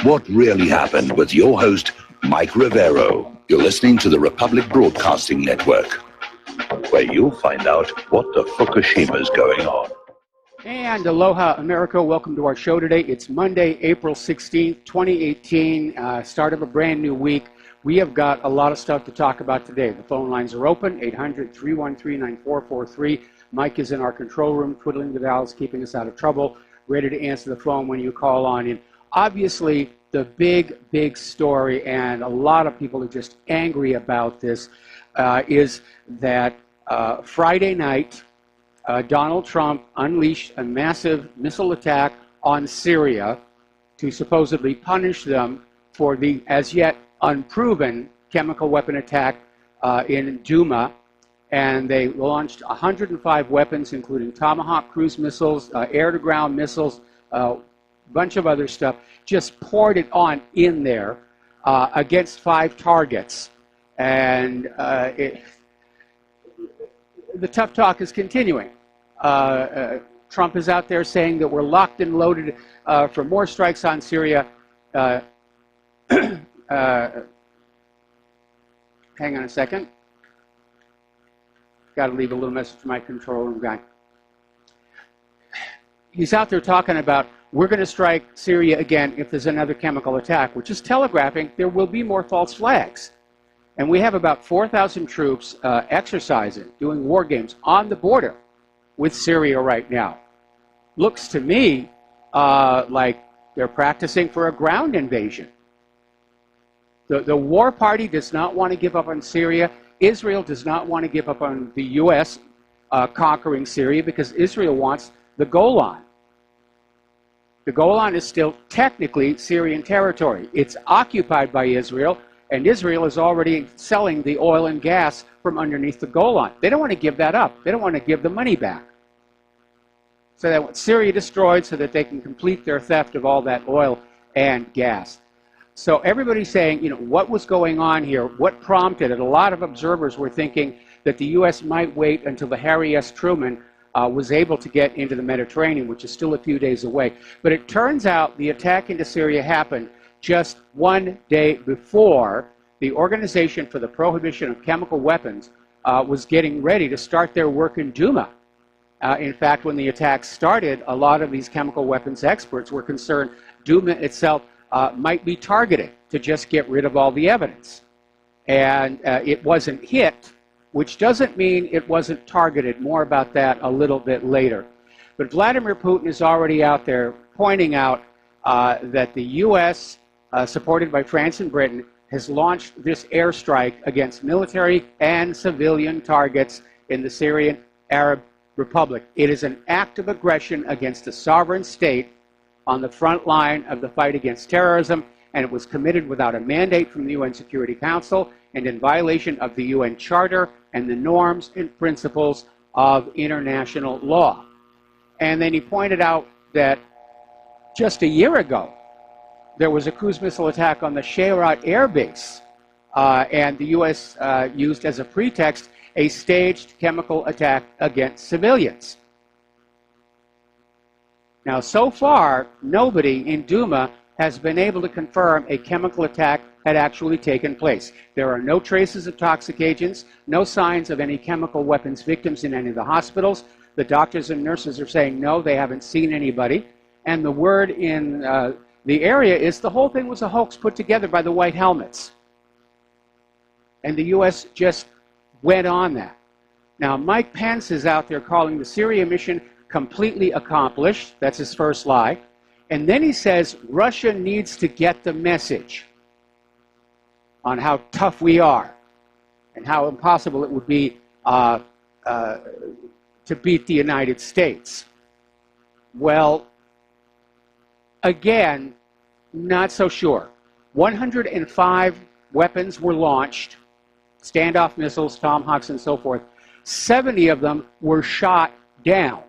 what really happened with your host, Mike Rivero. You're listening to the Republic Broadcasting Network, where you'll find out what the Fukushima's going on. And aloha, America. Welcome to our show today. It's Monday, April 16th, 2018, start of a brand new week. We have got a lot of stuff to talk about today. The phone lines are open, 800-313-9443. Mike is in our control room, twiddling the dials, keeping us out of trouble, ready to answer the phone when you call on in. Obviously, the big story, and a lot of people are just angry about this, is that Friday night, Donald Trump unleashed a massive missile attack on Syria to supposedly punish them for the as yet unproven chemical weapon attack in Douma. And they launched 105 weapons, including Tomahawk cruise missiles, air-to-ground missiles, a bunch of other stuff, just poured it on in there against 5 targets. And the tough talk is continuing. Trump is out there saying that we're locked and loaded for more strikes on Syria. Hang on a second. Got to leave a little message to my control room guy. He's out there talking about we're going to strike Syria again if there's another chemical attack, which is telegraphing there will be more false flags. And we have about 4,000 troops exercising, doing war games on the border with Syria right now. Looks to me like they're practicing for a ground invasion. The war party does not want to give up on Syria. Israel does not want to give up on the U.S. Conquering Syria because Israel wants the Golan. The Golan is still technically Syrian territory. It's occupied by Israel, and Israel is already selling the oil and gas from underneath the Golan. They don't want to give that up. They don't want to give the money back. So they want Syria destroyed so that they can complete their theft of all that oil and gas. So everybody's saying, you know, what was going on here? What prompted it? A lot of observers were thinking that the U.S. might wait until the Harry S. Truman was able to get into the Mediterranean, which is still a few days away. But it turns out the attack into Syria happened just one day before the Organization for the Prohibition of Chemical Weapons was getting ready to start their work in Douma. In fact, when the attack started, a lot of these chemical weapons experts were concerned Douma itself might be targeted to just get rid of all the evidence. And it wasn't hit, which doesn't mean it wasn't targeted. More about that a little bit later. But Vladimir Putin is already out there pointing out that the U.S., supported by France and Britain, has launched this airstrike against military and civilian targets in the Syrian Arab Republic. It is an act of aggression against a sovereign state on the front line of the fight against terrorism, and it was committed without a mandate from the UN Security Council and in violation of the UN Charter and the norms and principles of international law. And then he pointed out that just a year ago, there was a cruise missile attack on the Shayrat Air Base, and the U.S. Used as a pretext a staged chemical attack against civilians. Now, so far, nobody in Douma has been able to confirm a chemical attack had actually taken place. There are no traces of toxic agents, no signs of any chemical weapons victims in any of the hospitals. The doctors and nurses are saying no, they haven't seen anybody. And the word in the area is the whole thing was a hoax put together by the White Helmets. And the U.S. just went on that. Now, Mike Pence is out there calling the Syria mission completely accomplished. That's his first lie. And then he says Russia needs to get the message on how tough we are and how impossible it would be to beat the United States. Well, again, not so sure. 105 weapons were launched, standoff missiles, Tomahawks, and so forth. 70 of them were shot down.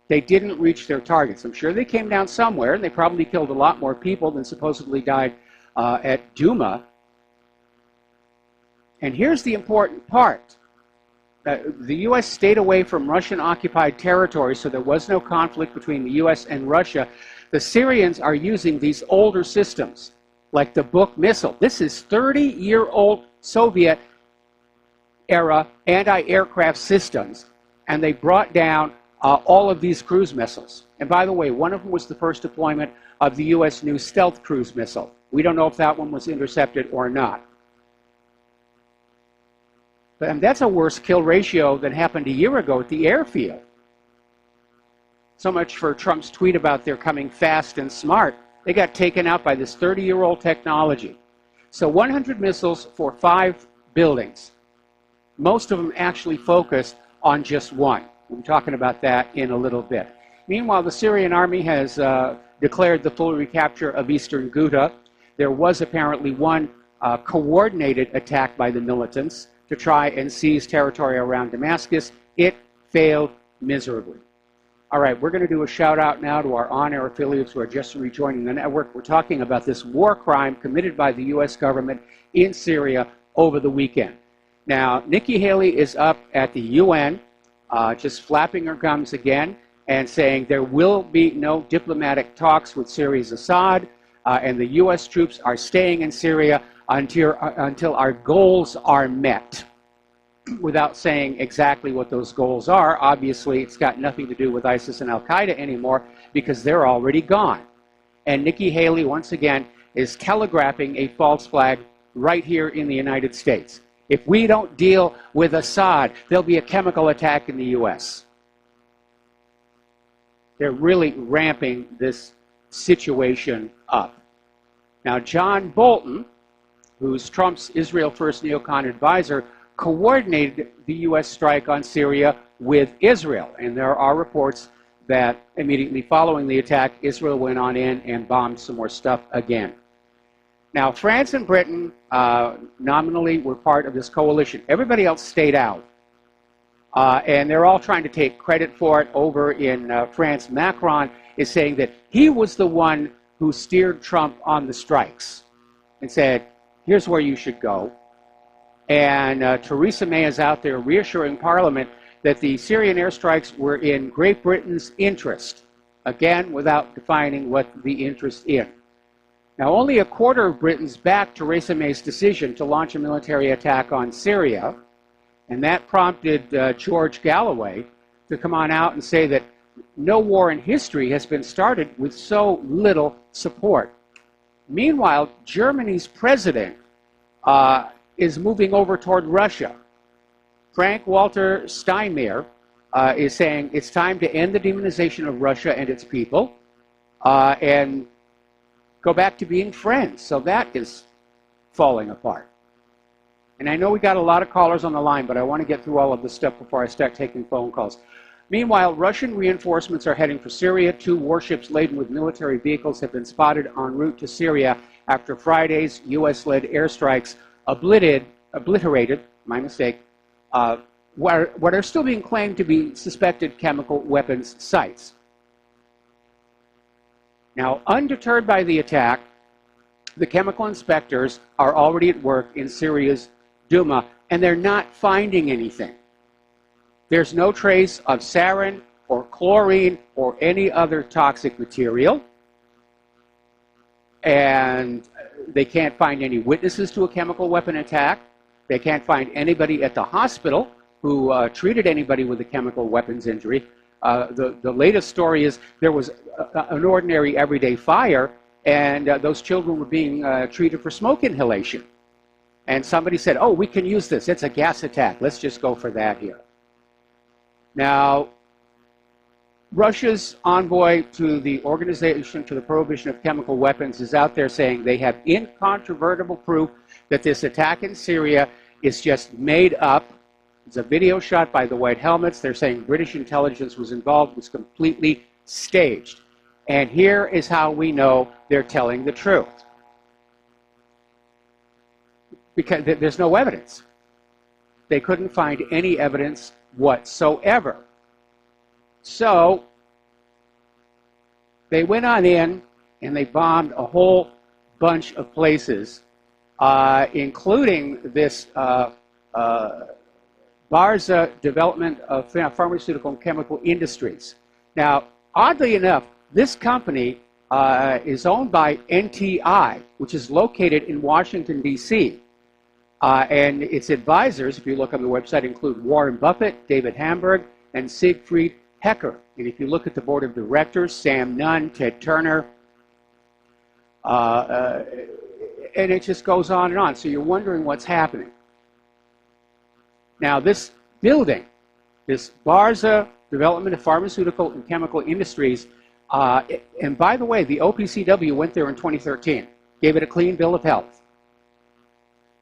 They didn't reach their targets. I'm sure they came down somewhere, and they probably killed a lot more people than supposedly died at Douma. And here's the important part. The U.S. stayed away from Russian-occupied territory, so there was no conflict between the U.S. and Russia. The Syrians are using these older systems, like the Buk missile. This is 30-year-old Soviet era anti-aircraft systems, and they brought down all of these cruise missiles. And by the way, one of them was the first deployment of the U.S. new stealth cruise missile. We don't know if that one was intercepted or not. But that's a worse kill ratio than happened a year ago at the airfield. So much for Trump's tweet about they're coming fast and smart. They got taken out by this 30-year-old technology. So 100 missiles for 5 buildings. Most of them actually focused on just one. We'll be talking about that in a little bit. Meanwhile, the Syrian army has declared the full recapture of eastern Ghouta. There was apparently one coordinated attack by the militants to try and seize territory around Damascus. It failed miserably. All right, we're going to do a shout out now to our on-air affiliates who are just rejoining the network. We're talking about this war crime committed by the U.S. government in Syria over the weekend. Now, Nikki Haley is up at the UN, just flapping her gums again and saying there will be no diplomatic talks with Syria's Assad, and the U.S. troops are staying in Syria until our goals are met. Without saying exactly what those goals are, obviously it's got nothing to do with ISIS and Al-Qaeda anymore because they're already gone. And Nikki Haley, once again, is telegraphing a false flag right here in the United States. If we don't deal with Assad, there'll be a chemical attack in the U.S. They're really ramping this situation up. Now, John Bolton, who's Trump's Israel First neocon advisor, coordinated the U.S. strike on Syria with Israel. And there are reports that immediately following the attack, Israel went on in and bombed some more stuff again. Now, France and Britain nominally were part of this coalition. Everybody else stayed out. And they're all trying to take credit for it. Over in France, Macron is saying that he was the one who steered Trump on the strikes and said, here's where you should go. And Theresa May is out there reassuring Parliament that the Syrian airstrikes were in Great Britain's interest, again, without defining what the interest is. Now, only a quarter of Britons backed Theresa May's decision to launch a military attack on Syria, and that prompted George Galloway to come on out and say that no war in history has been started with so little support. Meanwhile, Germany's president is moving over toward Russia. Frank-Walter Steinmeier is saying it's time to end the demonization of Russia and its people and go back to being friends. So that is falling apart. And I know we got a lot of callers on the line, but I want to get through all of this stuff before I start taking phone calls. Meanwhile, Russian reinforcements are heading for Syria. 2 warships laden with military vehicles have been spotted en route to Syria after Friday's U.S.-led airstrikes obliterated, my mistake, what are still being claimed to be suspected chemical weapons sites. Now, undeterred by the attack, the chemical inspectors are already at work in Syria's Douma, and they're not finding anything. There's no trace of sarin or chlorine or any other toxic material. And they can't find any witnesses to a chemical weapon attack. They can't find anybody at the hospital who treated anybody with a chemical weapons injury. The latest story is there was an ordinary everyday fire, and those children were being treated for smoke inhalation. And somebody said, oh, we can use this. It's a gas attack. Let's just go for that here. Now, Russia's envoy to the Organization for the Prohibition of Chemical Weapons is out there saying they have incontrovertible proof that this attack in Syria is just made up. It's a video shot by the White Helmets. They're saying British intelligence was involved, was completely staged. And here is how we know they're telling the truth. Because there's no evidence. They couldn't find any evidence whatsoever. So they went on in and they bombed a whole bunch of places, including this Barza Development of Pharmaceutical and Chemical Industries. Now, oddly enough, this company is owned by NTI, which is located in Washington, D.C. And its advisors, if you look on the website, include Warren Buffett, David Hamburg, and Siegfried Hecker. And if you look at the board of directors, Sam Nunn, Ted Turner, and it just goes on and on. So you're wondering what's happening. Now, this building, this Barza Development of Pharmaceutical and Chemical Industries, and by the way, the OPCW went there in 2013, gave it a clean bill of health.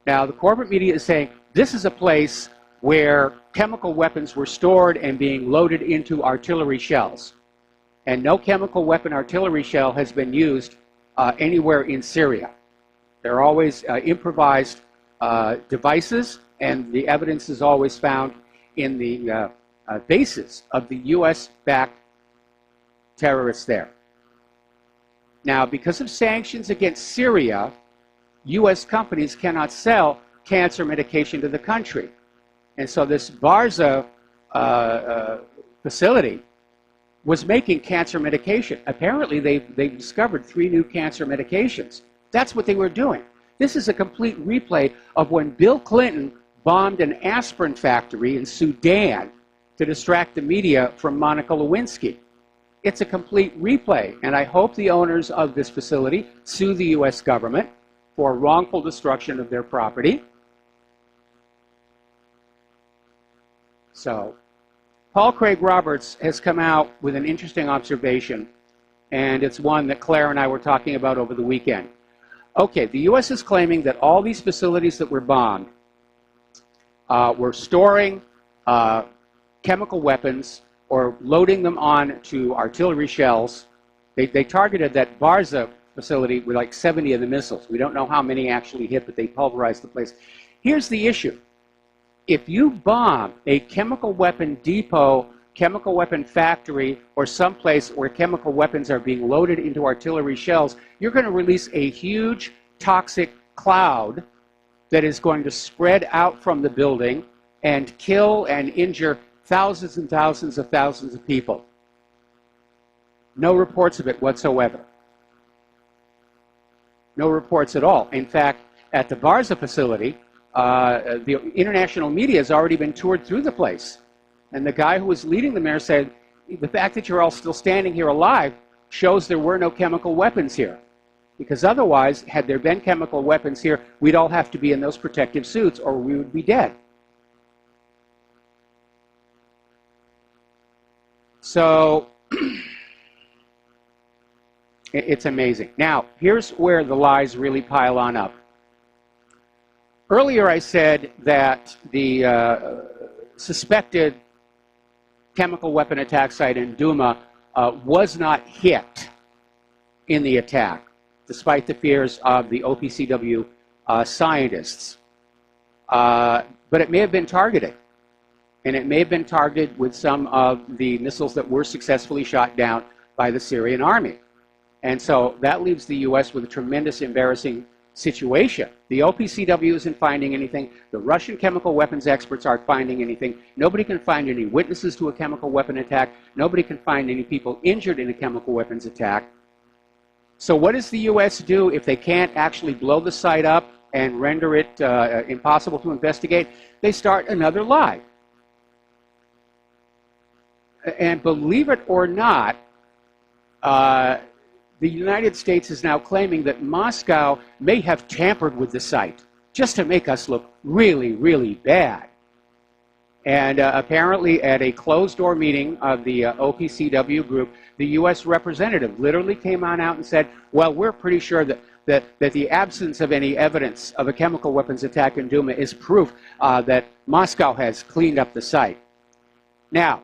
Now, the corporate media is saying this is a place where chemical weapons were stored and being loaded into artillery shells. And no chemical weapon artillery shell has been used anywhere in Syria. They're always improvised devices, and the evidence is always found in the bases of the U.S.-backed terrorists there. Now, because of sanctions against Syria, U.S. companies cannot sell cancer medication to the country. And so this Barza facility was making cancer medication. Apparently, they've discovered 3 new cancer medications. That's what they were doing. This is a complete replay of when Bill Clinton bombed an aspirin factory in Sudan to distract the media from Monica Lewinsky. It's a complete replay, and I hope the owners of this facility sue the U.S. government for wrongful destruction of their property. So, Paul Craig Roberts has come out with an interesting observation, and it's one that Claire and I were talking about over the weekend. Okay, the U.S. is claiming that all these facilities that were bombed were storing chemical weapons or loading them on to artillery shells. They targeted that Barza facility with like 70 of the missiles. We don't know how many actually hit, but they pulverized the place. Here's the issue. If you bomb a chemical weapon depot, chemical weapon factory, or someplace where chemical weapons are being loaded into artillery shells, you're going to release a huge toxic cloud that is going to spread out from the building and kill and injure thousands and thousands of people. No reports of it whatsoever. No reports at all. In fact, at the Barza facility, the international media has already been toured through the place. And the guy who was leading the mayor said, the fact that you're all still standing here alive shows there were no chemical weapons here. Because otherwise, had there been chemical weapons here, we'd all have to be in those protective suits or we would be dead. So, it's amazing. Now, here's where the lies really pile on up. Earlier I said that the suspected chemical weapon attack site in Douma was not hit in the attack, despite the fears of the OPCW scientists. But it may have been targeted. And it may have been targeted with some of the missiles that were successfully shot down by the Syrian army. And so that leaves the U.S. with a tremendous embarrassing situation. The OPCW isn't finding anything. The Russian chemical weapons experts aren't finding anything. Nobody can find any witnesses to a chemical weapon attack. Nobody can find any people injured in a chemical weapons attack. So what does the U.S. do if they can't actually blow the site up and render it impossible to investigate? They start another lie. And believe it or not, the United States is now claiming that Moscow may have tampered with the site just to make us look really, really bad. And apparently at a closed-door meeting of the OPCW group, the U.S. representative literally came on out and said, well, we're pretty sure that the absence of any evidence of a chemical weapons attack in Douma is proof that Moscow has cleaned up the site. Now,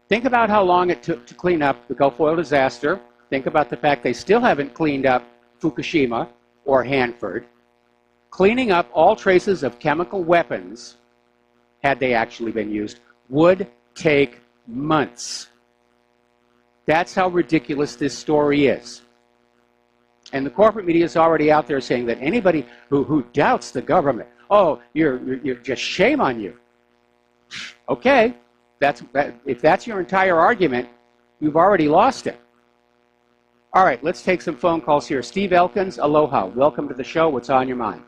think about how long it took to clean up the Gulf oil disaster. Think about the fact they still haven't cleaned up Fukushima or Hanford. Cleaning up all traces of chemical weapons, had they actually been used, would take months. That's how ridiculous this story is. And the corporate media is already out there saying that anybody who doubts the government, oh, you're just shame on you. Okay. If that's your entire argument, you've already lost it. All right, let's take some phone calls here. Steve Elkins, aloha. Welcome to the show. What's on your mind?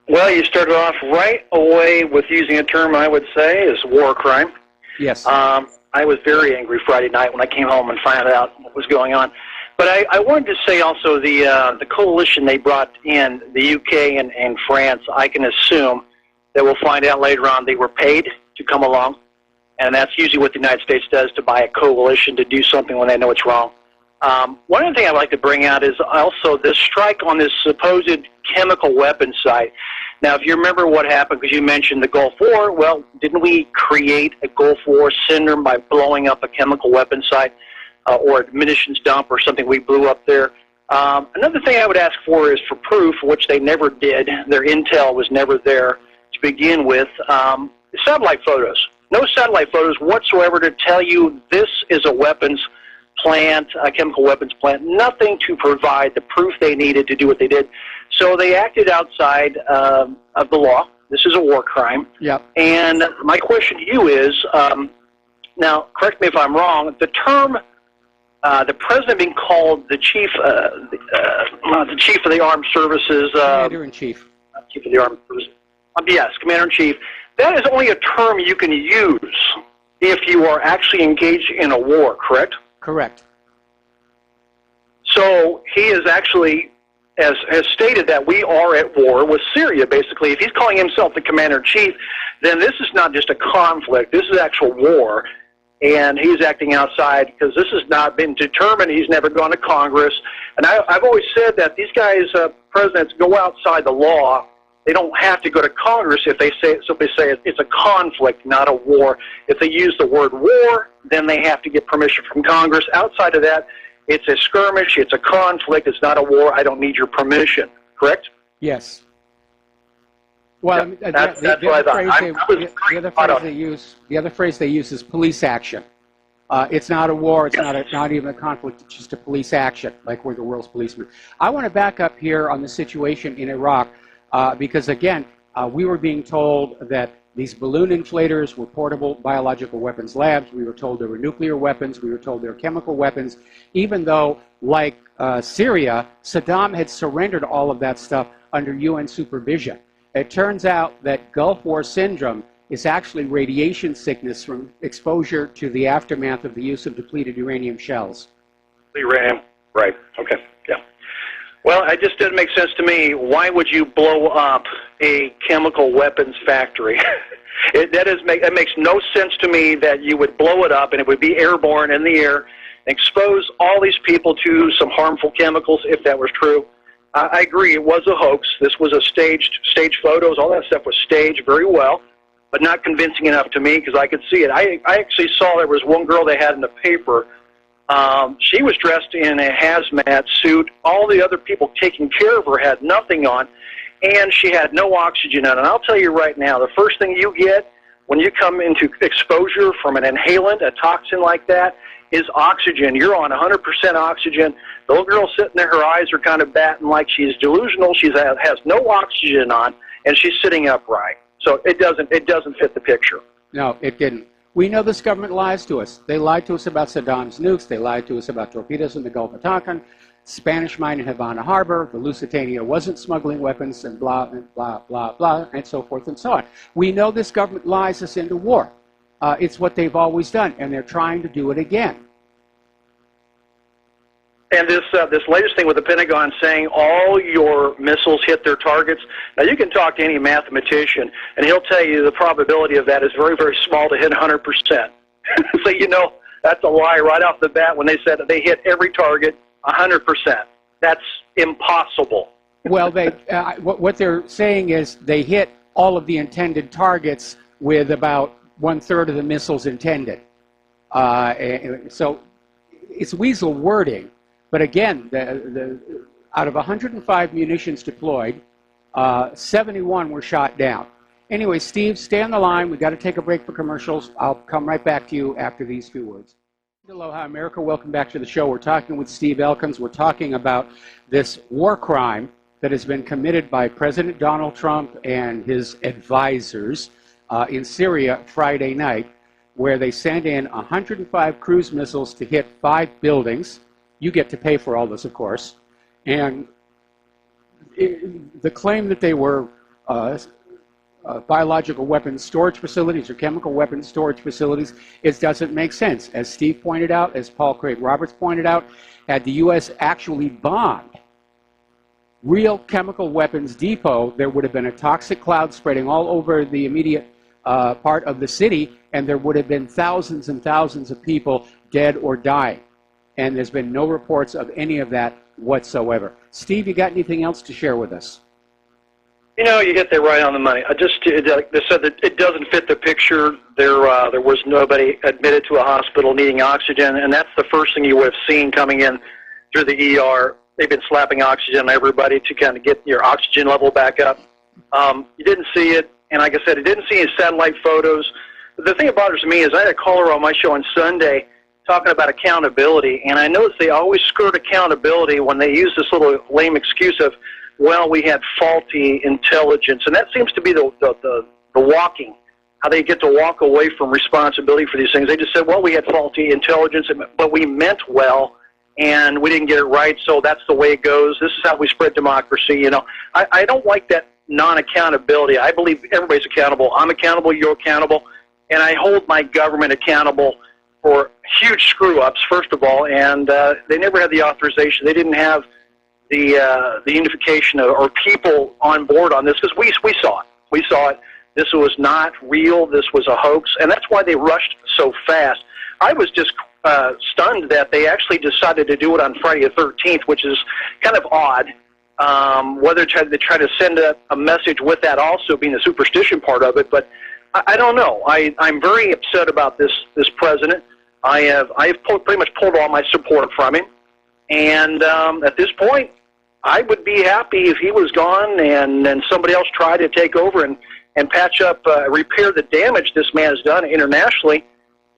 Well, you started off right away with using a term I would say is war crime. Yes. I was very angry Friday night when I came home and found out what was going on. But I wanted to say also the coalition they brought in, the UK and France, I can assume that we'll find out later on they were paid to come along. And that's usually what the United States does to buy a coalition to do something when they know it's wrong. One other thing I'd like to bring out is also this strike on this supposed chemical weapons site. Now, if you remember what happened, because you mentioned the Gulf War, well, didn't we create a Gulf War syndrome by blowing up a chemical weapons site or a munitions dump or something we blew up there? Another thing I would ask for is for proof, which they never did. Their intel was never there to begin with. Satellite photos. No satellite photos whatsoever to tell you this is a weapons plant, a chemical weapons plant, nothing to provide the proof they needed to do what they did. So they acted outside of the law. This is a war crime. Yep. And my question to you is, now, correct me if I'm wrong, the term, the president being called the chief, the chief of the armed services. Commander-in-Chief. Chief of the armed services. Yes, Commander-in-Chief. That is only a term you can use if you are actually engaged in a war, correct? Correct. So he is actually has stated that we are at war with Syria, basically. If he's calling himself the commander-in-chief, then this is not just a conflict. This is actual war, and he's acting outside because this has not been determined. He's never gone to Congress. And I've always said that these guys, presidents, go outside the law. They don't have to go to Congress if they say it's a conflict, not a war. If they use the word war, then they have to get permission from Congress. Outside of that, it's a skirmish, it's a conflict, it's not a war. I don't need your permission. Correct? Yes. Well, yeah, that's what I thought. The other phrase they use is police action. It's not a war. It's not even a conflict. It's just a police action, like we're the world's policemen. I want to back up here on the situation in Iraq because, again, we were being told that these balloon inflators were portable biological weapons labs. We were told there were nuclear weapons. We were told there were chemical weapons, even though, like Syria, Saddam had surrendered all of that stuff under UN supervision. It turns out that Gulf War syndrome is actually radiation sickness from exposure to the aftermath of the use of depleted uranium shells. Uranium, right, okay, yeah. Well, it just didn't make sense to me. Why would you blow up a chemical weapons factory? It makes no sense to me that you would blow it up and it would be airborne in the air, expose all these people to some harmful chemicals if that was true. I agree, it was a hoax. This was a staged photos. All that stuff was staged very well, but not convincing enough to me because I could see it. I actually saw there was one girl they had in the paper. She was dressed in a hazmat suit. All the other people taking care of her had nothing on, and she had no oxygen on. And I'll tell you right now, the first thing you get when you come into exposure from an inhalant, a toxin like that, is oxygen. You're on 100% oxygen. The little girl sitting there, her eyes are kind of batting like she's delusional. She has no oxygen on, and she's sitting upright. So it doesn't fit the picture. No, it didn't. We know this government lies to us. They lied to us about Saddam's nukes. They lied to us about torpedoes in the Gulf of Tonkin, Spanish mine in Havana Harbor, the Lusitania wasn't smuggling weapons, and blah, and blah, blah, blah, and so forth and so on. We know this government lies us into war. It's what they've always done, and they're trying to do it again. And this latest thing with the Pentagon saying all your missiles hit their targets. Now, you can talk to any mathematician, and he'll tell you the probability of that is very, very small to hit 100%. So, you know, that's a lie right off the bat when they said that they hit every target 100%. That's impossible. Well, what they're saying is they hit all of the intended targets with about 1/3 of the missiles intended. So it's weasel wording. But again, out of 105 munitions deployed, 71 were shot down. Anyway, Steve, stay on the line. We've got to take a break for commercials. I'll come right back to you after these few words. Aloha, America. Welcome back to the show. We're talking with Steve Elkins. We're talking about this war crime that has been committed by President Donald Trump and his advisors in Syria Friday night, where they sent in 105 cruise missiles to hit 5 buildings. You get to pay for all this, of course. And the claim that they were biological weapons storage facilities or chemical weapons storage facilities, it doesn't make sense. As Steve pointed out, as Paul Craig Roberts pointed out, had the U.S. actually bombed real chemical weapons depot, there would have been a toxic cloud spreading all over the immediate part of the city, and there would have been thousands and thousands of people dead or dying. And there's been no reports of any of that whatsoever. Steve, you got anything else to share with us? You know, you hit that right on the money. They said that it doesn't fit the picture. There was nobody admitted to a hospital needing oxygen, and that's the first thing you would have seen coming in through the ER. They've been slapping oxygen on everybody to kind of get your oxygen level back up. You didn't see it, and like I said, it didn't see any satellite photos. The thing that bothers me is I had a caller on my show on Sunday talking about accountability, and I noticed they always skirt accountability when they use this little lame excuse of, well, we had faulty intelligence, and that seems to be the walking, how they get to walk away from responsibility for these things. They just said, well, we had faulty intelligence, but we meant well, and we didn't get it right, so that's the way it goes. This is how we spread democracy. You know, I don't like that non-accountability. I believe everybody's accountable. I'm accountable, you're accountable, and I hold my government accountable for huge screw-ups, first of all, and they never had the authorization. They didn't have the unification or people on board on this, because we saw it. We saw it. This was not real. This was a hoax, and that's why they rushed so fast. I was just stunned that they actually decided to do it on Friday the 13th, which is kind of odd. Whether they try to send a message with that also being the superstition part of it, but I don't know. I'm very upset about this president. I've pretty much pulled all my support from him, and at this point, I would be happy if he was gone and somebody else tried to take over and patch up, repair the damage this man has done internationally.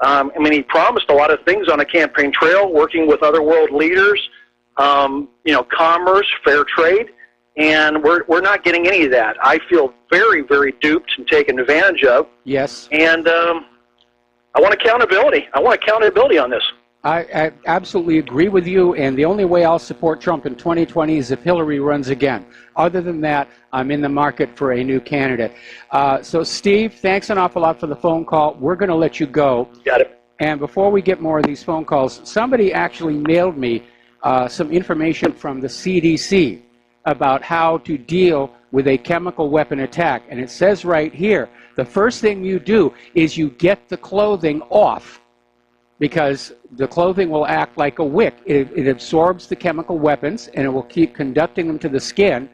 I mean, he promised a lot of things on the campaign trail, working with other world leaders, commerce, fair trade, and we're not getting any of that. I feel very, very duped and taken advantage of. Yes. And I want accountability. I want accountability on this. I absolutely agree with you, and the only way I'll support Trump in 2020 is if Hillary runs again. Other than that, I'm in the market for a new candidate. So, Steve, thanks an awful lot for the phone call. We're going to let you go. Got it. And before we get more of these phone calls, somebody actually mailed me some information from the CDC about how to deal with a chemical weapon attack. And it says right here, the first thing you do is you get the clothing off, because the clothing will act like a wick. It absorbs the chemical weapons, and it will keep conducting them to the skin.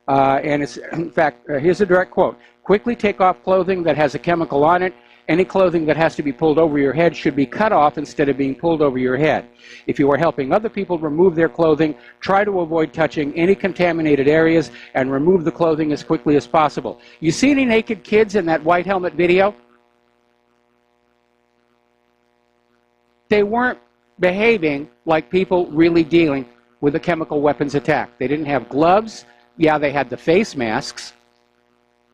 And it's, in fact, here's a direct quote. Quickly take off clothing that has a chemical on it. Any clothing that has to be pulled over your head should be cut off instead of being pulled over your head. If you are helping other people remove their clothing, try to avoid touching any contaminated areas and remove the clothing as quickly as possible. You see any naked kids in that white helmet video? They weren't behaving like people really dealing with a chemical weapons attack. They didn't have gloves. Yeah, they had the face masks,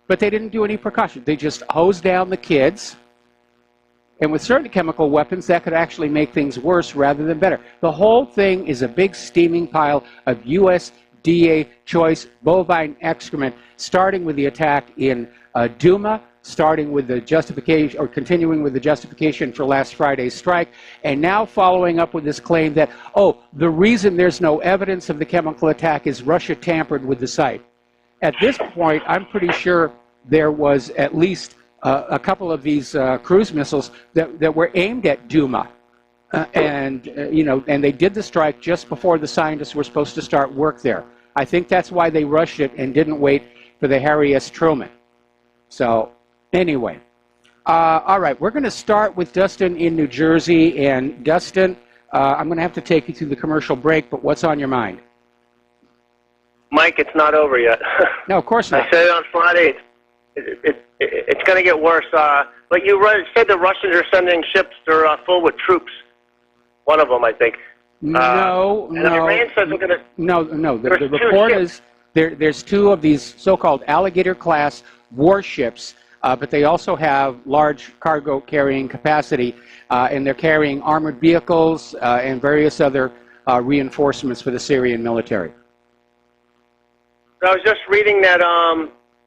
but they didn't do any precaution. They just hosed down the kids. And with certain chemical weapons, that could actually make things worse rather than better. The whole thing is a big steaming pile of USDA choice bovine excrement, starting with the attack in Duma, starting with the justification, or continuing with the justification for last Friday's strike, and now following up with this claim that, oh, the reason there's no evidence of the chemical attack is Russia tampered with the site. At this point, I'm pretty sure there was at least a couple of these cruise missiles that were aimed at Duma. And they did the strike just before the scientists were supposed to start work there. I think that's why they rushed it and didn't wait for the Harry S. Truman. So, anyway, all right, we're going to start with Dustin in New Jersey. And Dustin, I'm going to have to take you through the commercial break, but what's on your mind? Mike, it's not over yet. No, of course not. I said it on Friday. It's going to get worse. But you said the Russians are sending ships that are full with troops. One of them, I think. No. Iran says we're going to... No. The report is there's two of these so-called alligator-class warships, but they also have large cargo carrying capacity, and they're carrying armored vehicles and various other reinforcements for the Syrian military. I was just reading that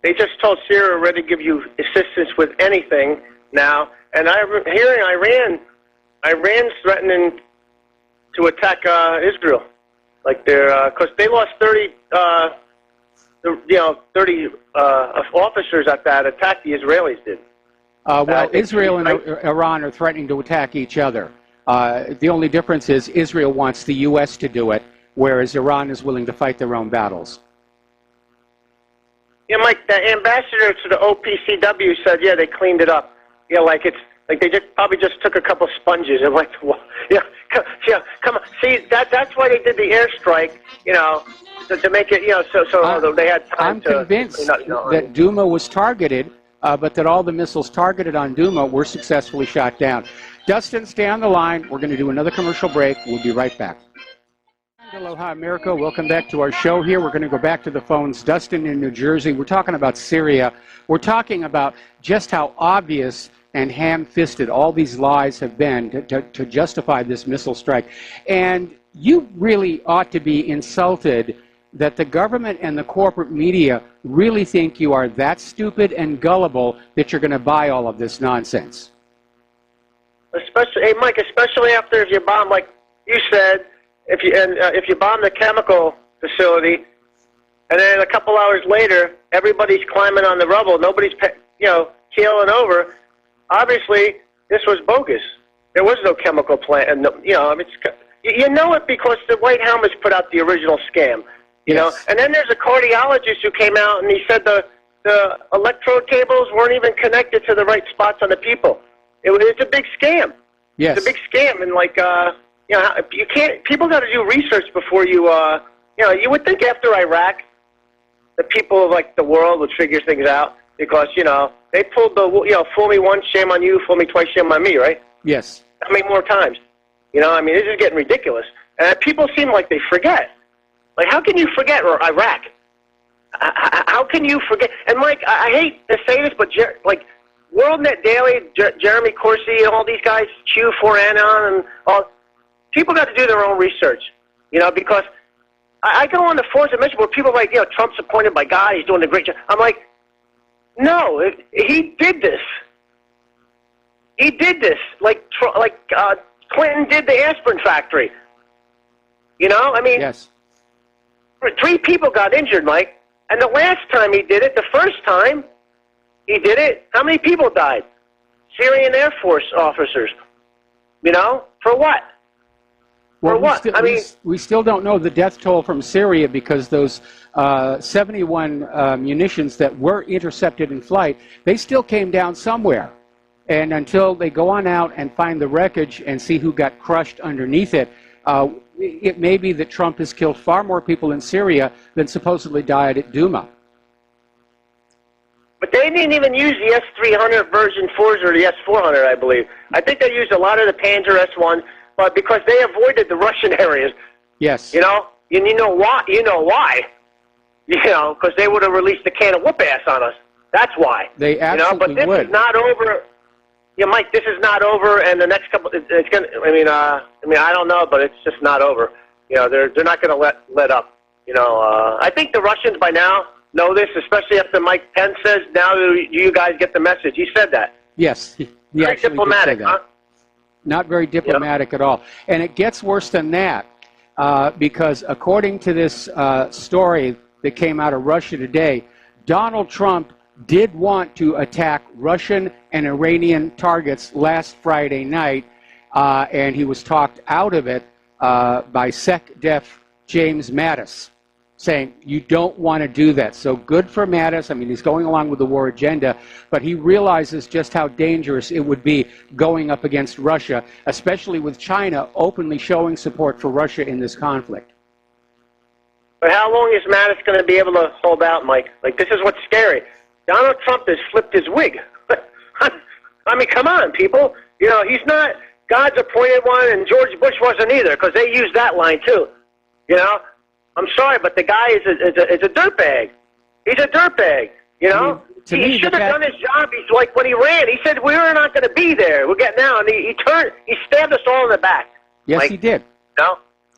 they just told Syria we're ready to give you assistance with anything now, and I'm hearing Iran's threatening to attack Israel, like because they lost 30 officers at that attack the Israelis did. Well, Israel and Iran are threatening to attack each other. The only difference is Israel wants the U.S. to do it, whereas Iran is willing to fight their own battles. Yeah, Mike, the ambassador to the OPCW said, yeah, they cleaned it up. Yeah, like they probably just took a couple sponges and went, come on. See, that's why they did the airstrike, to make it, so they had time I'm convinced that Duma was targeted, but that all the missiles targeted on Duma were successfully shot down. Dustin, stay on the line. We're going to do another commercial break. We'll be right back. Aloha, America. Welcome back to our show here. We're going to go back to the phones. Dustin in New Jersey. We're talking about Syria. We're talking about just how obvious and ham-fisted all these lies have been to justify this missile strike. And you really ought to be insulted that the government and the corporate media really think you are that stupid and gullible that you're going to buy all of this nonsense. Especially, hey, Mike, especially after if you bomb, like you said, if you bomb the chemical facility, and then a couple hours later, everybody's climbing on the rubble, nobody's keeling over. Obviously, this was bogus. There was no chemical plant, and you know it because the White Helmets put out the original scam. Yes. And then there's a cardiologist who came out and he said the electrode cables weren't even connected to the right spots on the people. It's a big scam. Yes. It's a big scam, and you can't. People got to do research before you. You would think after Iraq, the people of the world would figure things out because they pulled the fool me once, shame on you; fool me twice, shame on me, right? Yes. How many more times? This is getting ridiculous, and people seem like they forget. Like, how can you forget Iraq? How can you forget? And Mike, I hate to say this, but WorldNet Daily, Jeremy Corsi, and all these guys, Q4Anon, and all. People got to do their own research, because I go on the forums and mention where people are like, Trump's appointed by God, he's doing a great job. I'm like, no, he did this. He did this, like Clinton did the aspirin factory. Yes. 3 people got injured, Mike. And the last time he did it, the first time he did it, how many people died? Syrian Air Force officers. For what? Well, we still don't know the death toll from Syria because those 71 munitions that were intercepted in flight, they still came down somewhere. And until they go on out and find the wreckage and see who got crushed underneath it, it may be that Trump has killed far more people in Syria than supposedly died at Duma. But they didn't even use the S-300 version 4s or the S-400, I believe. I think they used a lot of the Panzer S-1s, but because they avoided the Russian areas. Yes. You know why? Because they would have released a can of whoop ass on us. That's why. They absolutely But this would. is not over. Mike, this is not over, and the next couple, it's gonna. I don't know, but it's just not over. They're not going to let up. I think the Russians by now know this, especially after Mike Pence says, now you guys get the message. He said that. Yes. He very actually diplomatic, did say that. huh? Not very diplomatic at all. And it gets worse than that because according to this story that came out of Russia today, Donald Trump did want to attack Russian and Iranian targets last Friday night, and he was talked out of it by SecDef James Mattis, saying, you don't want to do that. So good for Mattis. He's going along with the war agenda, but he realizes just how dangerous it would be going up against Russia, especially with China openly showing support for Russia in this conflict. But how long is Mattis going to be able to hold out, Mike? This is what's scary. Donald Trump has flipped his wig. Come on, people. He's not God's appointed one, and George Bush wasn't either, because they used that line too. I'm sorry, but the guy is a dirtbag. He's a dirtbag. He should have done his job. He's like when he ran, he said we were not going to be there. We're getting out, and he stabbed us all in the back. Yes, he did.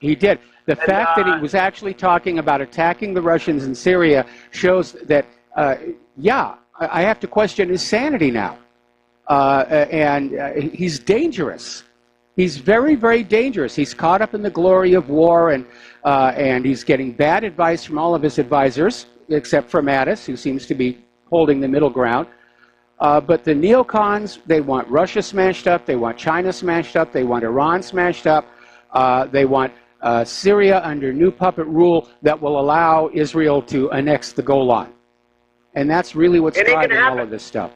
He did. The fact that he was actually talking about attacking the Russians in Syria shows that, I have to question his sanity now. And he's dangerous. He's very, very dangerous. He's caught up in the glory of war, and he's getting bad advice from all of his advisors, except for Mattis, who seems to be holding the middle ground. But the neocons, they want Russia smashed up, they want China smashed up, they want Iran smashed up, they want Syria under new puppet rule that will allow Israel to annex the Golan. And that's really what's driving all of this stuff.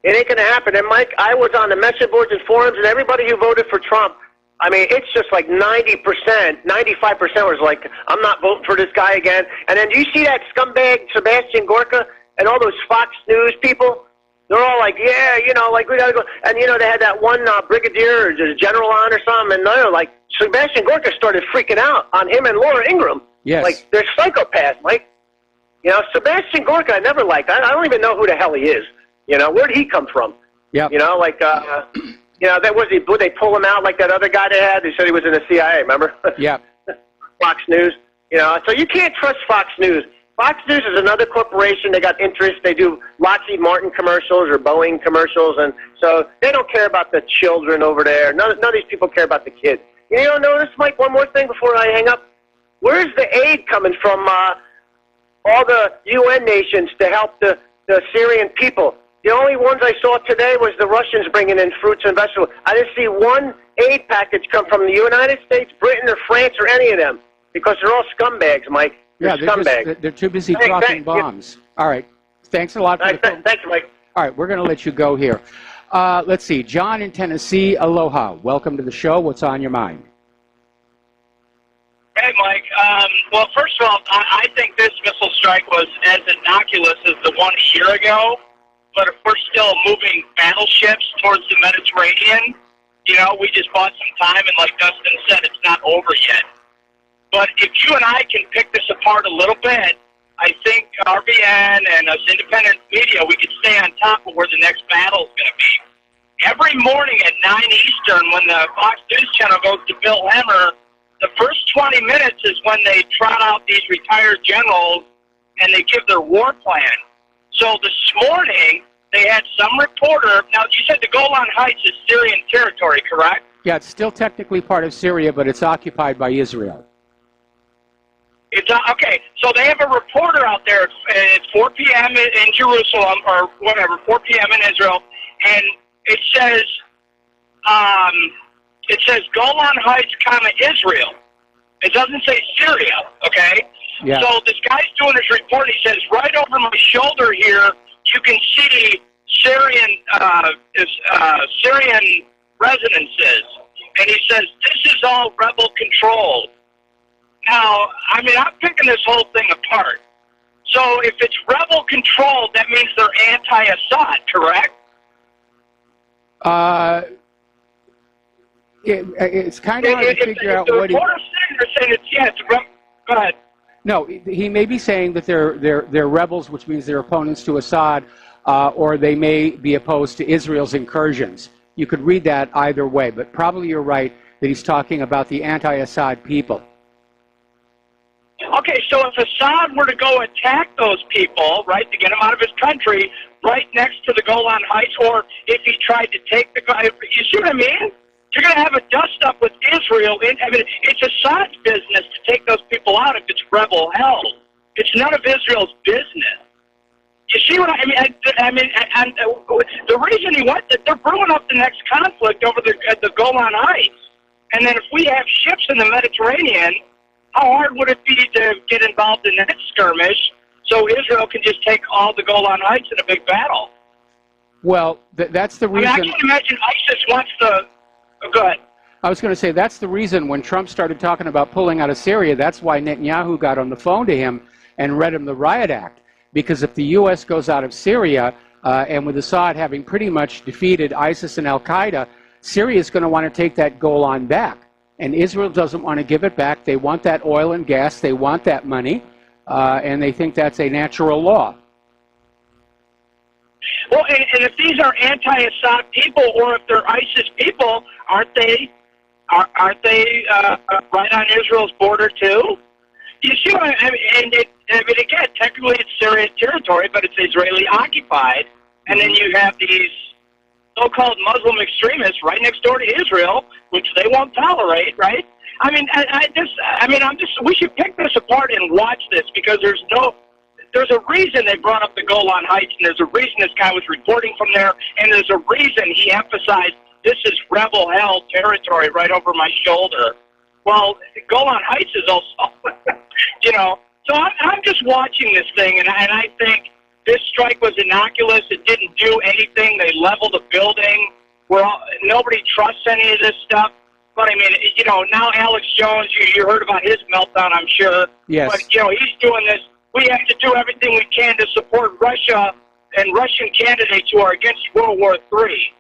It ain't going to happen. And, Mike, I was on the message boards and forums, and everybody who voted for Trump, I mean, it's just like 90%, 95% was like, I'm not voting for this guy again. And then do you see that scumbag Sebastian Gorka and all those Fox News people? They're all like, yeah, you know, like we got to go. And, you know, they had that one brigadier or just general on or something, and they're like, Sebastian Gorka started freaking out on him and Laura Ingraham. Yes. Like, they're psychopaths, Mike. You know, Sebastian Gorka I never liked. I don't even know who the hell he is. You know, where'd he come from? Yeah. You know, like, you know, would they pull him out like that other guy they had? They said he was in the CIA, remember? Yeah. Fox News. You know, so you can't trust Fox News. Fox News is another corporation. They got interest. They do Lockheed Martin commercials or Boeing commercials, and so they don't care about the children over there. None of these people care about the kids. You know, notice, Mike, one more thing before I hang up. Where's the aid coming from all the UN nations to help the Syrian people? The only ones I saw today was the Russians bringing in fruits and vegetables. I didn't see one aid package come from the United States, Britain, or France, or any of them, because they're all scumbags, Mike. They're scumbags. They're too busy dropping bombs. All right. Thanks a lot for the phone. Thank you, Mike. All right, we're going to let you go here. Let's see. John in Tennessee, aloha. Welcome to the show. What's on your mind? Hey, Mike. Well, first of all, I think this missile strike was as innocuous as the one a year ago. But if we're still moving battleships towards the Mediterranean, you know, we just bought some time, and like Dustin said, it's not over yet. But if you and I can pick this apart a little bit, I think RBN and us independent media, we can stay on top of where the next battle is going to be. Every morning at 9 Eastern, when the Fox News Channel goes to Bill Hemmer, the first 20 minutes is when they trot out these retired generals and they give their war plan. So this morning, they had some reporter. Now, you said the Golan Heights is Syrian territory, correct? Yeah, it's still technically part of Syria, but it's occupied by Israel. It's okay. So they have a reporter out there at 4 p.m. in Jerusalem, or whatever, 4 p.m. in Israel, and it says Golan Heights, Israel. It doesn't say Syria, okay? Yeah. So this guy's doing his report. He says, right over my shoulder here, you can see Syrian residences. And he says, this is all rebel controlled. Now, I mean, I'm picking this whole thing apart. So if it's rebel controlled, that means they're anti-Assad, correct? It's kind of hard to figure out what they're saying it's, yeah, it's rebel. Go ahead. No, he may be saying that they're rebels, which means they're opponents to Assad, or they may be opposed to Israel's incursions. You could read that either way, but probably you're right that he's talking about the anti-Assad people. Okay, so if Assad were to go attack those people, right, to get them out of his country, right next to the Golan Heights, or if he tried to take the, you see what I mean? You're going to have a dust-up with Israel. I mean, it's Assad's business to take those people out if it's rebel hell. It's none of Israel's business. You see what I mean? And the reason he went, they're brewing up the next conflict over the Golan Heights. And then if we have ships in the Mediterranean, how hard would it be to get involved in that skirmish so Israel can just take all the Golan Heights in a big battle? Well, that's the reason. I can't imagine ISIS wants to. Oh, go ahead. I was going to say that's the reason when Trump started talking about pulling out of Syria, that's why Netanyahu got on the phone to him and read him the Riot Act. Because if the U.S. goes out of Syria, and with Assad having pretty much defeated ISIS and al-Qaeda, Syria is going to want to take that Golan back. And Israel doesn't want to give it back. They want that oil and gas. They want that money. And they think that's a natural law. Well, and if these are anti-Assad people, or if they're ISIS people, aren't they Aren't they right on Israel's border too? You see what I mean? Again, technically it's Syrian territory, but it's Israeli occupied. And then you have these so-called Muslim extremists right next door to Israel, which they won't tolerate, right? I mean, we should pick this apart and watch this, because there's a reason they brought up the Golan Heights, and there's a reason this guy was reporting from there, and there's a reason he emphasized this is rebel hell territory right over my shoulder. Well, Golan Heights is also, So I'm just watching this thing, and I think this strike was innocuous. It didn't do anything. They leveled a building. Nobody trusts any of this stuff. But, I mean, now Alex Jones, you heard about his meltdown, I'm sure. Yes. But, he's doing this. We have to do everything we can to support Russia and Russian candidates who are against World War III.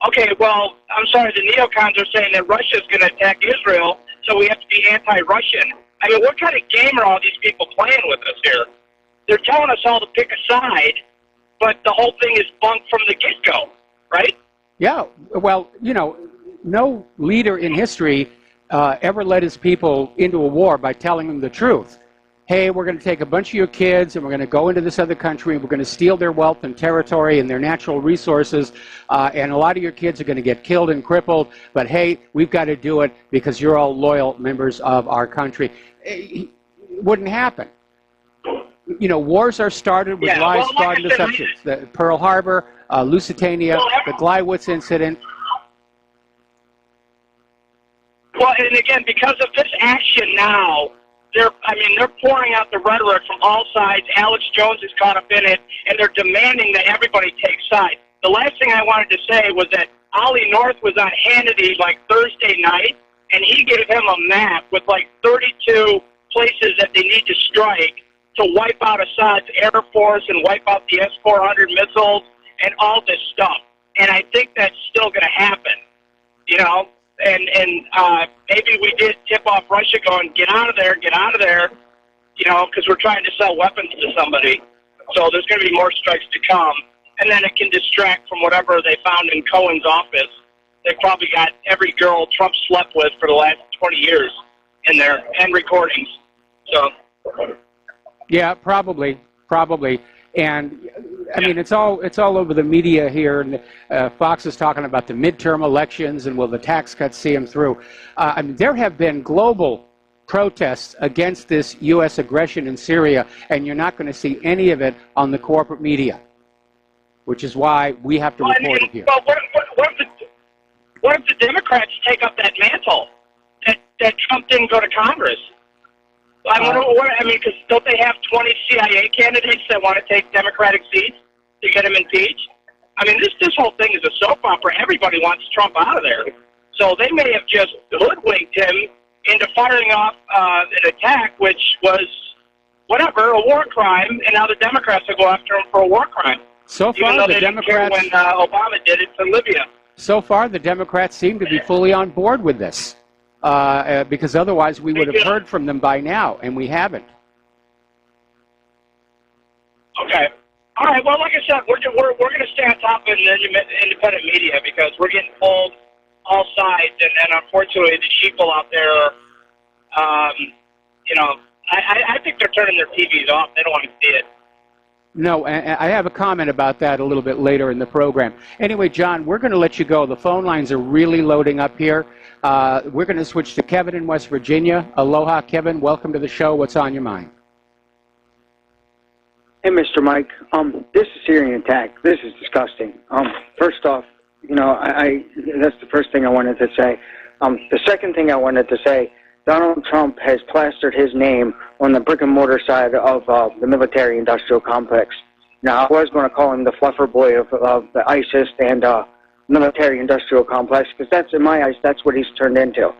Okay, well, I'm sorry, the neocons are saying that Russia is going to attack Israel, so we have to be anti-Russian. I mean, what kind of game are all these people playing with us here? They're telling us all to pick a side, but the whole thing is bunk from the get-go, right? Yeah, well, no leader in history ever led his people into a war by telling them the truth. Hey, we're going to take a bunch of your kids and we're going to go into this other country and we're going to steal their wealth and territory and their natural resources, and a lot of your kids are going to get killed and crippled, but hey, we've got to do it because you're all loyal members of our country. It wouldn't happen. Wars are started with lies, fraud, and deceptions. The Pearl Harbor, Lusitania, the Gleiwitz incident. Well, and again, because of this action now, they're pouring out the rhetoric from all sides. Alex Jones is caught up in it, and they're demanding that everybody take sides. The last thing I wanted to say was that Ollie North was on Hannity Thursday night, and he gave him a map with 32 places that they need to strike to wipe out Assad's Air Force and wipe out the S-400 missiles and all this stuff. And I think that's still going to happen, And maybe we did tip off Russia going, get out of there, because we're trying to sell weapons to somebody. So there's going to be more strikes to come. And then it can distract from whatever they found in Cohen's office. They probably got every girl Trump slept with for the last 20 years in there, and recordings. So. Yeah, probably. And I mean, it's all over the media here, and Fox is talking about the midterm elections and will the tax cuts see them through. There have been global protests against this U.S. aggression in Syria, and you're not going to see any of it on the corporate media, which is why we have to report it here. Well, what if the Democrats take up that mantle that Trump didn't go to Congress? Because don't they have 20 CIA candidates that want to take Democratic seats to get him impeached? This whole thing is a soap opera. Everybody wants Trump out of there. So they may have just hoodwinked him into firing off an attack, which was, a war crime, and now the Democrats will go after him for a war crime. So far, even though they didn't care when Obama did it to Libya. So far, the Democrats seem to be fully on board with this. Because otherwise we would have heard from them by now, and we haven't. Okay. All right. Well, like I said, we're going to stay on top of the independent media because we're getting pulled all sides, and unfortunately, the sheeple out there, I think they're turning their TVs off. They don't want to see it. No, I have a comment about that a little bit later in the program. Anyway, John, we're going to let you go. The phone lines are really loading up here. We're going to switch to Kevin in West Virginia. Aloha, Kevin. Welcome to the show. What's on your mind? Hey, Mr. Mike. This is Syrian attack. This is disgusting. First off, that's the first thing I wanted to say. The second thing I wanted to say, Donald Trump has plastered his name on the brick-and-mortar side of the military-industrial complex. Now, I was going to call him the fluffer boy of the ISIS and military-industrial complex, because that's, in my eyes, that's what he's turned into.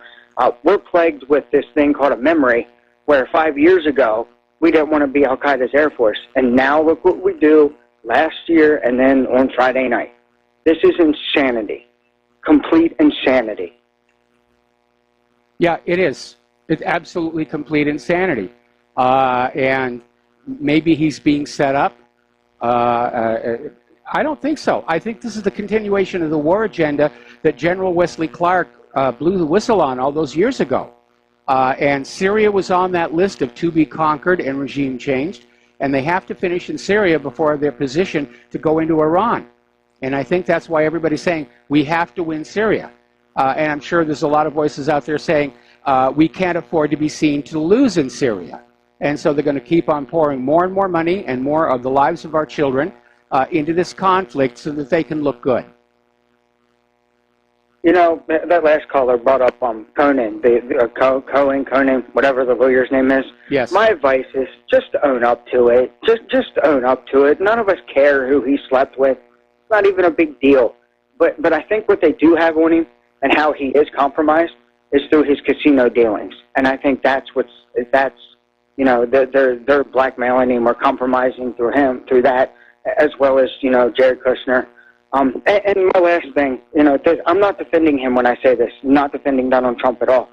We're plagued with this thing called a memory, where 5 years ago, we didn't want to be Al-Qaeda's Air Force. And now look what we do last year and then on Friday night. This is insanity. Complete insanity. Yeah, it is. It's absolutely complete insanity. And maybe he's being set up. I don't think so. I think this is the continuation of the war agenda that General Wesley Clark blew the whistle on all those years ago. And Syria was on that list of to be conquered and regime changed. And they have to finish in Syria before they're positioned to go into Iran. And I think that's why everybody's saying we have to win Syria. And I'm sure there's a lot of voices out there saying we can't afford to be seen to lose in Syria. And so they're going to keep on pouring more and more money and more of the lives of our children into this conflict so that they can look good. You know, that last caller brought up Conan, Conan, whatever the lawyer's name is. Yes. My advice is just own up to it. Just own up to it. None of us care who he slept with. It's not even a big deal. But I think what they do have on him and how he is compromised is through his casino dealings. And I think that's you know, they're blackmailing him or compromising through him, through that, as well as, you know, Jared Kushner. And my last thing, you know, I'm not defending him when I say this. I'm not defending Donald Trump at all.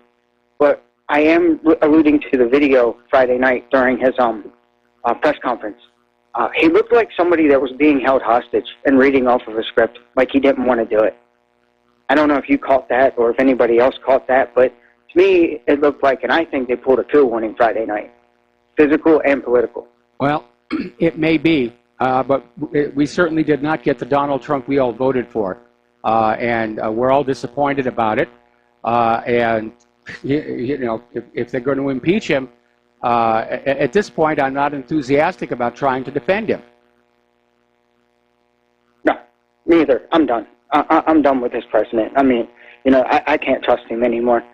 But I am alluding to the video Friday night during his press conference. He looked like somebody that was being held hostage and reading off of a script like he didn't want to do it. I don't know if you caught that or if anybody else caught that, but to me it looked like, and I think they pulled a coup on him Friday night, physical and political. Well, it may be. But we certainly did not get the Donald Trump we all voted for. And we're all disappointed about it. And, you know, if they're going to impeach him, at this point, I'm not enthusiastic about trying to defend him. No, neither. I'm done. I'm done with this president. I mean, you know, I can't trust him anymore.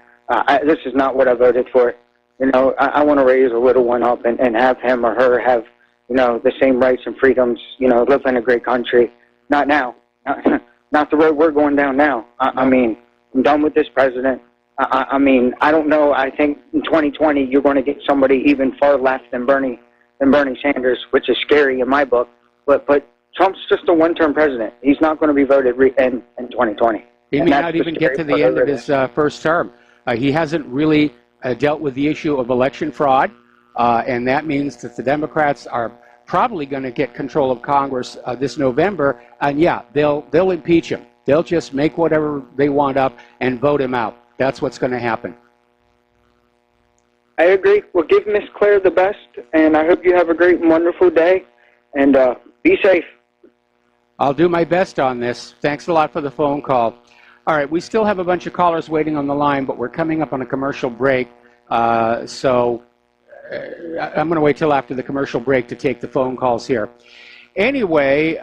This is not what I voted for. You know, I want to raise a little one up and have him or her have, you know, the same rights and freedoms, you know, live in a great country. Not now. Not the road we're going down now. I mean, I'm done with this president. I mean, I don't know. I think in 2020 you're going to get somebody even far left than Bernie Sanders, which is scary in my book. But Trump's just a one-term president. He's not going to be voted in 2020. He may not even get to the end of his first term. He hasn't really dealt with the issue of election fraud. And that means that the Democrats are probably going to get control of Congress this November. And yeah, they'll impeach him. They'll just make whatever they want up and vote him out. That's what's going to happen. I agree. Well, give Miss Claire the best, and I hope you have a great and wonderful day. And be safe. I'll do my best on this. Thanks a lot for the phone call. All right, we still have a bunch of callers waiting on the line, but we're coming up on a commercial break. So I'm going to wait till after the commercial break to take the phone calls here. Anyway,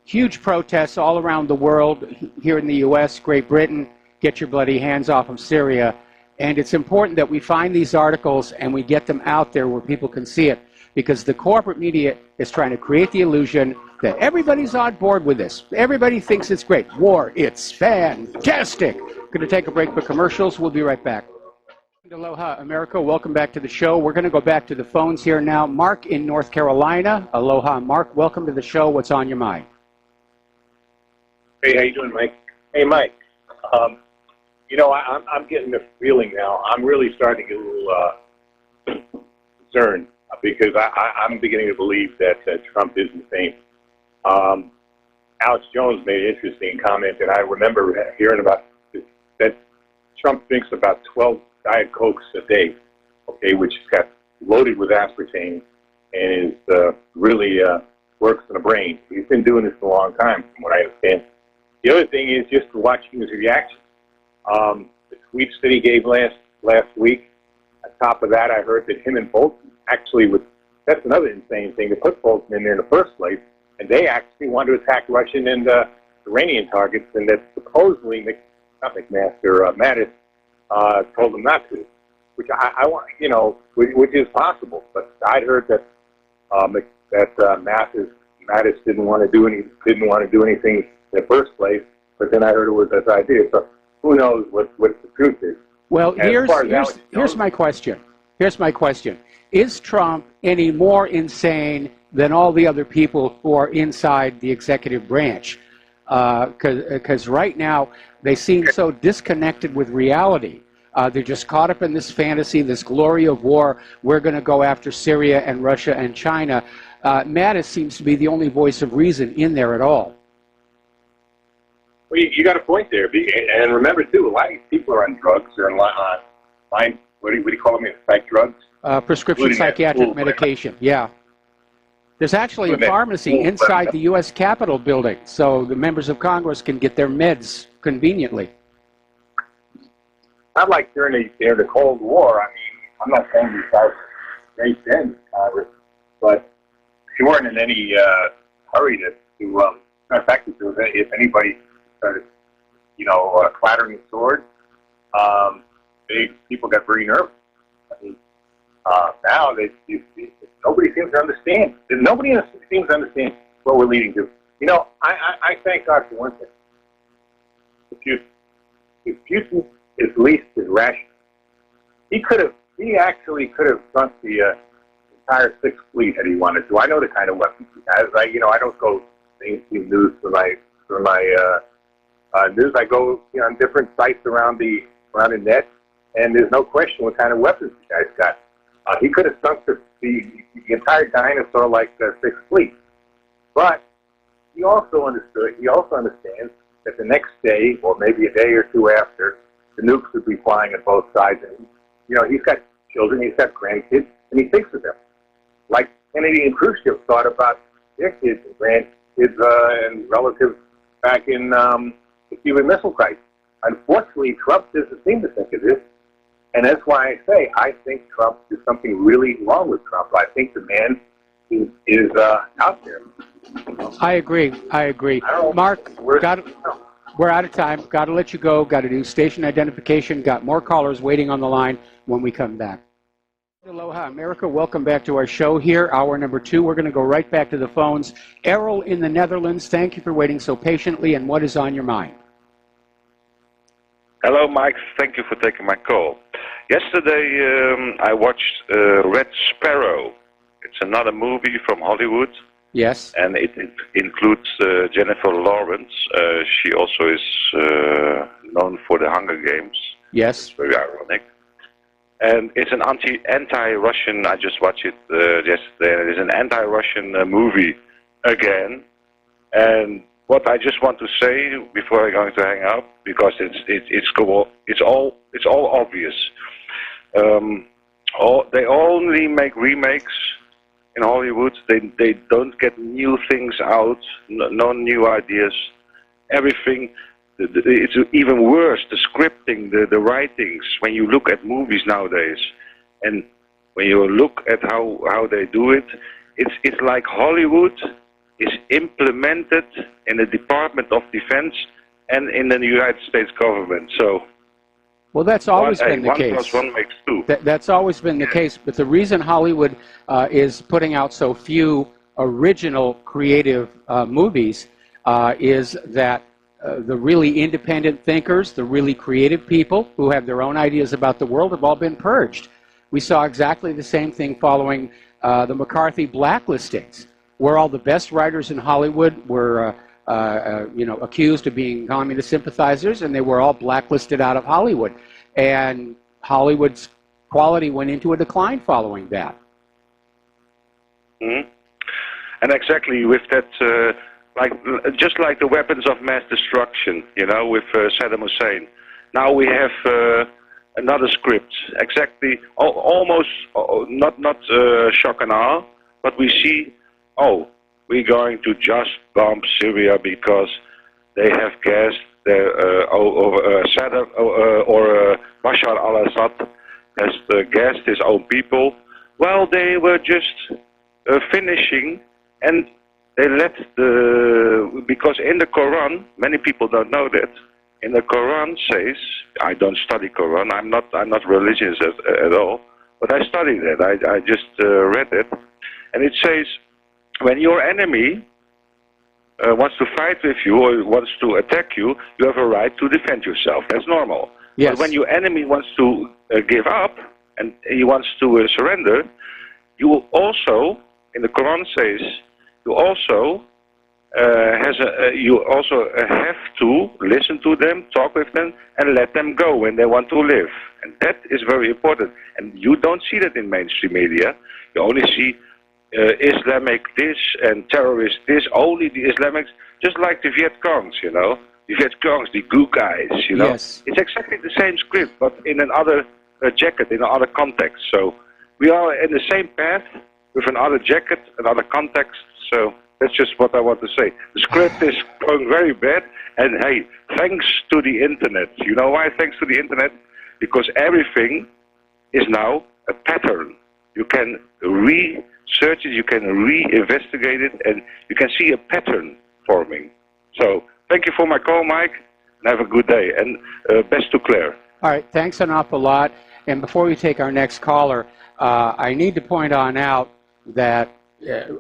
huge protests all around the world, here in the U.S., Great Britain. Get your bloody hands off of Syria. And it's important that we find these articles and we get them out there where people can see it, because the corporate media is trying to create the illusion that everybody's on board with this. Everybody thinks it's great. War, it's fantastic. Going to take a break for commercials. We'll be right back. Aloha, America. Welcome back to the show. We're going to go back to the phones here now. Mark in North Carolina. Aloha, Mark. Welcome to the show. What's on your mind? Hey, how you doing, Mike? Hey, Mike. You know, I'm getting the feeling now. I'm really starting to get a little concerned because I'm beginning to believe that Trump is insane. Alex Jones made an interesting comment, and I remember hearing about this, that Trump drinks about 12 Diet Cokes a day, okay, which has got loaded with aspartame and is really works in the brain. He's been doing this for a long time, from what I understand. The other thing is just watching his reaction. The tweets that he gave last week. On top of that, I heard that him and Bolton actually would. That's another insane thing to put Bolton in there in the first place, and they actually wanted to attack Russian and Iranian targets, and that supposedly Mattis told them not to, which I want, you know, which is possible. But I'd heard that Mattis didn't want to do anything in the first place, but then I heard it was his idea. So who knows what the truth is? Well, here's my question. Here's my question. Is Trump any more insane than all the other people who are inside the executive branch? Because right now they seem so disconnected with reality. They're just caught up in this fantasy, this glory of war. We're going to go after Syria and Russia and China. Mattis seems to be the only voice of reason in there at all. Well, you got a point there. And remember, too, a lot of these people are on drugs. They're on line, what do you call them? Psych drugs? Prescription psychiatric medication, yeah. There's actually a pharmacy inside the U.S. Capitol building, so the members of Congress can get their meds conveniently. Not like during the Cold War. I mean, I'm not saying these guys were great then, Congress, but they weren't in any hurry to in fact, if anybody started, clattering swords, people got very nervous. I mean, now nobody seems to understand. Nobody seems to understand what we're leading to. I thank God for one thing. If Putin is least as rational, he actually could have sunk the entire Sixth Fleet had he wanted to. I know the kind of weapons he has. I don't go mainstream news for my news. I go on different sites around the net, and there's no question what kind of weapons the guy's got. He could have sunk the entire dinosaur like the Sixth Fleet. But he also understood. He also understands that the next day, or maybe a day or two after, the nukes would be flying on both sides. And he's got children, he's got grandkids, and he thinks of them. Like Kennedy and Khrushchev thought about their kids and grandkids and relatives back in the Cuban Missile Crisis. Unfortunately, Trump doesn't seem to think of this. And that's why I say I think Trump, there's something really wrong with Trump. I think the man is out there. I agree. Mark, we're out of time. Got to let you go. Got to do station identification. Got more callers waiting on the line when we come back. Aloha, America. Welcome back to our show here, hour number 2. We're going to go right back to the phones. Errol in the Netherlands, thank you for waiting so patiently. And what is on your mind? Hello, Mike. Thank you for taking my call. Yesterday, I watched Red Sparrow. It's another movie from Hollywood. Yes. And it includes Jennifer Lawrence. She also is known for the Hunger Games. Yes. It's very ironic. And it's an anti-Russian, I just watched it yesterday, and it is an anti-Russian movie again. And what I just want to say before I'm going to hang up, because it's all obvious. They only make remakes in Hollywood. They don't get new things out, no new ideas. Everything. It's even worse, the scripting, the writings, when you look at movies nowadays. And when you look at how they do it, it's like Hollywood is implemented in the Department of Defense and in the United States government. So, well, that's always been the case. 1 + 1 makes 2. That's always been the case. But the reason Hollywood is putting out so few original creative movies is that the really independent thinkers, the really creative people who have their own ideas about the world have all been purged. We saw exactly the same thing following the McCarthy blacklistings, where all the best writers in Hollywood were accused of being communist sympathizers, and they were all blacklisted out of Hollywood. And Hollywood's quality went into a decline following that. Mm-hmm. And exactly with that... just like the weapons of mass destruction, with Saddam Hussein. Now we have another script, exactly, almost not shock and awe, but we see, we're going to just bomb Syria because they have gassed Saddam or Bashar al-Assad has gassed his own people. Well, they were just finishing, and they let because in the Quran, many people don't know that. In the Quran says, I don't study Quran, I'm not religious at all, but I studied it. I just read it, and it says, when your enemy wants to fight with you or wants to attack you, you have a right to defend yourself. That's normal. Yes. But when your enemy wants to give up and he wants to surrender, you also, in the Quran says, you also have to listen to them, talk with them, and let them go when they want to live. And that is very important. And you don't see that in mainstream media. You only see Islamic this and terrorist this, only the Islamics, just like the Viet Congs, You get skunks, the goo guys, you know. Yes. It's exactly the same script, but in another jacket, in another context. So we are in the same path with another jacket, another context. So that's just what I want to say. The script is going very bad, and hey, thanks to the internet. You know why thanks to the internet? Because everything is now a pattern. You can research it, you can re-investigate it, and you can see a pattern forming. So thank you for my call, Mike, and have a good day, and best to Claire. All right, thanks an awful lot. And before we take our next caller, I need to point on out that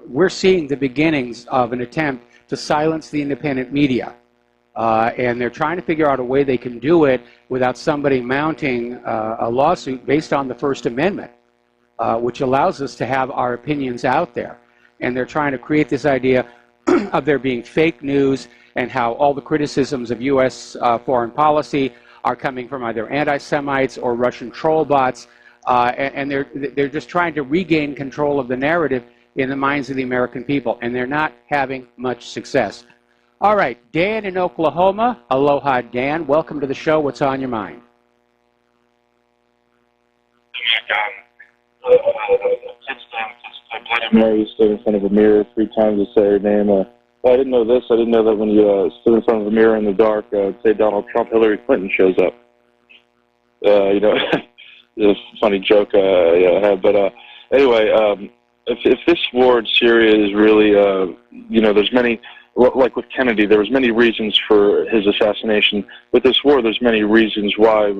we're seeing the beginnings of an attempt to silence the independent media. And they're trying to figure out a way they can do it without somebody mounting a lawsuit based on the First Amendment, which allows us to have our opinions out there. And they're trying to create this idea of there being fake news and how all the criticisms of U.S. Foreign policy are coming from either anti-Semites or Russian troll bots. And they're just trying to regain control of the narrative in the minds of the American people. And they're not having much success. All right, Dan in Oklahoma. Aloha, Dan. Welcome to the show. What's on your mind? I Bloody Mary stood in front of a mirror 3 times to say her name. Well, I didn't know this. I didn't know that when you stood in front of a mirror in the dark, say Donald Trump, Hillary Clinton shows up. You know, it's a funny joke I had. But anyway, if this war in Syria is really, you know, there's many, like with Kennedy, there was many reasons for his assassination. With this war, there's many reasons why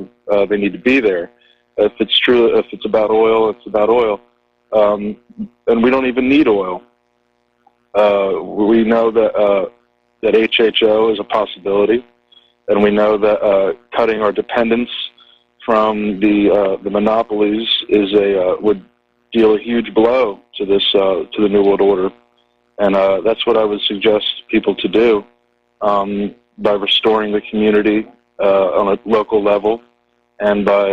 they need to be there. If it's true, if it's about oil, it's about oil. And we don't even need oil. We know that HHO is a possibility, and we know that cutting our dependence from the monopolies is would deal a huge blow to this to the New World Order, and that's what I would suggest people to do by restoring the community on a local level. And by,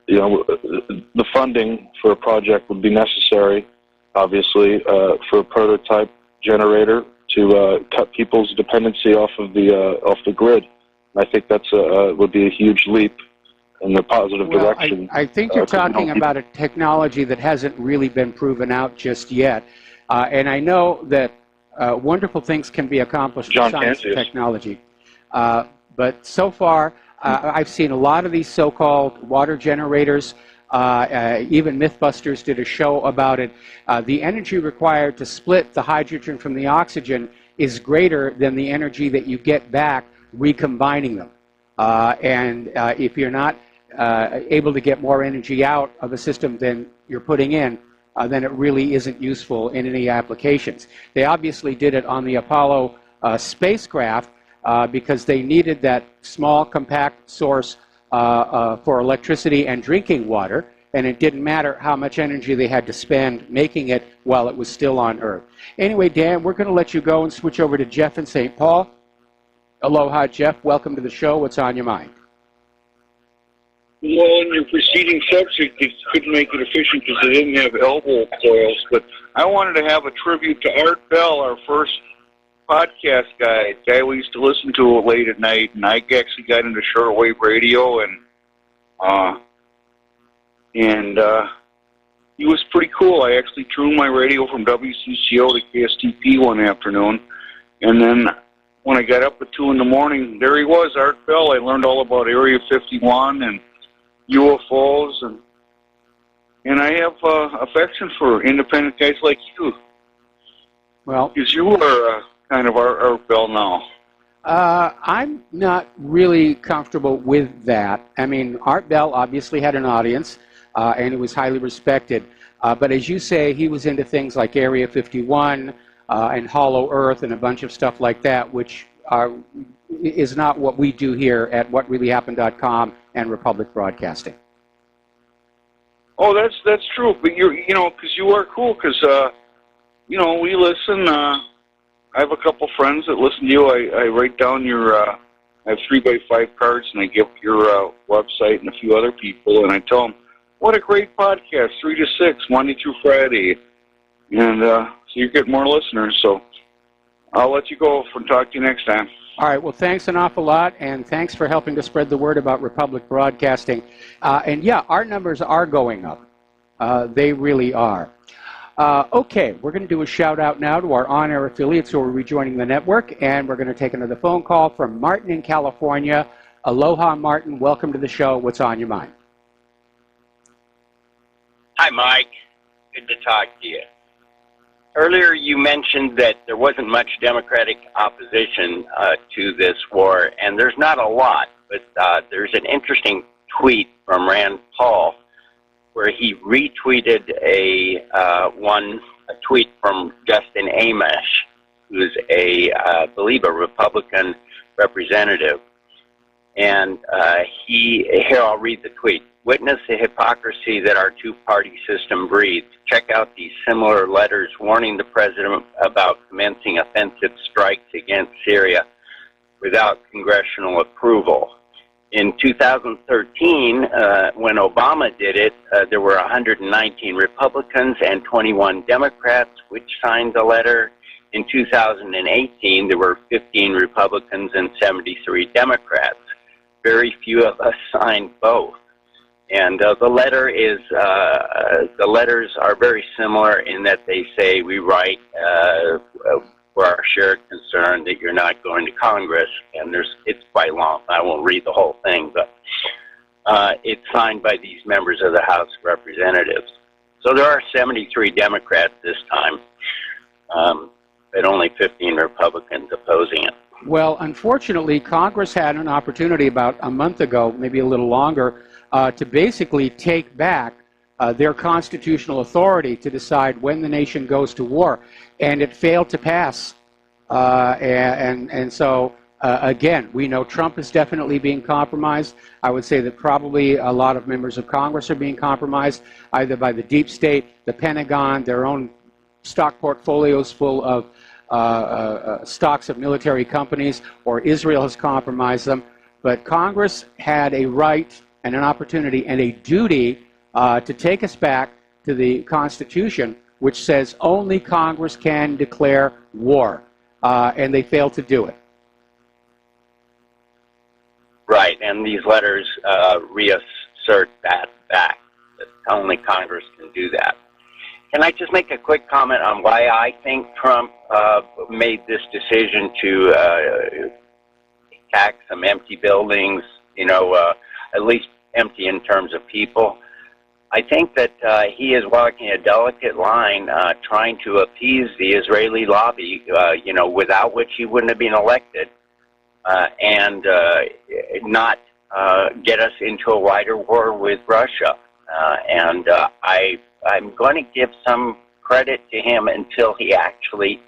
you know, the funding for a project would be necessary, obviously, for a prototype generator to cut people's dependency off the grid. And I think that's would be a huge leap in the positive direction. I think you're talking about a technology that hasn't really been proven out just yet. And I know that wonderful things can be accomplished with science and technology. But so far, I've seen a lot of these so-called water generators. Even Mythbusters did a show about it. The energy required to split the hydrogen from the oxygen is greater than the energy that you get back recombining them. And if you're not able to get more energy out of a system than you're putting in, then it really isn't useful in any applications. They obviously did it on the Apollo spacecraft, because they needed that small, compact source for electricity and drinking water, and it didn't matter how much energy they had to spend making it while it was still on Earth. Anyway, Dan, we're going to let you go and switch over to Jeff in St. Paul. Aloha, Jeff. Welcome to the show. What's on your mind? Well, in your preceding subject, they couldn't make it efficient because they didn't have elbow coils, but I wanted to have a tribute to Art Bell, our first podcast guy we used to listen to late at night, and I actually got into shortwave radio, and he was pretty cool. I actually tuned my radio from WCCO to KSTP one afternoon, and then when I got up at 2 in the morning, there he was, Art Bell. I learned all about Area 51 and UFOs, and I have affection for independent guys like you. Well, because you are kind of Art Bell now. I'm not really comfortable with that. I mean, Art Bell obviously had an audience, and he was highly respected. But as you say, he was into things like Area 51 and Hollow Earth and a bunch of stuff like that, which is not what we do here at WhatReallyHappened.com and Republic Broadcasting. Oh, that's true. But you know, because you are cool. Because you know, we listen. I have a couple friends that listen to you. I write down your, I have 3x5 cards, and I give your website and a few other people, and I tell them, what a great podcast, 3 to 6, Monday through Friday. And so you get more listeners, so I'll let you go and talk to you next time. All right, well, thanks an awful lot, and thanks for helping to spread the word about Republic Broadcasting. And yeah, our numbers are going up. They really are. Okay, we're going to do a shout out now to our on-air affiliates who are rejoining the network, and we're going to take another phone call from Martin in California. Aloha, Martin. Welcome to the show. What's on your mind? Hi, Mike. Good to talk to you. Earlier, you mentioned that there wasn't much Democratic opposition to this war, and there's not a lot, but there's an interesting tweet from Rand Paul where he retweeted a tweet from Justin Amash, who's I believe, a Republican representative. And here I'll read the tweet. Witness the hypocrisy that our two-party system breeds. Check out these similar letters warning the president about commencing offensive strikes against Syria without congressional approval. In 2013, when Obama did it, there were 119 Republicans and 21 Democrats which signed the letter. In 2018, there were 15 Republicans and 73 Democrats. Very few of us signed both. And the letters are very similar in that they say we write for our shared concern that you're not going to Congress, and it's quite long. I won't read the whole thing, but it's signed by these members of the House of Representatives. So there are 73 Democrats this time, but only 15 Republicans opposing it. Well, unfortunately, Congress had an opportunity about a month ago, maybe a little longer, to basically take back their constitutional authority to decide when the nation goes to war, and it failed to pass. So, again, we know Trump is definitely being compromised. I would say that probably a lot of members of Congress are being compromised, either by the deep state, the Pentagon, their own stock portfolios full of stocks of military companies, or Israel has compromised them. But Congress had a right and an opportunity and a duty to take us back to the Constitution, which says only Congress can declare war, and they failed to do it. Right, and these letters reassert that back, that only Congress can do that. Can I just make a quick comment on why I think Trump made this decision to attack some empty buildings, at least empty in terms of people? I think that he is walking a delicate line trying to appease the Israeli lobby, without which he wouldn't have been elected, and not get us into a wider war with Russia. I'm going to give some credit to him until he actually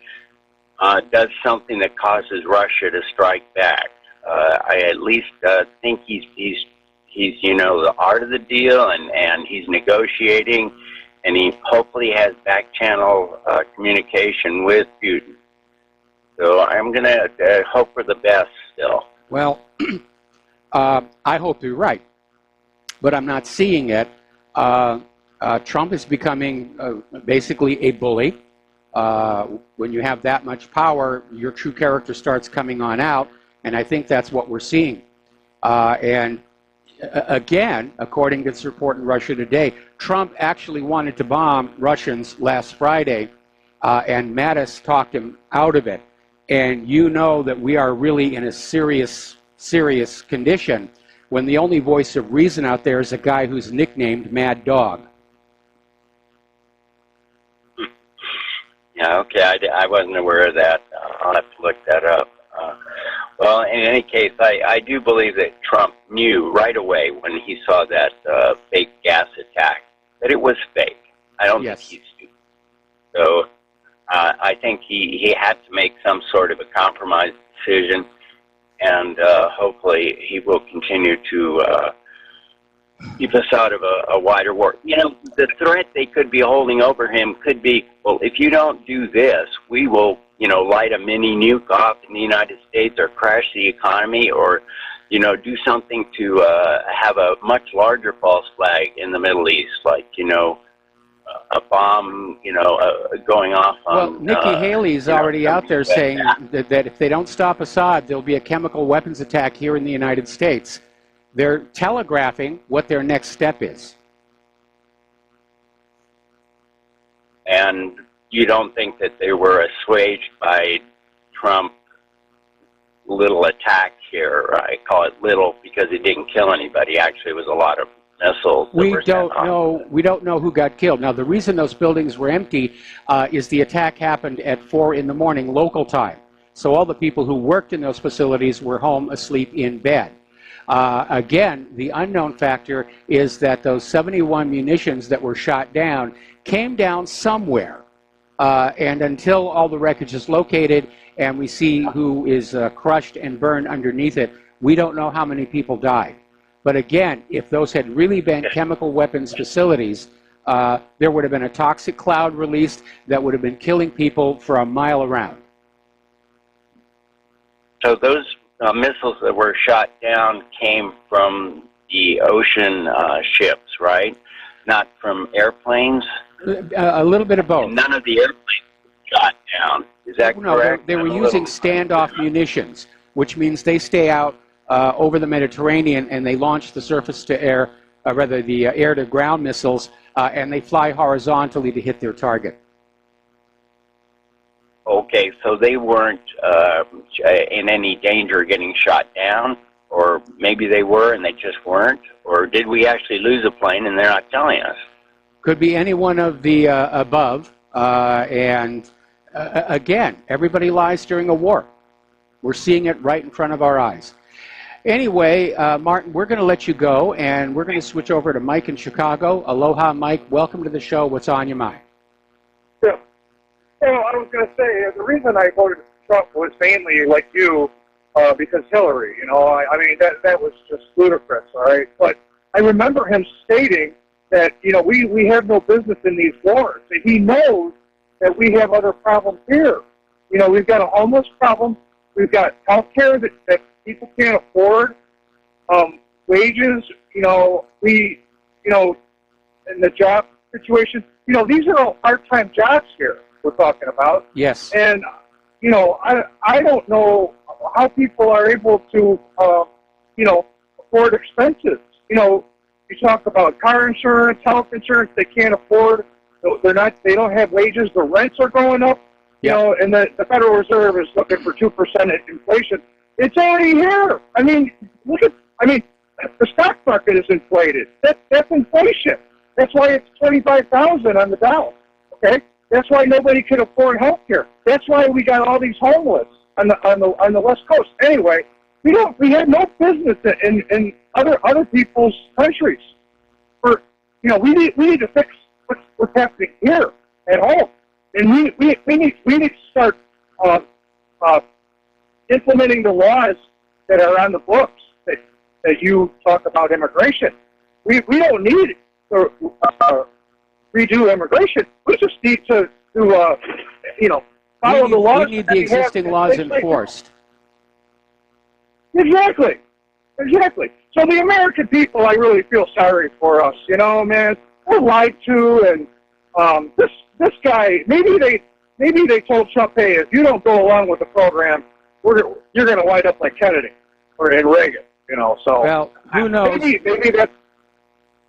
does something that causes Russia to strike back. I at least think he's the art of the deal, and he's negotiating, and he hopefully has back channel communication with Putin. So I'm going to hope for the best still. Well, I hope you're right, but I'm not seeing it. Trump is becoming basically a bully. When you have that much power, your true character starts coming on out, and I think that's what we're seeing. And again, according to this report in Russia Today, Trump actually wanted to bomb Russians last Friday, and Mattis talked him out of it. And you know that we are really in a serious condition when the only voice of reason out there is a guy who's nicknamed Mad Dog. Yeah, okay, I wasn't aware of that. I'll have to look that up. Well, in any case, I do believe that Trump knew right away when he saw that fake gas attack that it was fake. I don't think he's stupid. So I think he had to make some sort of a compromise decision, and hopefully he will continue to keep us out of a wider war. The threat they could be holding over him could be, well, if you don't do this, we will, light a mini nuke off in the United States, or crash the economy, or, do something to have a much larger false flag in the Middle East, like, a bomb, going off on. Well, Nikki Haley's already out there saying that if they don't stop Assad, there'll be a chemical weapons attack here in the United States. They're telegraphing what their next step is. And you don't think that they were assuaged by Trump's little attack here? I call it little because it didn't kill anybody. Actually, it was a lot of missiles. We don't know who got killed. Now, the reason those buildings were empty is the attack happened at 4 in the morning local time. So all the people who worked in those facilities were home asleep in bed. Again, the unknown factor is that those 71 munitions that were shot down came down somewhere. And until all the wreckage is located and we see who is crushed and burned underneath it, we don't know how many people died. But again, if those had really been chemical weapons facilities, there would have been a toxic cloud released that would have been killing people for a mile around. So those missiles that were shot down came from the ocean ships, right? Not from airplanes? A little bit of both. And none of the airplanes were shot down. Is that correct? They were using standoff munitions, which means they stay out over the Mediterranean and they launch the surface-to-air, the air-to-ground missiles, and they fly horizontally to hit their target. Okay, so they weren't in any danger of getting shot down, or maybe they were and they just weren't, or did we actually lose a plane and they're not telling us? Could be any one of the above, and again, everybody lies during a war. We're seeing it right in front of our eyes. Anyway, Martin, we're going to let you go, and we're going to switch over to Mike in Chicago. Aloha, Mike. Welcome to the show. What's on your mind? Yeah. Well, I was going to say, the reason I voted Trump was mainly, like you, because Hillary, I mean, that was just ludicrous, all right? But I remember him stating that, we have no business in these wars. And he knows that we have other problems here. We've got a homeless problem. We've got health care that people can't afford, wages, in the job situation. These are all part-time jobs here we're talking about. Yes. And, I don't know how people are able to, afford expenses. You talk about car insurance, health insurance, they can't afford. They don't have wages. The rents are going up. And the Federal Reserve is looking for 2% inflation. It's already here. I mean, the stock market is inflated. That's inflation. That's why it's 25,000 on the Dow. Okay, that's why nobody can afford health care. That's why we got all these homeless on the West Coast. Anyway, we have no business in other people's countries. We need to fix what's happening here at home. And we need to start implementing the laws that are on the books that you talk about immigration. We don't need to redo immigration. We just need to follow the laws. We need the existing laws enforced. Exactly. So the American people, I really feel sorry for us. Man, we're lied to, and this guy, maybe they told Trump, hey, if you don't go along with the program, you're going to wind up like Kennedy or in Reagan. So well, who knows? Maybe that's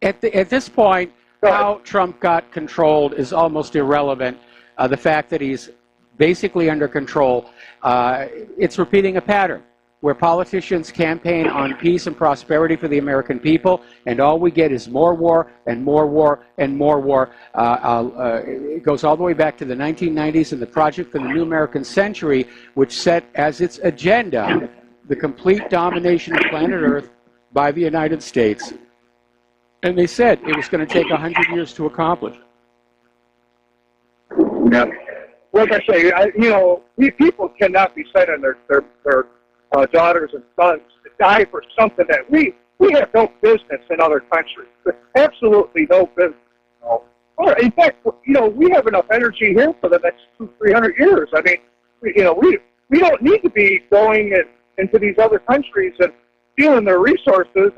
at this point. How Trump got controlled is almost irrelevant. The fact that he's basically under control, it's repeating a pattern where politicians campaign on peace and prosperity for the American people, and all we get is more war and more war and more war. It goes all the way back to the 1990s and the Project for the New American Century, which set as its agenda the complete domination of planet Earth by the United States. And they said it was going to take 100 years to accomplish. Yeah. Like I say, people cannot be sending their daughters and sons to die for something that we have no business in other countries. Absolutely no business. Or in fact, we have enough energy here for the next 200-300 years. I mean, we don't need to be going into these other countries and stealing their resources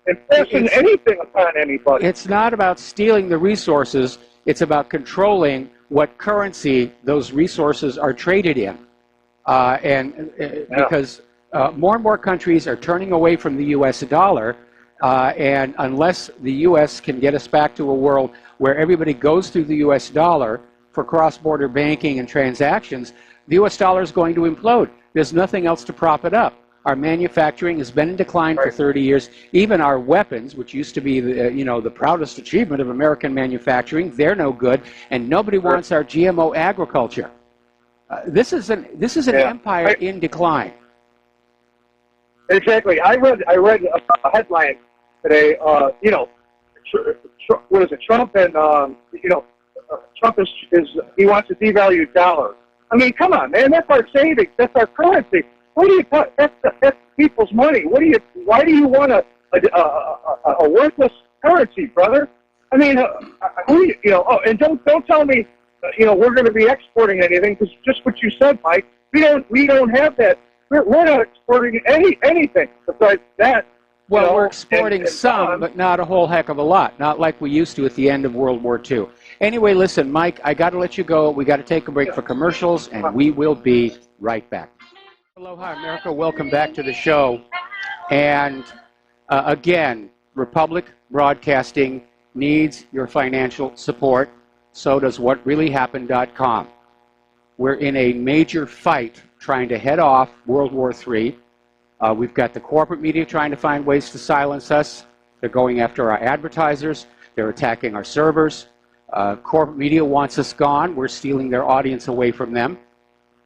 and forcing anything upon anybody. It's not about stealing the resources. It's about controlling what currency those resources are traded in. Because more and more countries are turning away from the U.S. dollar, and unless the U.S. can get us back to a world where everybody goes through the U.S. dollar for cross-border banking and transactions, the U.S. dollar is going to implode. There's nothing else to prop it up. Our manufacturing has been in decline for 30 years. Even our weapons, which used to be the proudest achievement of American manufacturing, they're no good, and nobody wants our GMO agriculture. This is an empire in decline. Exactly. I read a headline today. What is it? Trump and Trump is he wants to devalue dollar. I mean, come on, man. That's our savings. That's our currency. What do you? That's people's money. Why do you want a worthless currency, brother? I mean, and don't tell me, we're going to be exporting anything, because just what you said, Mike. We don't have that. We're not exporting anything besides that. Well, we're exporting some, but not a whole heck of a lot. Not like we used to at the end of World War II. Anyway, listen, Mike, I got to let you go. We got to take a break for commercials, and we will be right back. Aloha, America. Welcome back to the show. And again, Republic Broadcasting needs your financial support. So does WhatReallyHappened.com. We're in a major fight trying to head off World War III. We've got the corporate media trying to find ways to silence us. They're going after our advertisers. They're attacking our servers. Corporate media wants us gone. We're stealing their audience away from them.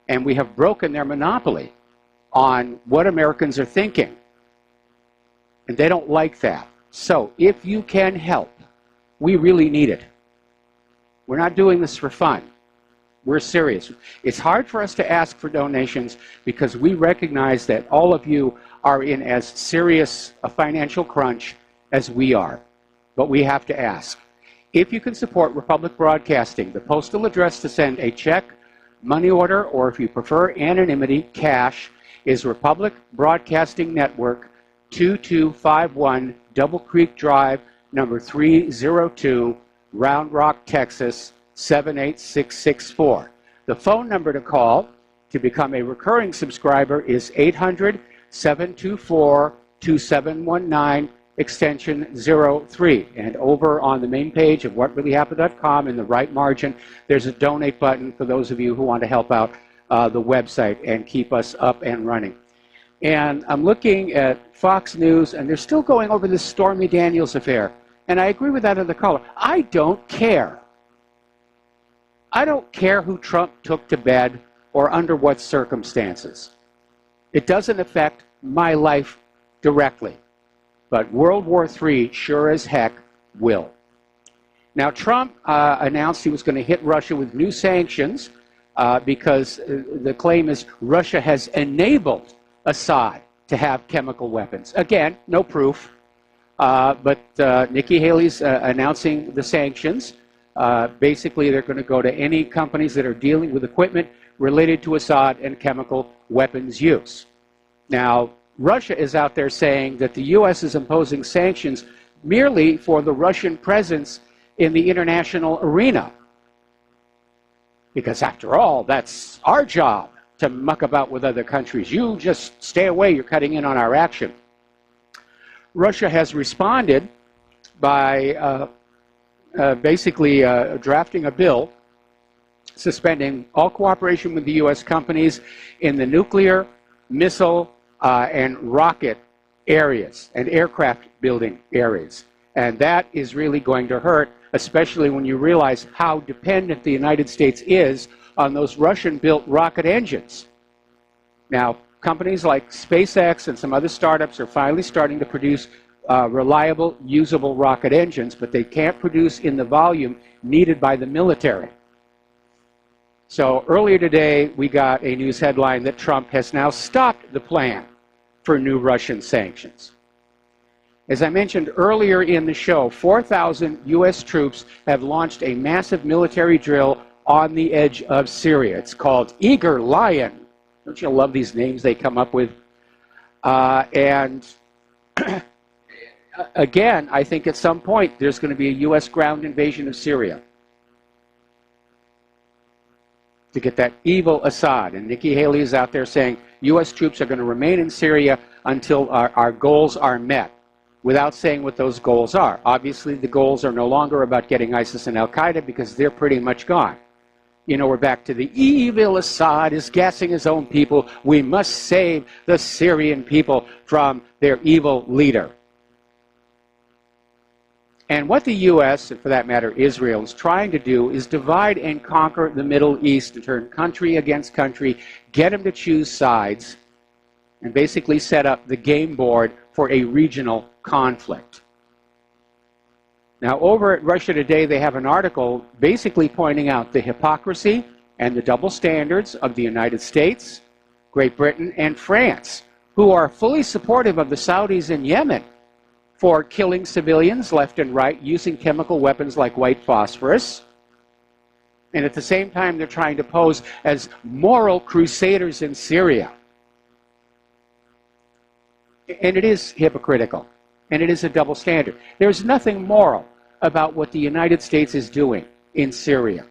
And we have broken their monopoly on what Americans are thinking. And they don't like that. So if you can help, we really need it. We're not doing this for fun. We're serious. It's hard for us to ask for donations because we recognize that all of you are in as serious a financial crunch as we are. But we have to ask. If you can support Republic Broadcasting, the postal address to send a check, money order, or if you prefer anonymity, cash, is Republic Broadcasting Network, 2251 Double Creek Drive, number 302, Round Rock, Texas, 78664. The phone number to call to become a recurring subscriber is 800-724-2719, extension 03. And over on the main page of WhatReallyHappened.com in the right margin, there's a donate button for those of you who want to help out the website and keep us up and running. And I'm looking at Fox News, and they're still going over this Stormy Daniels affair. And I agree with that other caller. I don't care. I don't care who Trump took to bed or under what circumstances. It doesn't affect my life directly. But World War III sure as heck will. Now, Trump announced he was going to hit Russia with new sanctions because the claim is Russia has enabled Assad to have chemical weapons. Again, no proof. But Nikki Haley's announcing the sanctions. Basically, they're going to go to any companies that are dealing with equipment related to Assad and chemical weapons use. Now, Russia is out there saying that the U.S. is imposing sanctions merely for the Russian presence in the international arena. Because after all, that's our job to muck about with other countries. You just stay away, you're cutting in on our action. Russia has responded by basically drafting a bill suspending all cooperation with the U.S. companies in the nuclear, missile, and rocket areas and aircraft building areas. And that is really going to hurt, especially when you realize how dependent the United States is on those Russian-built rocket engines. Now, companies like SpaceX and some other startups are finally starting to produce reliable, usable rocket engines, but they can't produce in the volume needed by the military. So earlier today, we got a news headline that Trump has now stopped the plan for new Russian sanctions. As I mentioned earlier in the show, 4,000 U.S. troops have launched a massive military drill on the edge of Syria. It's called Eager Lion. Don't you love these names they come up with? And again, I think at some point there's going to be a U.S. ground invasion of Syria. to get that evil Assad. And Nikki Haley is out there saying U.S. troops are going to remain in Syria until our goals are met, without saying what those goals are. Obviously, the goals are no longer about getting ISIS and Al-Qaeda because they're pretty much gone. You know, we're back to the evil Assad is gassing his own people. We must save the Syrian people from their evil leader. And what the U.S., and for that matter Israel, is trying to do is divide and conquer the Middle East and turn country against country, get them to choose sides, and basically set up the game board for a regional conflict. Now, over at Russia Today, they have an article basically pointing out the hypocrisy and the double standards of the United States, Great Britain, and France, who are fully supportive of the Saudis in Yemen for killing civilians left and right using chemical weapons like white phosphorus. And at the same time, they're trying to pose as moral crusaders in Syria. And it is hypocritical. And it is a double standard. There's nothing moral about what the United States is doing in Syria.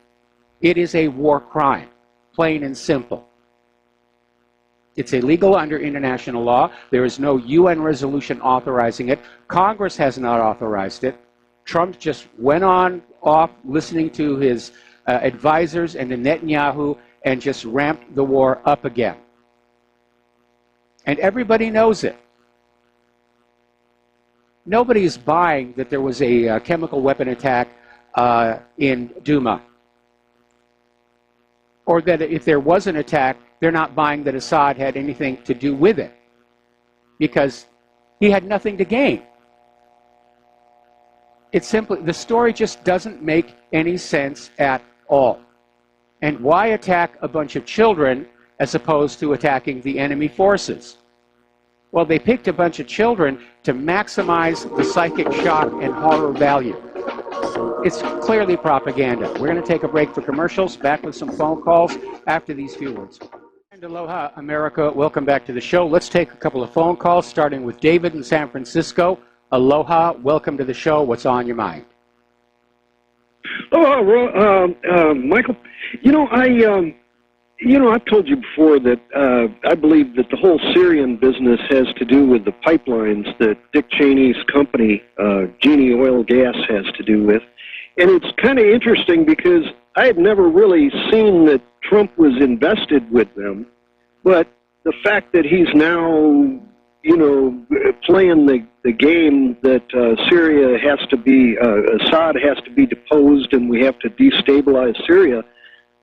It is a war crime, plain and simple. It's illegal under international law. There is no UN resolution authorizing it. Congress has not authorized it. Trump just went off listening to his advisors and to Netanyahu and just ramped the war up again. And everybody knows it. Nobody is buying that there was a chemical weapon attack in Douma. Or that if there was an attack, they're not buying that Assad had anything to do with it. Because he had nothing to gain. It's simply, the story just doesn't make any sense at all. And why attack a bunch of children as opposed to attacking the enemy forces? Well, they picked a bunch of children to maximize the psychic shock and horror value. It's clearly propaganda. We're going to take a break for commercials, back with some phone calls after these few words. And aloha, America. Welcome back to the show. Let's take a couple of phone calls, starting with David in San Francisco. Aloha, welcome to the show. What's on your mind? Oh, Michael, I've told you before that I believe that the whole Syrian business has to do with the pipelines that Dick Cheney's company, Genie Oil Gas, has to do with. And it's kind of interesting because I had never really seen that Trump was invested with them, but the fact that he's now, playing the game that Syria has to be, Assad has to be deposed and we have to destabilize Syria,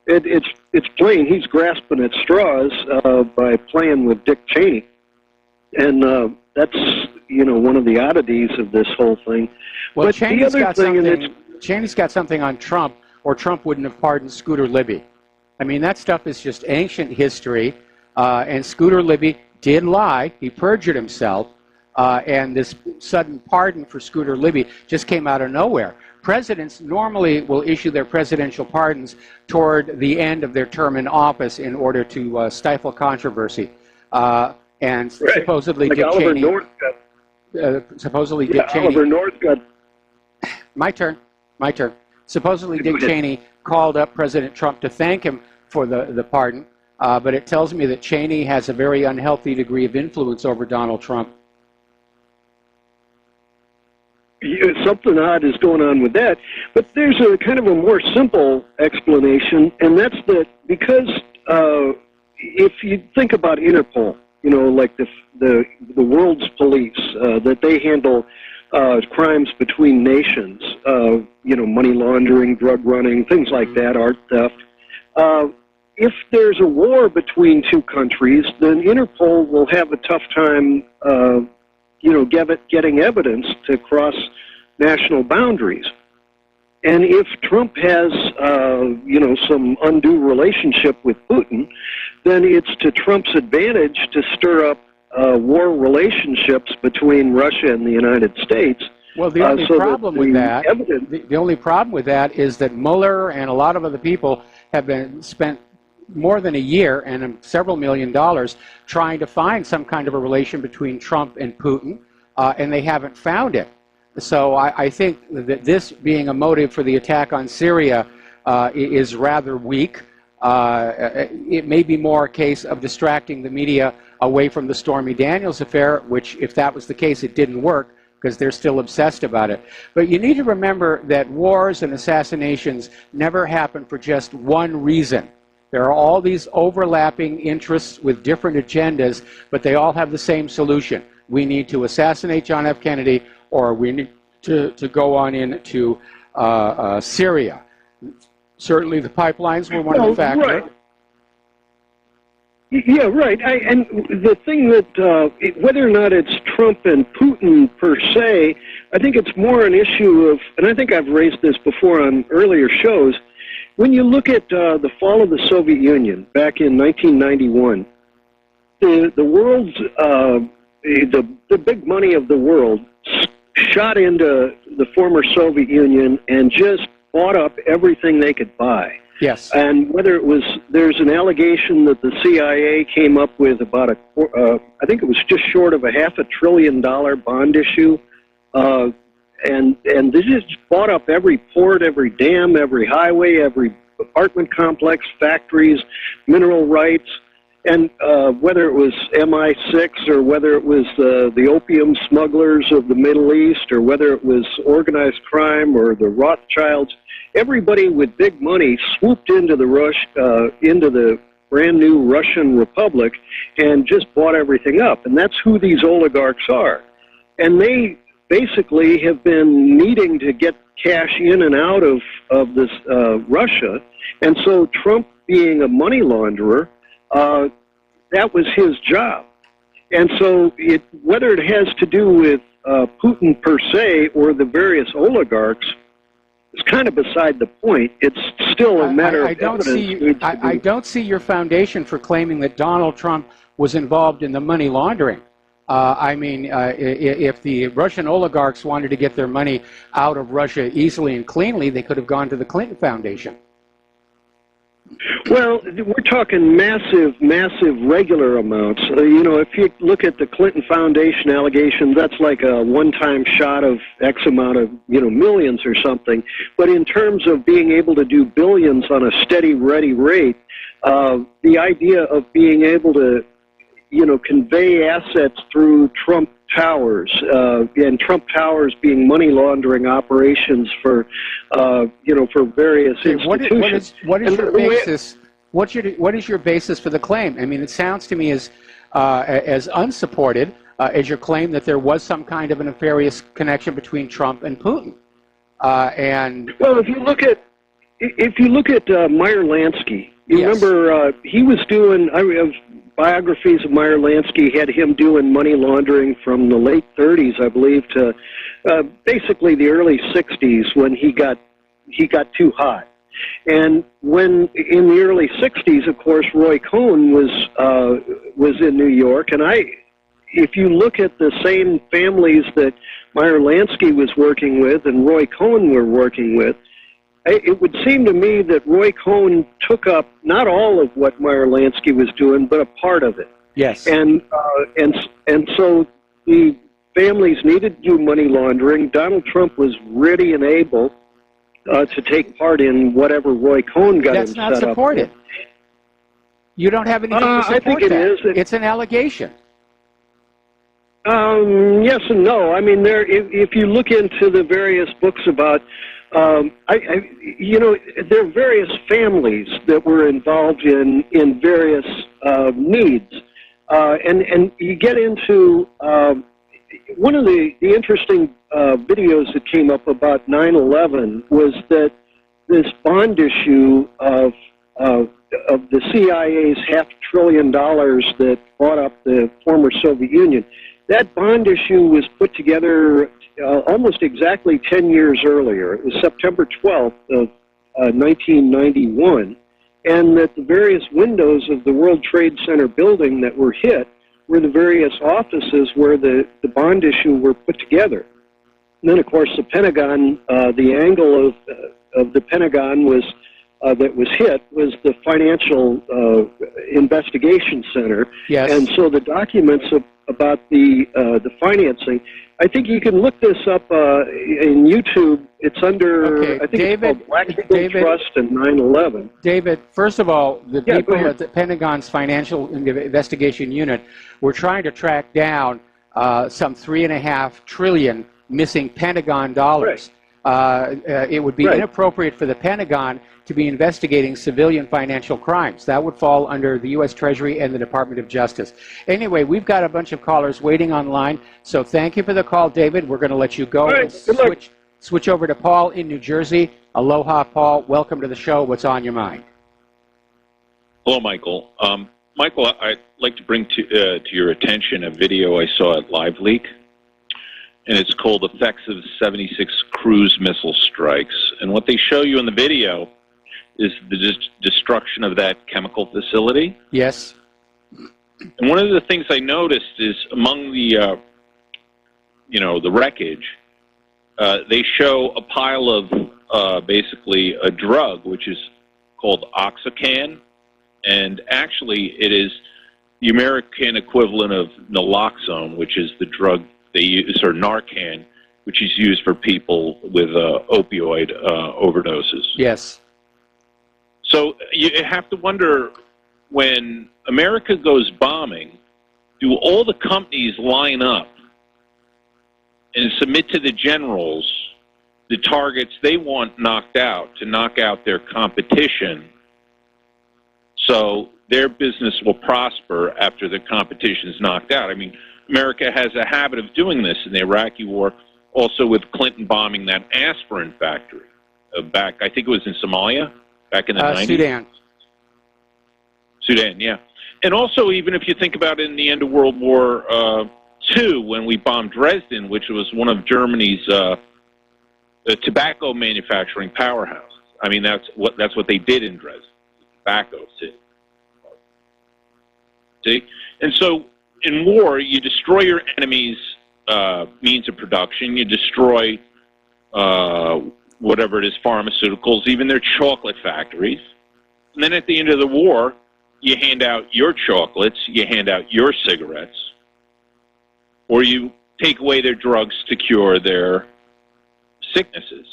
it's plain he's grasping at straws by playing with Dick Cheney. And that's, one of the oddities of this whole thing. Well, but Cheney's got something on Trump, or Trump wouldn't have pardoned Scooter Libby. I mean, that stuff is just ancient history, and Scooter Libby did lie. He perjured himself, and this sudden pardon for Scooter Libby just came out of nowhere. Presidents normally will issue their presidential pardons toward the end of their term in office in order to stifle controversy. And supposedly like Dick Oliver Cheney... North Dick Cheney... Oliver North got... My turn. Supposedly Dick Cheney called up President Trump to thank him for the pardon, but it tells me that Cheney has a very unhealthy degree of influence over Donald Trump. Something odd is going on with that, but there's a kind of a more simple explanation, and that's that because if you think about Interpol, like the world's police, that they handle crimes between nations, money laundering, drug running, things like that, art theft. If there's a war between two countries, then Interpol will have a tough time getting evidence to cross national boundaries. And if Trump has, some undue relationship with Putin, then it's to Trump's advantage to stir up war relationships between Russia and the United States. Well, the only problem with that, the only problem with that is that Mueller and a lot of other people have been spent more than a year and several $1 million trying to find some kind of a relation between Trump and Putin, and they haven't found it. So I think that this being a motive for the attack on Syria is rather weak. It may be more a case of distracting the media away from the Stormy Daniels affair, which, if that was the case, it didn't work because they're still obsessed about it. But you need to remember that wars and assassinations never happen for just one reason. There are all these overlapping interests with different agendas, but they all have the same solution. We need to assassinate John F. Kennedy, or we need to go on into Syria. Certainly the pipelines were one of the factors. Right. Yeah, right. And the thing that, whether or not it's Trump and Putin per se, I think it's more an issue of, and I think I've raised this before on earlier shows, when you look at the fall of the Soviet Union back in 1991, the world's, the big money of the world shot into the former Soviet Union and just bought up everything they could buy. Yes. And whether it was, there's an allegation that the CIA came up with about I think it was just short of a $500 billion bond issue, and they just bought up every port, every dam, every highway, every apartment complex, factories, mineral rights, and whether it was MI6 or whether it was the opium smugglers of the Middle East or whether it was organized crime or the Rothschilds, everybody with big money swooped into the brand new Russian Republic and just bought everything up. And that's who these oligarchs are. And they basically have been needing to get cash in and out of this Russia. And so Trump, being a money launderer, that was his job. And so whether it has to do with Putin per se or the various oligarchs, it's kind of beside the point. It's still a matter of evidence. I don't see your foundation for claiming that Donald Trump was involved in the money laundering. I mean, if the Russian oligarchs wanted to get their money out of Russia easily and cleanly, they could have gone to the Clinton Foundation. Well, we're talking massive regular amounts. You know, if you look at the Clinton Foundation allegation, that's like a one-time shot of X amount of, millions or something. But in terms of being able to do billions on a steady, ready rate, the idea of being able to, convey assets through Trump Towers, and Trump Towers being money laundering operations for, for various institutions. What is your basis? What is your basis for the claim? I mean, it sounds to me as unsupported as your claim that there was some kind of a nefarious connection between Trump and Putin. Well, if you look at Meyer Lansky, remember he was doing. Biographies of Meyer Lansky had him doing money laundering from the late 30s, I believe, to basically the early 60s when he got too hot. And when in the early 60s, of course, Roy Cohn was in New York, and if you look at the same families that Meyer Lansky was working with and Roy Cohn were working with, it would seem to me that Roy Cohn took up not all of what Meyer Lansky was doing, but a part of it. Yes. And so the families needed to do money laundering. Donald Trump was ready and able to take part in whatever Roy Cohn got him set up. That's not supported. You don't have anything to support I think it is. It's an allegation. Yes and no. I mean, if you look into the various books about, there are various families that were involved in various needs, and you get into one of the interesting videos that came up about 9/11 was that this bond issue of the CIA's $500 billion that bought up the former Soviet Union. That bond issue was put together almost exactly 10 years earlier. It was September 12th of 1991, and that the various windows of the World Trade Center building that were hit were the various offices where the bond issue were put together. And then, of course, the Pentagon, the angle of the Pentagon was that was hit was the Financial Investigation Center. Yes. And so the documents about the financing, I think you can look this up in YouTube. It's under, I think David, it's called Black Eagle Trust and 9/11. David, first of all, the people at the Pentagon's Financial Investigation Unit were trying to track down some $3.5 trillion missing Pentagon dollars. It would be inappropriate for the Pentagon to be investigating civilian financial crimes. That would fall under the U.S. Treasury and the Department of Justice. Anyway, we've got a bunch of callers waiting online, so thank you for the call, David. We're going to let you go and switch over to Paul in New Jersey. Aloha, Paul. Welcome to the show. What's on your mind? Hello, Michael. Michael, I'd like to bring to your attention a video I saw at LiveLeak, and it's called Effects of 76 Cruise Missile Strikes. And what they show you in the video is the destruction of that chemical facility. Yes. And one of the things I noticed is among the, the wreckage, they show a pile of basically a drug, which is called Oxycan. And actually, it is the American equivalent of naloxone, which is the drug they use, or Narcan, which is used for people with opioid overdoses. Yes. So you have to wonder, when America goes bombing, do all the companies line up and submit to the generals the targets they want knocked out to knock out their competition, so their business will prosper after the competition is knocked out? I mean, America has a habit of doing this in the Iraqi war, also with Clinton bombing that aspirin factory back, I think it was in Somalia, back in the 90s. Sudan, yeah. And also, even if you think about it in the end of World War II, when we bombed Dresden, which was one of Germany's tobacco manufacturing powerhouses. I mean, that's what they did in Dresden, tobacco city. See? And so, in war, you destroy your enemy's means of production. You destroy whatever it is, pharmaceuticals, even their chocolate factories. And then at the end of the war, you hand out your chocolates, you hand out your cigarettes, or you take away their drugs to cure their sicknesses.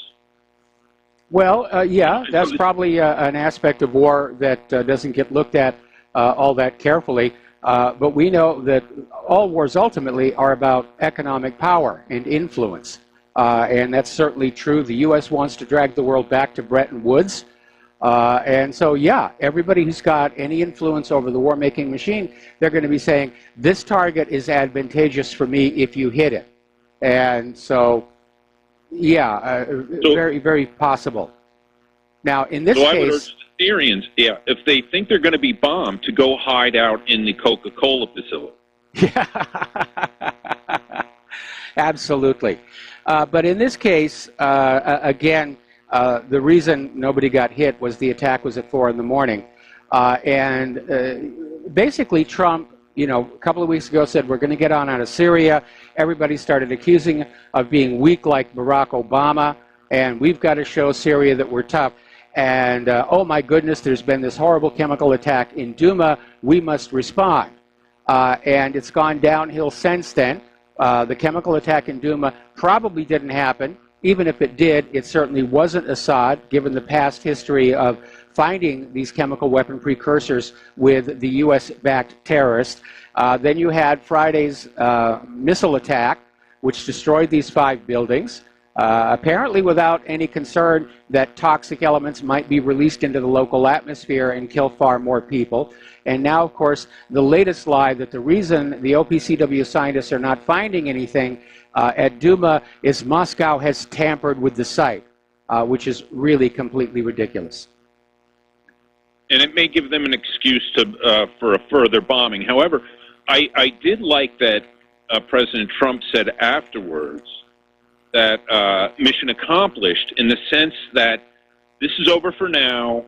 Well, yeah, that's probably an aspect of war that doesn't get looked at all that carefully. But we know that all wars ultimately are about economic power and influence. And that's certainly true. The U.S. wants to drag the world back to Bretton Woods. And so, yeah, everybody who's got any influence over the war-making machine, they're going to be saying, this target is advantageous for me if you hit it. And so, yeah, very, very possible. Now, in this case... I would urge the Syrians, yeah, if they think they're going to be bombed, to go hide out in the Coca-Cola facility. Absolutely. But in this case, again, the reason nobody got hit was the attack was at 4 in the morning. And basically Trump, a couple of weeks ago said, we're going to get on out of Syria. Everybody started accusing of being weak like Barack Obama, and we've got to show Syria that we're tough. And, oh my goodness, there's been this horrible chemical attack in Duma. We must respond. And it's gone downhill since then. The chemical attack in Duma probably didn't happen. Even if it did, it certainly wasn't Assad, given the past history of finding these chemical weapon precursors with the U.S.-backed terrorists. Then you had Friday's missile attack, which destroyed these 5 buildings, apparently without any concern that toxic elements might be released into the local atmosphere and kill far more people. And now, of course, the latest lie that the reason the OPCW scientists are not finding anything at Duma is Moscow has tampered with the site, which is really completely ridiculous. And it may give them an excuse for a further bombing. However, I did like that President Trump said afterwards that mission accomplished, in the sense that this is over for now.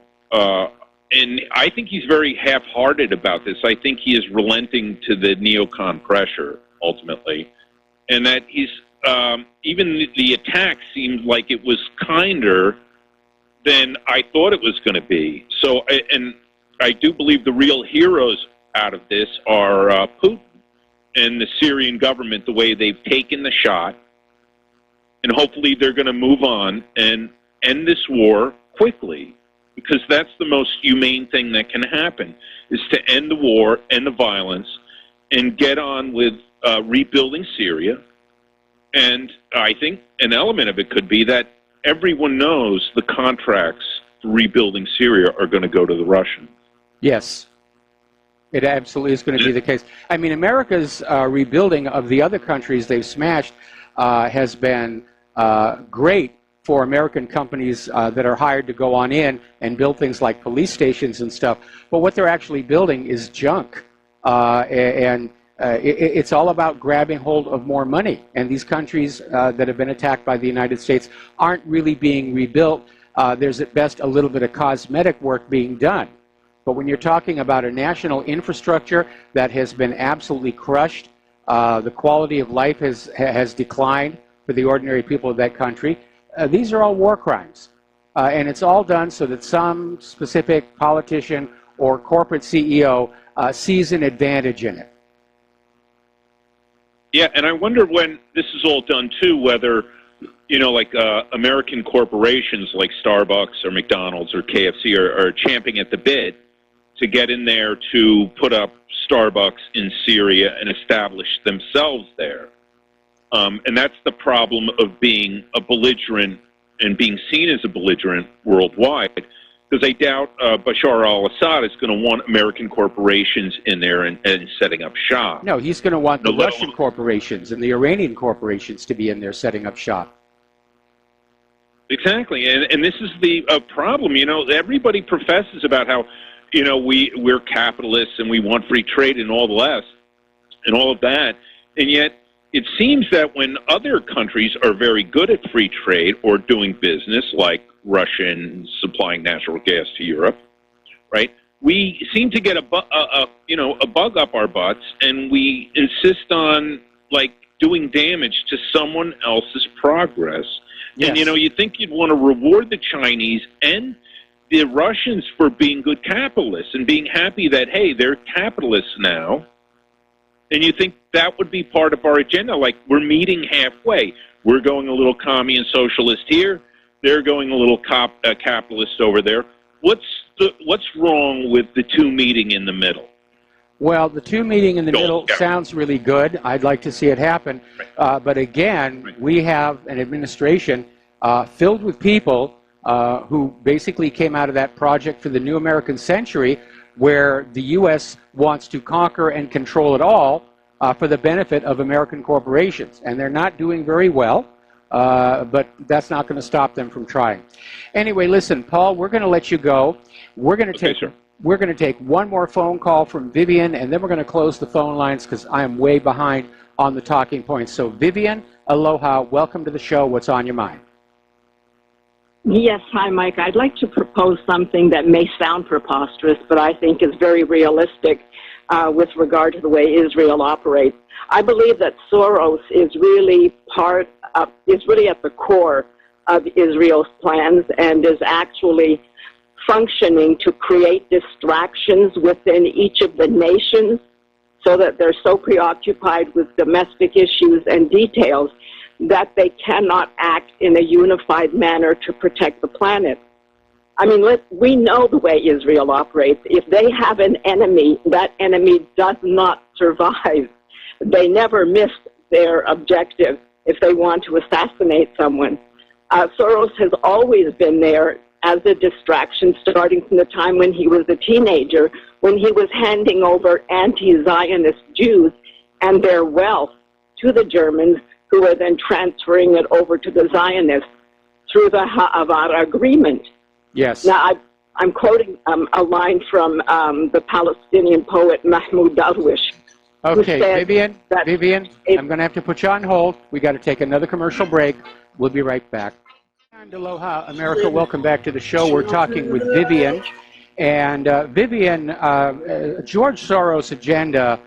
And I think he's very half-hearted about this. I think he is relenting to the neocon pressure, ultimately. And that he's, even the attack seemed like it was kinder than I thought it was going to be. So, and I do believe the real heroes out of this are Putin and the Syrian government, the way they've taken the shot, and hopefully they're going to move on and end this war quickly, because that's the most humane thing that can happen, is to end the war, end the violence, and get on with rebuilding Syria. And I think an element of it could be that everyone knows the contracts for rebuilding Syria are going to go to the Russians. Yes. It absolutely is going to be the case. I mean, America's rebuilding of the other countries they've smashed has been great for American companies that are hired to go on in and build things like police stations and stuff. But what they're actually building is junk. It's all about grabbing hold of more money. And these countries that have been attacked by the United States aren't really being rebuilt. There's at best a little bit of cosmetic work being done. But when you're talking about a national infrastructure that has been absolutely crushed, the quality of life has declined for the ordinary people of that country, these are all war crimes. And it's all done so that some specific politician or corporate CEO sees an advantage in it. Yeah, and I wonder when this is all done, too, whether, you know, like American corporations like Starbucks or McDonald's or KFC are champing at the bit to get in there to put up Starbucks in Syria and establish themselves there. And that's the problem of being a belligerent and being seen as a belligerent worldwide, because I doubt Bashar al-Assad is going to want American corporations in there and setting up shop. No, he's going to want the Russian corporations and the Iranian corporations to be in there setting up shop. Exactly, and this is the problem. You know, everybody professes about how, you know, we're capitalists and we want free trade and all the rest and all of that, and yet it seems that when other countries are very good at free trade or doing business, like Russia supplying natural gas to Europe, right? We seem to get a bug up our butts, and we insist on like doing damage to someone else's progress. Yes. And you know, you think you'd want to reward the Chinese and the Russians for being good capitalists and being happy that, hey, they're capitalists now. And you think that would be part of our agenda, like we're meeting halfway. We're going a little commie and socialist here. They're going a little capitalist over there. What's wrong with the two meeting in the middle? Well, the two meeting in the middle sounds really good. I'd like to see it happen. But again, we have an administration filled with people who basically came out of that project for the new American century, where the U.S. wants to conquer and control it all for the benefit of American corporations. And they're not doing very well, but that's not going to stop them from trying. Anyway, listen, Paul, we're going to let you go. We're going to take one more phone call from Vivian, and then we're going to close the phone lines because I am way behind on the talking points. So, Vivian, aloha, welcome to the show. What's on your mind? Yes, hi, Mike. I'd like to propose something that may sound preposterous, but I think is very realistic with regard to the way Israel operates. I believe that Soros is really at the core of Israel's plans and is actually functioning to create distractions within each of the nations so that they're so preoccupied with domestic issues and details that they cannot act in a unified manner to protect the planet. I mean, we know the way Israel operates. If they have an enemy, that enemy does not survive. They never miss their objective if they want to assassinate someone. Soros has always been there as a distraction, starting from the time when he was a teenager, when he was handing over anti-Zionist Jews and their wealth to the Germans, who were then transferring it over to the Zionists through the Ha'avar agreement. Yes. Now, I'm quoting a line from the Palestinian poet Mahmoud Darwish. Okay, Vivian, I'm going to have to put you on hold. We got to take another commercial break. We'll be right back. And aloha, America. Welcome back to the show. We're talking with Vivian. And Vivian, George Soros' agenda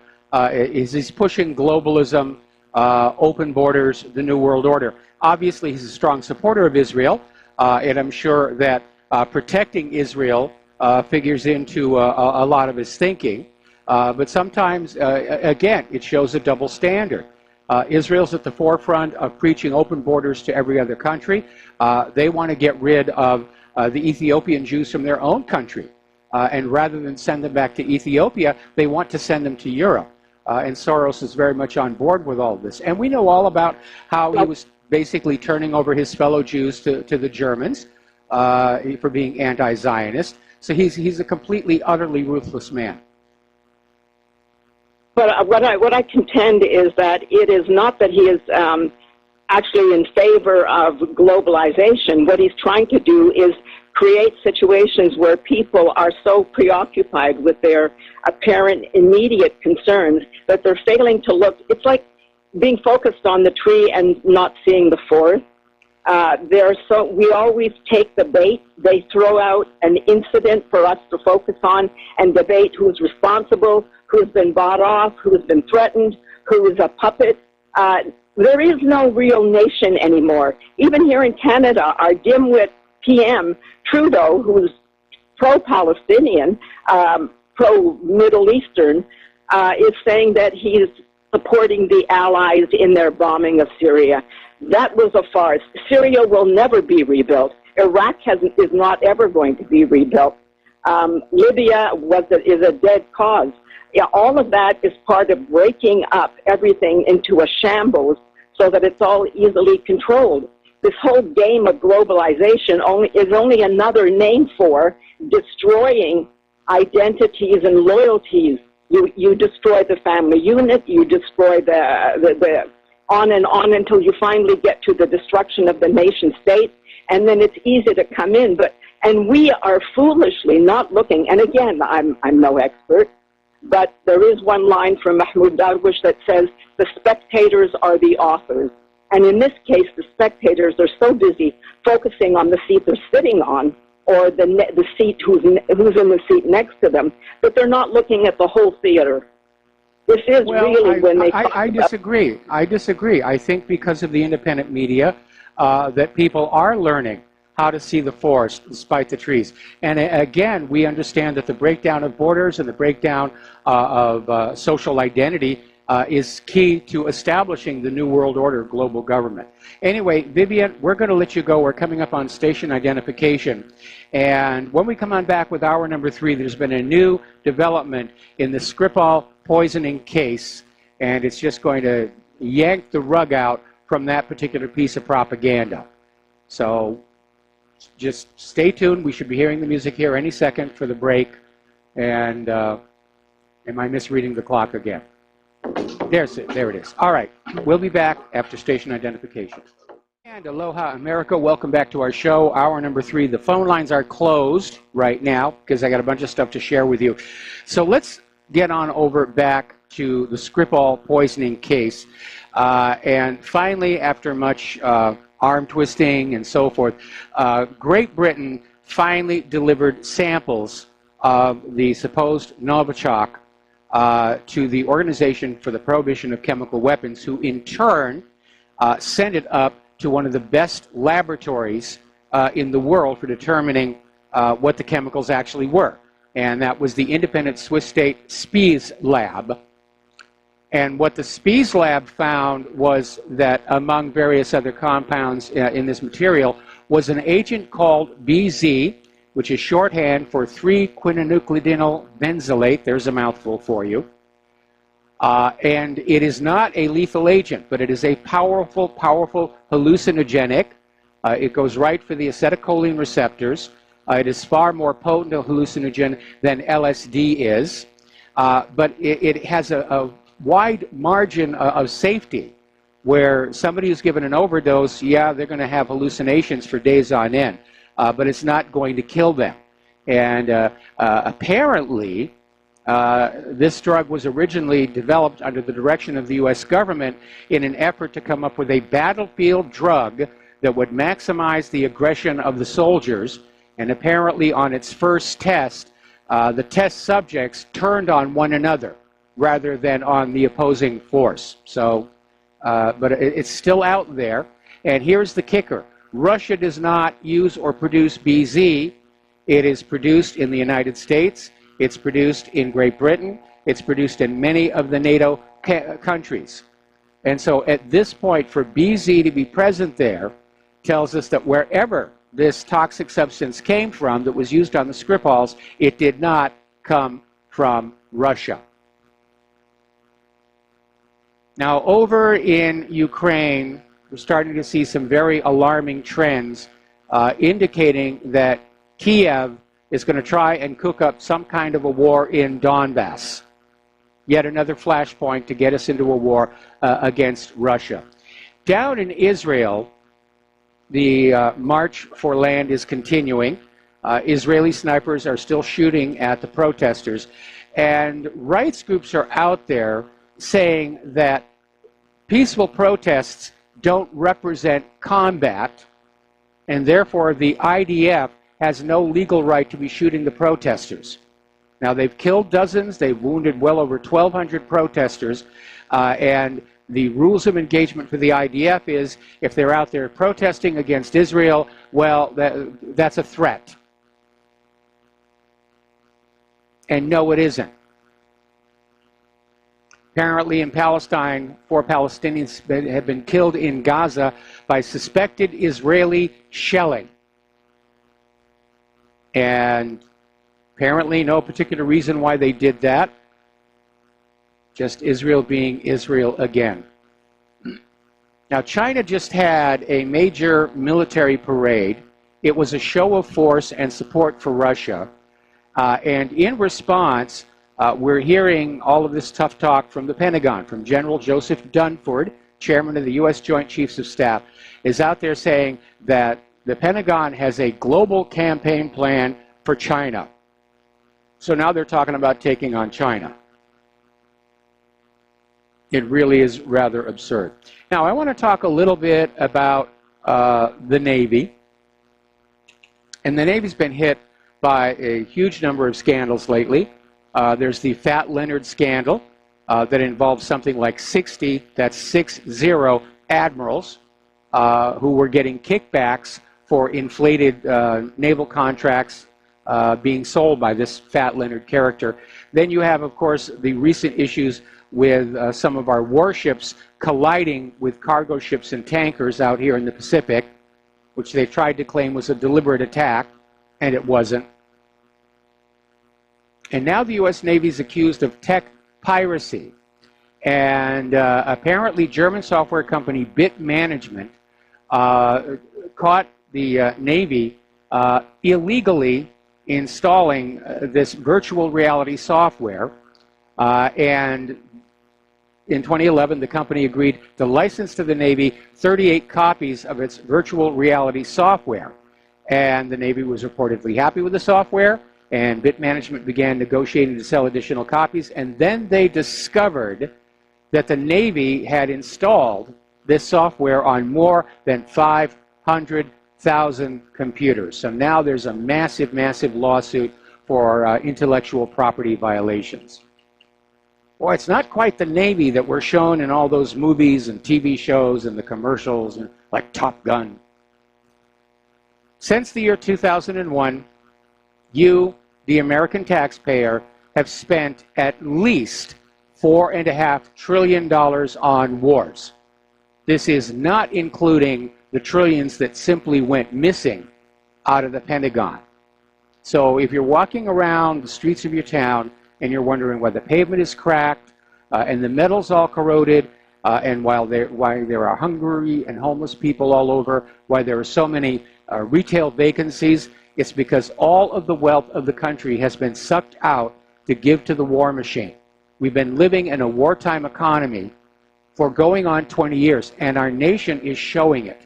is he's pushing globalism, open borders, the New World Order. Obviously, he's a strong supporter of Israel, and I'm sure that protecting Israel figures into a lot of his thinking. But sometimes, again, it shows a double standard. Israel's at the forefront of preaching open borders to every other country. They want to get rid of the Ethiopian Jews from their own country. And rather than send them back to Ethiopia, they want to send them to Europe. And Soros is very much on board with all this. And we know all about how he was basically turning over his fellow Jews to the Germans for being anti-Zionist. So he's a completely, utterly ruthless man. But what I contend is that it is not that he is actually in favor of globalization. What he's trying to do is create situations where people are so preoccupied with their apparent immediate concerns that they're failing to look. It's like being focused on the tree and not seeing the forest. We always take the bait. They throw out an incident for us to focus on and debate who's responsible, who's been bought off, who's been threatened, who is a puppet. There is no real nation anymore. Even here in Canada, our dimwit PM, Trudeau, who's pro-Palestinian, pro-Middle Eastern, is saying that he's supporting the Allies in their bombing of Syria. That was a farce. Syria will never be rebuilt. Iraq is not ever going to be rebuilt. Libya is a dead cause. Yeah, all of that is part of breaking up everything into a shambles so that it's all easily controlled. This whole game of globalization is only another name for destroying identities and loyalties. You destroy the family unit, you destroy the on and on until you finally get to the destruction of the nation state, and then it's easy to come in. And we are foolishly not looking, and again, I'm no expert, but there is one line from Mahmoud Darwish that says, the spectators are the authors. And in this case, the spectators are so busy focusing on the seat they're sitting on or the seat who's in the seat next to them, that they're not looking at the whole theater. This is really when they I disagree. I disagree. I think because of the independent media that people are learning how to see the forest despite the trees. And again, we understand that the breakdown of borders and the breakdown of social identity is key to establishing the New World Order global government. Anyway, Vivian, we're going to let you go. We're coming up on station identification. And when we come on back with hour number 3, there's been a new development in the Skripal poisoning case, and it's just going to yank the rug out from that particular piece of propaganda. So just stay tuned. We should be hearing the music here any second for the break. And am I misreading the clock again? There it is. All right. We'll be back after station identification. And aloha, America. Welcome back to our show, hour number 3. The phone lines are closed right now because I got a bunch of stuff to share with you. So let's get on over back to the Skripal poisoning case. And finally, after much arm twisting and so forth, Great Britain finally delivered samples of the supposed Novichok to the Organization for the Prohibition of Chemical Weapons, who in turn sent it up to one of the best laboratories in the world for determining what the chemicals actually were. And that was the independent Swiss state Spies lab. And what the Spies lab found was that among various other compounds in this material was an agent called BZ, which is shorthand for 3-quinonucleotidyl benzylate. There's a mouthful for you. And it is not a lethal agent, but it is a powerful, powerful hallucinogenic. It goes right for the acetylcholine receptors. It is far more potent a hallucinogen than LSD is. But it has a wide margin of safety, where somebody who's given an overdose, yeah, they're going to have hallucinations for days on end. But it's not going to kill them. And apparently, this drug was originally developed under the direction of the U.S. government in an effort to come up with a battlefield drug that would maximize the aggression of the soldiers. And apparently, on its first test, the test subjects turned on one another rather than on the opposing force. So, but it's still out there. And here's the kicker. Russia does not use or produce BZ, It is produced in the United States. It's produced in Great Britain. It's produced in many of the NATO countries. And so at this point, for BZ to be present there tells us that wherever this toxic substance came from that was used on the Skripals, it did not come from Russia. Now, over in Ukraine, we're starting to see some very alarming trends indicating that Kiev is going to try and cook up some kind of a war in Donbass. Yet another flashpoint to get us into a war against Russia. Down in Israel, the march for land is continuing. Israeli snipers are still shooting at the protesters. And rights groups are out there saying that peaceful protests don't represent combat, and therefore the IDF has no legal right to be shooting the protesters. Now, they've killed dozens, they've wounded well over 1,200 protesters, and the rules of engagement for the IDF is if they're out there protesting against Israel, well, that's a threat. And no, it isn't. Apparently in Palestine, 4 Palestinians have been killed in Gaza by suspected Israeli shelling. And apparently no particular reason why they did that. Just Israel being Israel again. Now, China just had a major military parade. It was a show of force and support for Russia. And in response, we're hearing all of this tough talk from the Pentagon, from General Joseph Dunford, chairman of the U.S. Joint Chiefs of Staff, is out there saying that the Pentagon has a global campaign plan for China. So now they're talking about taking on China. It really is rather absurd. Now, I want to talk a little bit about the Navy. And the Navy's been hit by a huge number of scandals lately. There's the Fat Leonard scandal that involves something like 60, that's 60 admirals who were getting kickbacks for inflated naval contracts being sold by this Fat Leonard character. Then you have, of course, the recent issues with some of our warships colliding with cargo ships and tankers out here in the Pacific, which they tried to claim was a deliberate attack, and it wasn't. And now the U.S. Navy is accused of tech piracy. And apparently German software company Bit Management caught the Navy illegally installing this virtual reality software. And in 2011, the company agreed to license to the Navy 38 copies of its virtual reality software. And the Navy was reportedly happy with the software, and Bit Management began negotiating to sell additional copies. And then they discovered that the Navy had installed this software on more than 500,000 computers. So now there's a massive, massive lawsuit for intellectual property violations. Boy, it's not quite the Navy that we're shown in all those movies and TV shows and the commercials, and like Top Gun. Since the year 2001, you, the American taxpayer, have spent at least $4.5 trillion on wars. This is not including the trillions that simply went missing out of the Pentagon. So if you're walking around the streets of your town and you're wondering why the pavement is cracked and the metal's all corroded, and why there are hungry and homeless people all over, why there are so many retail vacancies, it's because all of the wealth of the country has been sucked out to give to the war machine. We've been living in a wartime economy for going on 20 years, and our nation is showing it.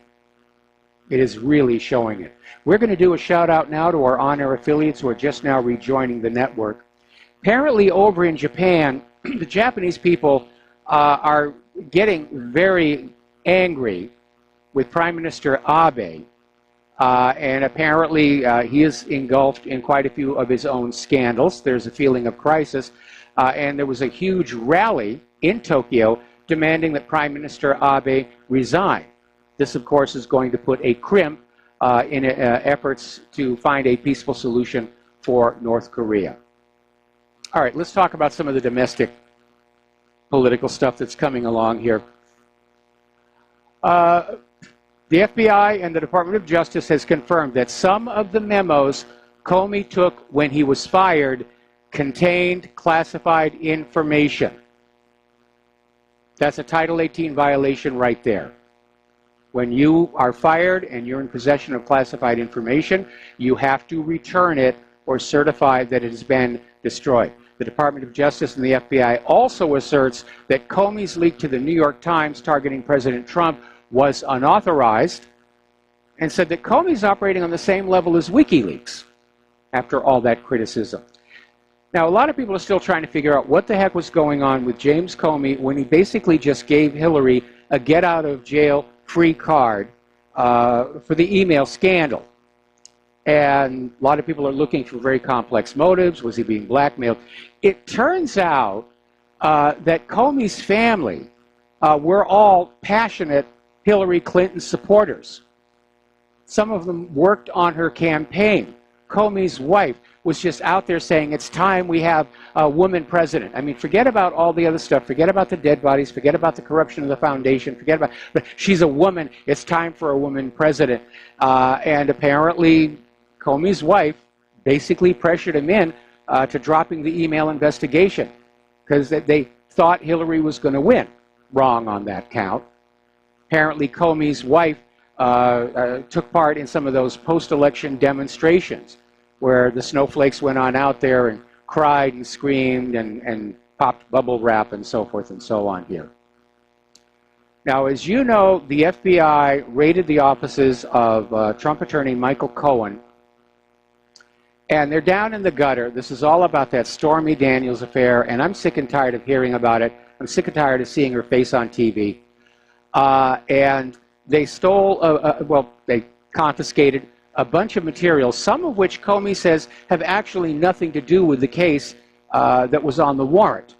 It is really showing it. We're going to do a shout out now to our on-air affiliates who are just now rejoining the network. Apparently over in Japan, the Japanese people are getting very angry with Prime Minister Abe. And apparently he is engulfed in quite a few of his own scandals. There's a feeling of crisis. And there was a huge rally in Tokyo demanding that Prime Minister Abe resign. This, of course, is going to put a crimp in efforts to find a peaceful solution for North Korea. All right, let's talk about some of the domestic political stuff that's coming along here. The FBI and the Department of Justice has confirmed that some of the memos Comey took when he was fired contained classified information. That's a Title 18 violation right there. When you are fired and you're in possession of classified information, you have to return it or certify that it has been destroyed. The Department of Justice and the FBI also asserts that Comey's leak to the New York Times targeting President Trump was unauthorized, and said that Comey's operating on the same level as WikiLeaks after all that criticism. Now, a lot of people are still trying to figure out what the heck was going on with James Comey when he basically just gave Hillary a get-out-of-jail-free card for the email scandal. And a lot of people are looking for very complex motives. Was he being blackmailed? It turns out that Comey's family were all passionate Hillary Clinton supporters. Some of them worked on her campaign. Comey's wife was just out there saying, it's time we have a woman president. I mean, forget about all the other stuff. Forget about the dead bodies. Forget about the corruption of the foundation. Forget about, but she's a woman. It's time for a woman president. And apparently, Comey's wife basically pressured him in to dropping the email investigation because they thought Hillary was going to win. Wrong on that count. Apparently, Comey's wife took part in some of those post-election demonstrations where the snowflakes went on out there and cried and screamed and popped bubble wrap and so forth and so on here. Now, as you know, the FBI raided the offices of Trump attorney Michael Cohen, and they're down in the gutter. This is all about that Stormy Daniels affair, and I'm sick and tired of hearing about it. I'm sick and tired of seeing her face on TV. And they stole, they confiscated a bunch of materials, some of which Comey says have actually nothing to do with the case that was on the warrant.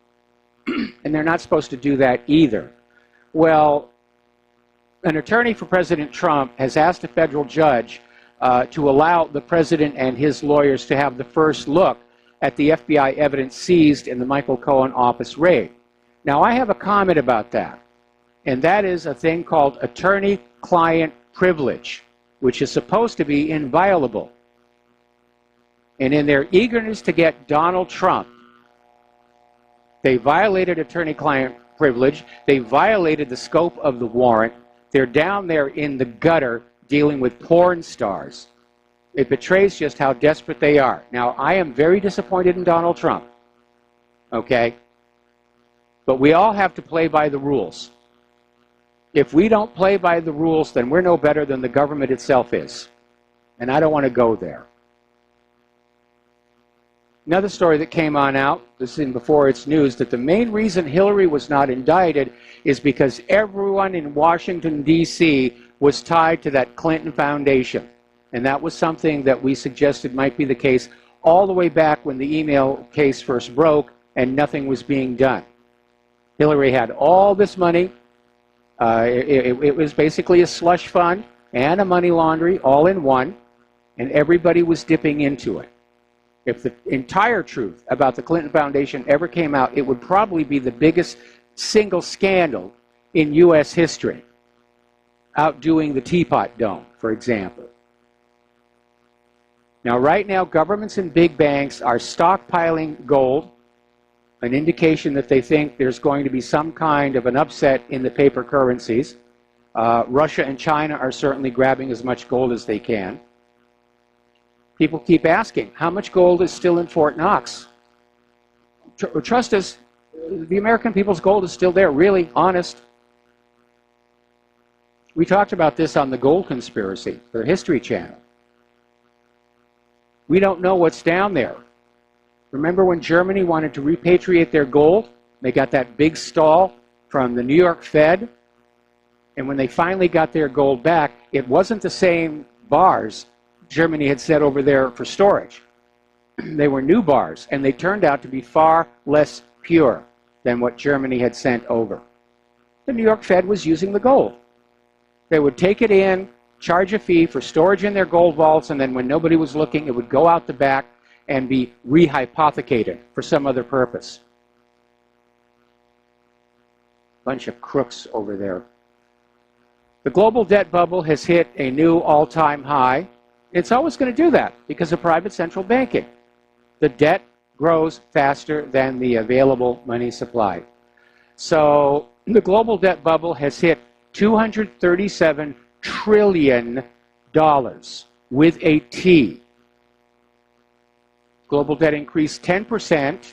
And they're not supposed to do that either. Well, an attorney for President Trump has asked a federal judge to allow the president and his lawyers to have the first look at the FBI evidence seized in the Michael Cohen office raid. Now, I have a comment about that, and that is a thing called attorney-client privilege, which is supposed to be inviolable. And in their eagerness to get Donald Trump, they violated attorney-client privilege. They violated the scope of the warrant. They're down there in the gutter dealing with porn stars. It betrays just how desperate they are. Now, I am very disappointed in Donald Trump, okay? But we all have to play by the rules. If we don't play by the rules, then we're no better than the government itself is. And I don't want to go there. Another story that came on out, this is before it's news, that the main reason Hillary was not indicted is because everyone in Washington, D.C. was tied to that Clinton Foundation. And that was something that we suggested might be the case all the way back when the email case first broke and nothing was being done. Hillary had all this money. It was basically a slush fund and a money laundry all in one, and everybody was dipping into it. If the entire truth about the Clinton Foundation ever came out, it would probably be the biggest single scandal in U.S. history, outdoing the Teapot Dome, for example. Now, right now, governments and big banks are stockpiling gold, an indication that they think there's going to be some kind of an upset in the paper currencies. Russia and China are certainly grabbing as much gold as they can. People keep asking, how much gold is still in Fort Knox? Trust us, the American people's gold is still there, really, honest. We talked about this on the Gold Conspiracy, the History Channel. We don't know what's down there. Remember when Germany wanted to repatriate their gold? They got that big stall from the New York Fed. And when they finally got their gold back, it wasn't the same bars Germany had set over there for storage. They were new bars, and they turned out to be far less pure than what Germany had sent over. The New York Fed was using the gold. They would take it in, charge a fee for storage in their gold vaults, and then when nobody was looking, it would go out the back and be rehypothecated for some other purpose. Bunch of crooks over there. The global debt bubble has hit a new all-time high. It's always going to do that because of private central banking. The debt grows faster than the available money supply. So the global debt bubble has hit $237 trillion with a T. Global debt increased 10%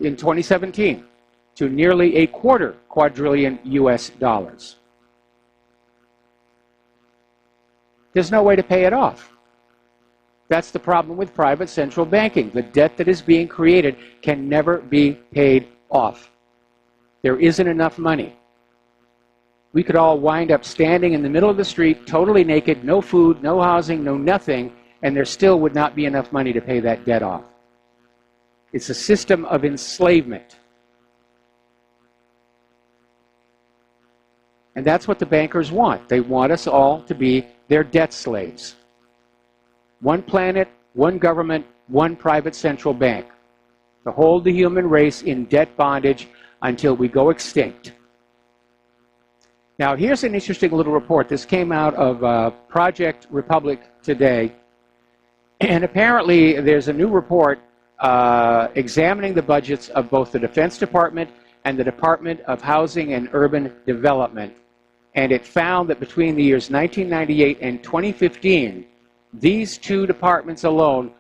in 2017 to nearly a quarter quadrillion US dollars. There's no way to pay it off. That's the problem with private central banking. The debt that is being created can never be paid off. There isn't enough money. We could all wind up standing in the middle of the street, totally naked, no food, no housing, no nothing, and there still would not be enough money to pay that debt off. It's a system of enslavement. And that's what the bankers want. They want us all to be their debt slaves. One planet, one government, one private central bank. To hold the human race in debt bondage until we go extinct. Now, here's an interesting little report. This came out of Project Republic today. And apparently, there's a new report examining the budgets of both the Defense Department and the Department of Housing and Urban Development. And it found that between the years 1998 and 2015, these two departments alone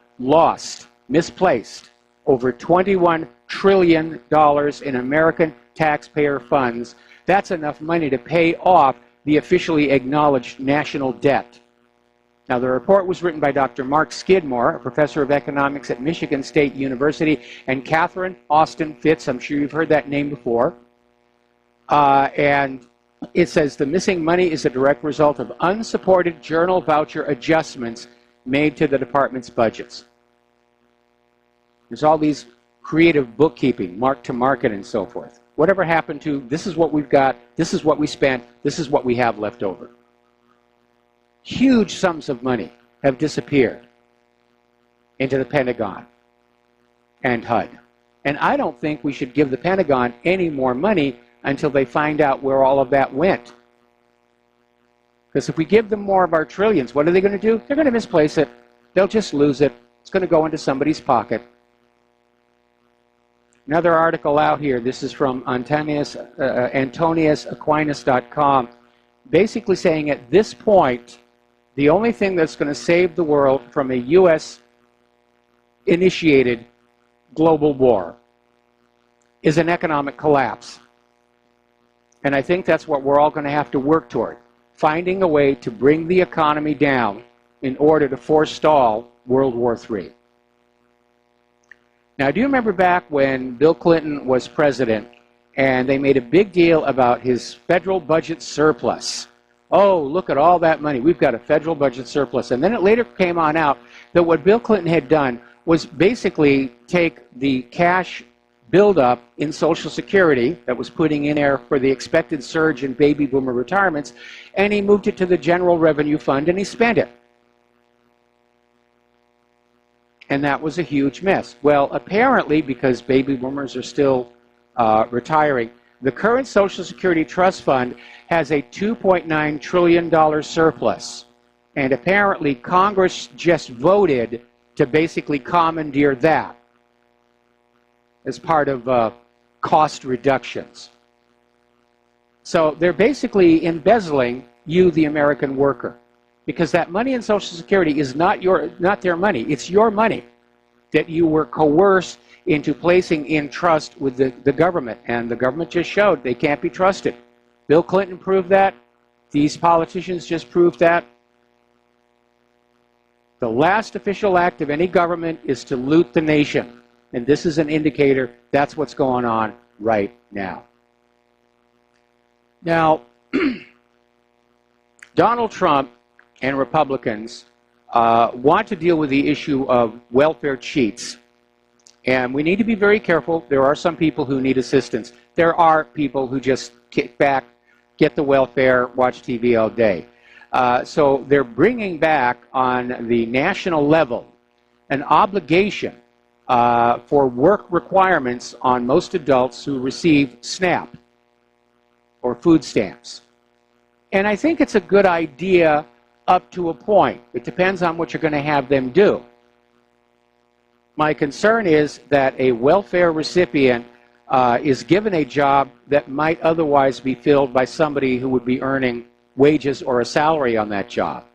misplaced, over $21 trillion in American taxpayer funds. That's enough money to pay off the officially acknowledged national debt. Now, the report was written by Dr. Mark Skidmore, a professor of economics at Michigan State University, and Catherine Austin Fitz. I'm sure you've heard that name before. And it says the missing money is a direct result of unsupported journal voucher adjustments made to the department's budgets. There's all these creative bookkeeping, mark to market and so forth. Whatever happened to, this is what we've got, this is what we spent, this is what we have left over. Huge sums of money have disappeared into the Pentagon and HUD. And I don't think we should give the Pentagon any more money until they find out where all of that went. Because if we give them more of our trillions, what are they going to do? They're going to misplace it. They'll just lose it. It's going to go into somebody's pocket. Another article out here, this is from AntoniusAquinas.com, basically saying at this point, the only thing that's going to save the world from a U.S.-initiated global war is an economic collapse. And I think that's what we're all going to have to work toward, finding a way to bring the economy down in order to forestall World War III. Now, do you remember back when Bill Clinton was president and they made a big deal about his federal budget surplus? Oh, look at all that money. We've got a federal budget surplus. And then it later came on out that what Bill Clinton had done was basically take the cash buildup in Social Security that was putting in there for the expected surge in baby boomer retirements, and he moved it to the General Revenue Fund and he spent it. And that was a huge mess. Well, apparently, because baby boomers are still retiring, the current Social Security Trust Fund has a $2.9 trillion surplus. And apparently, Congress just voted to basically commandeer that as part of cost reductions. So they're basically embezzling you, the American worker. Because that money in Social Security is not their money. It's your money that you were coerced into placing in trust with the government. And the government just showed they can't be trusted. Bill Clinton proved that. These politicians just proved that. The last official act of any government is to loot the nation. And this is an indicator that's what's going on right now. Now, Donald Trump and Republicans want to deal with the issue of welfare cheats. And we need to be very careful. There are some people who need assistance. There are people who just kick back, get the welfare, watch TV all day. So they're bringing back on the national level an obligation for work requirements on most adults who receive SNAP or food stamps. And I think it's a good idea up to a point. It depends on what you're going to have them do. My concern is that a welfare recipient is given a job that might otherwise be filled by somebody who would be earning wages or a salary on that job.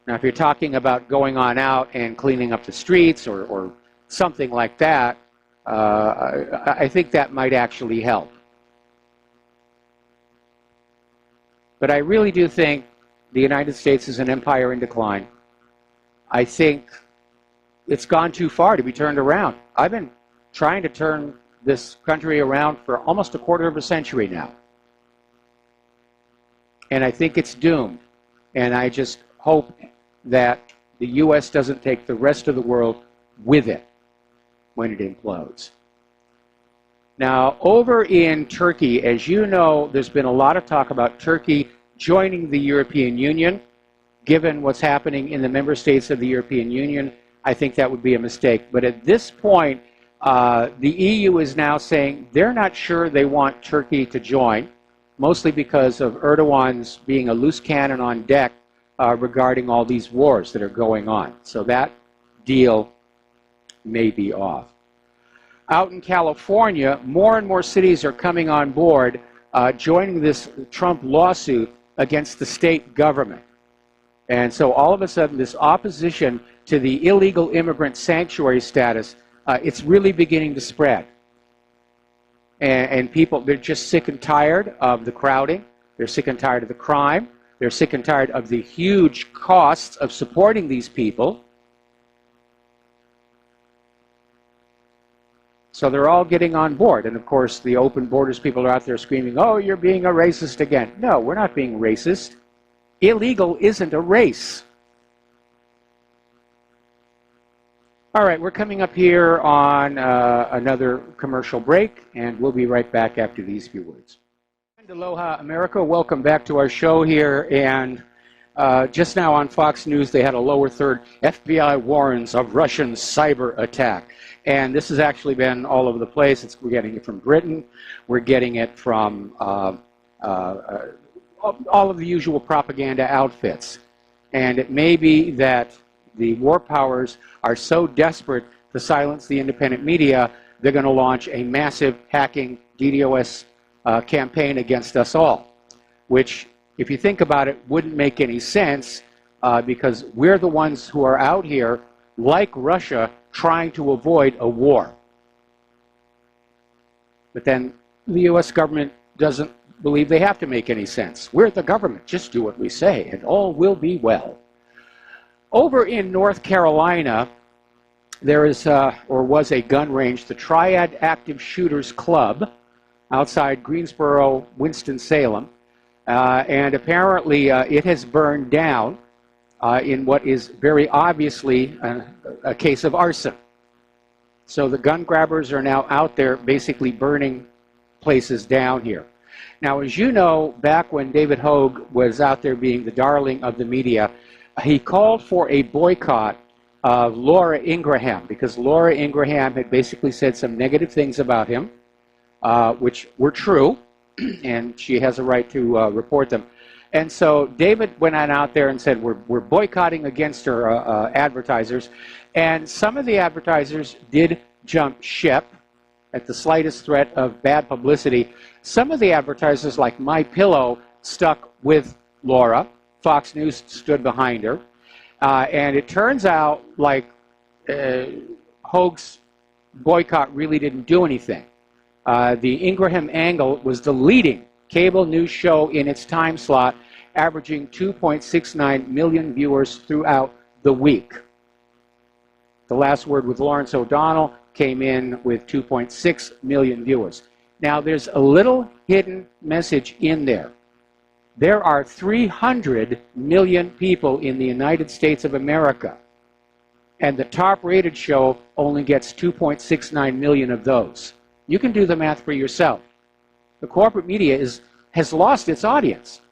Now, if you're talking about going on out and cleaning up the streets or something like that, I think that might actually help. But I really do think the United States is an empire in decline. I think it's gone too far to be turned around. I've been trying to turn this country around for almost a quarter of a century now. And I think it's doomed. And I just hope that the U.S. doesn't take the rest of the world with it when it implodes. Now, over in Turkey, as you know, there's been a lot of talk about Turkey joining the European Union. Given what's happening in the member states of the European Union, I think that would be a mistake. But at this point, the EU is now saying they're not sure they want Turkey to join, mostly because of Erdogan's being a loose cannon on deck regarding all these wars that are going on. So that deal may be off. Out in California, more and more cities are coming on board, joining this Trump lawsuit against the state government. And so all of a sudden, this opposition to the illegal immigrant sanctuary status, it's really beginning to spread. And people, they're just sick and tired of the crowding. They're sick and tired of the crime. They're sick and tired of the huge costs of supporting these people. So they're all getting on board. And of course, the open borders people are out there screaming, oh, you're being a racist again. No, we're not being racist. Illegal isn't a race. All right, we're coming up here on another commercial break, and we'll be right back after these few words. And aloha, America. Welcome back to our show here. And just now on Fox News, they had a lower third. FBI warns of Russian cyber attack. And this has actually been all over the place. We're getting it from Britain. We're getting it from all of the usual propaganda outfits. And it may be that the war powers are so desperate to silence the independent media, they're going to launch a massive hacking DDoS campaign against us all, which, if you think about it, wouldn't make any sense because we're the ones who are out here, like Russia, trying to avoid a war. But then the U.S. government doesn't believe they have to make any sense. We're the government. Just do what we say, and all will be well. Over in North Carolina, there is, or was a gun range, the Triad Active Shooters Club, outside Greensboro, Winston-Salem. And apparently it has burned down in what is very obviously a case of arson. So the gun grabbers are now out there basically burning places down here. Now, as you know, back when David Hogue was out there being the darling of the media, he called for a boycott of Laura Ingraham because Laura Ingraham had basically said some negative things about him, which were true, and she has a right to report them. And so David went on out there and said, we're boycotting against her advertisers. And some of the advertisers did jump ship at the slightest threat of bad publicity. Some of the advertisers, like MyPillow, stuck with Laura. Fox News stood behind her. And it turns out like Hogue's boycott really didn't do anything. The Ingraham Angle was the leading cable news show in its time slot, averaging 2.69 million viewers throughout the week. The Last Word with Lawrence O'Donnell came in with 2.6 million viewers. Now, there's a little hidden message in there. There are 300 million people in the United States of America, and the top-rated show only gets 2.69 million of those. You can do the math for yourself. The corporate media has lost its audience.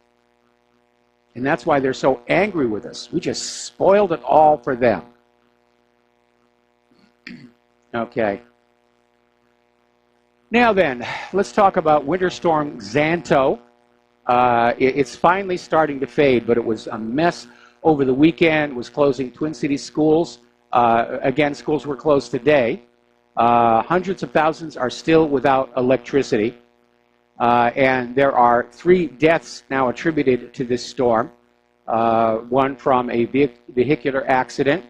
And that's why they're so angry with us. We just spoiled it all for them. Okay. Now then, let's talk about Winter Storm Xanto. It's finally starting to fade, but it was a mess over the weekend. It was closing Twin Cities schools. Again, schools were closed today. Hundreds of thousands are still without electricity. And there are 3 deaths now attributed to this storm. One from a vehicular accident.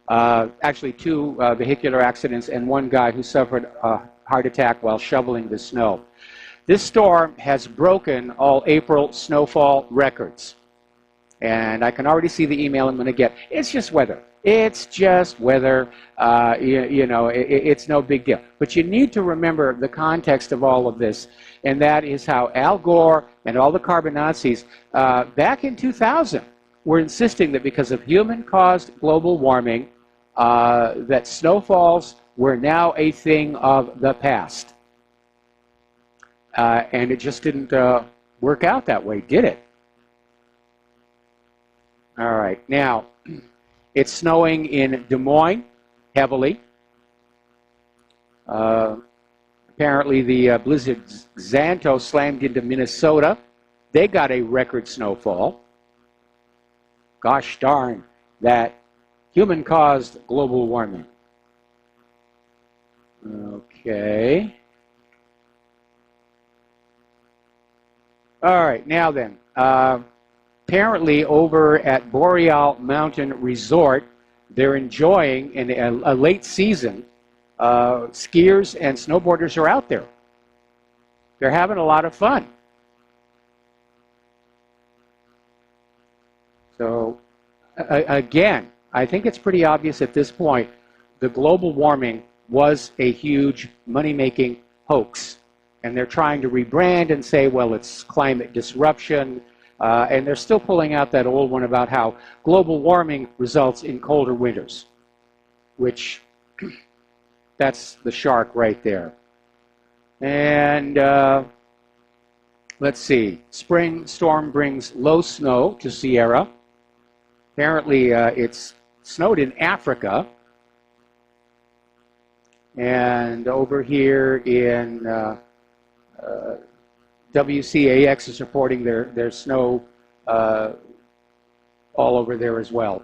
Actually, 2 vehicular accidents and 1 guy who suffered a heart attack while shoveling the snow. This storm has broken all April snowfall records. And I can already see the email I'm going to get. It's just weather. It's just weather. It's no big deal. But you need to remember the context of all of this, and that is how Al Gore and all the carbon Nazis back in 2000 were insisting that because of human-caused global warming, that snowfalls were now a thing of the past. And it just didn't work out that way, did it? All right, now, it's snowing in Des Moines heavily. Apparently the blizzard Xanto slammed into Minnesota. They got a record snowfall. Gosh darn that human-caused global warming. Okay. All right, now then. Apparently over at Boreal Mountain Resort, they're enjoying, in a late season, skiers and snowboarders are out there. They're having a lot of fun. So, again, I think it's pretty obvious at this point, the global warming was a huge money-making hoax. And they're trying to rebrand and say, well, it's climate disruption. And they're still pulling out that old one about how global warming results in colder winters, which that's the shark right there. And let's see. Spring storm brings low snow to Sierra. Apparently, it's snowed in Africa. And over here in WCAX is reporting their snow all over there as well.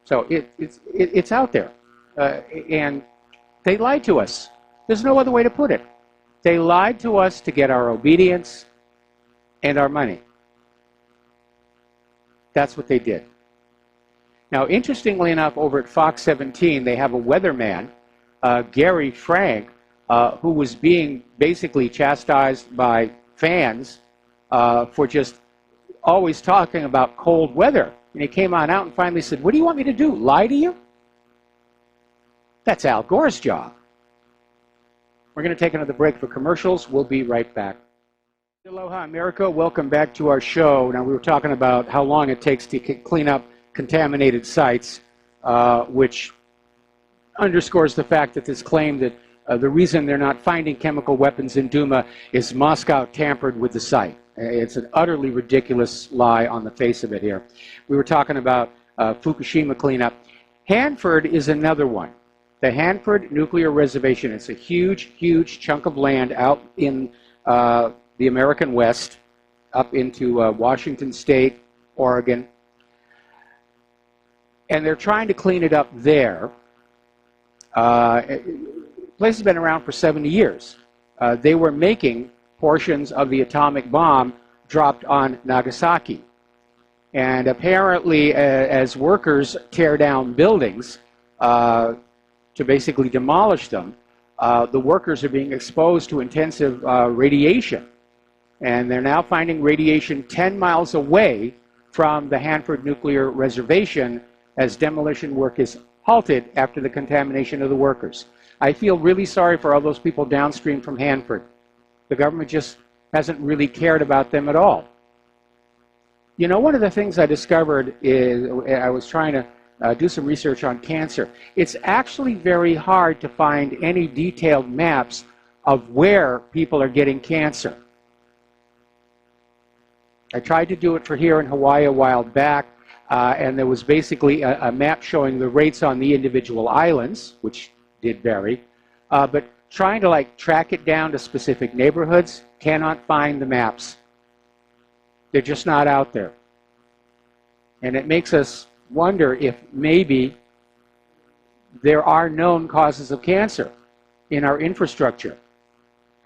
So it's out there. And they lied to us. There's no other way to put it. They lied to us to get our obedience and our money. That's what they did. Now, interestingly enough, over at Fox 17, they have a weatherman, Gary Frank, who was being basically chastised by fans for just always talking about cold weather. And he came on out and finally said, what do you want me to do, lie to you? That's Al Gore's job. We're going to take another break for commercials. We'll be right back. Aloha, America. Welcome back to our show. Now, we were talking about how long it takes to clean up contaminated sites, which underscores the fact that this claim that the reason they're not finding chemical weapons in Duma is Moscow tampered with the site. It's an utterly ridiculous lie on the face of it here. We were talking about Fukushima cleanup. Hanford is another one. The Hanford Nuclear Reservation. It's a huge, huge chunk of land out in the American West, up into Washington State, Oregon. And they're trying to clean it up there. The place has been around for 70 years. They were making portions of the atomic bomb dropped on Nagasaki. And apparently, as workers tear down buildings to basically demolish them, the workers are being exposed to intensive radiation. And they're now finding radiation 10 miles away from the Hanford Nuclear Reservation as demolition work is halted after the contamination of the workers. I feel really sorry for all those people downstream from Hanford. The government just hasn't really cared about them at all. You know, one of the things I discovered is I was trying to do some research on cancer. It's actually very hard to find any detailed maps of where people are getting cancer. I tried to do it for here in Hawaii a while back, and there was basically a map showing the rates on the individual islands, which did vary, but trying to track it down to specific neighborhoods, cannot find the maps. They're just not out there. And it makes us wonder if maybe there are known causes of cancer in our infrastructure.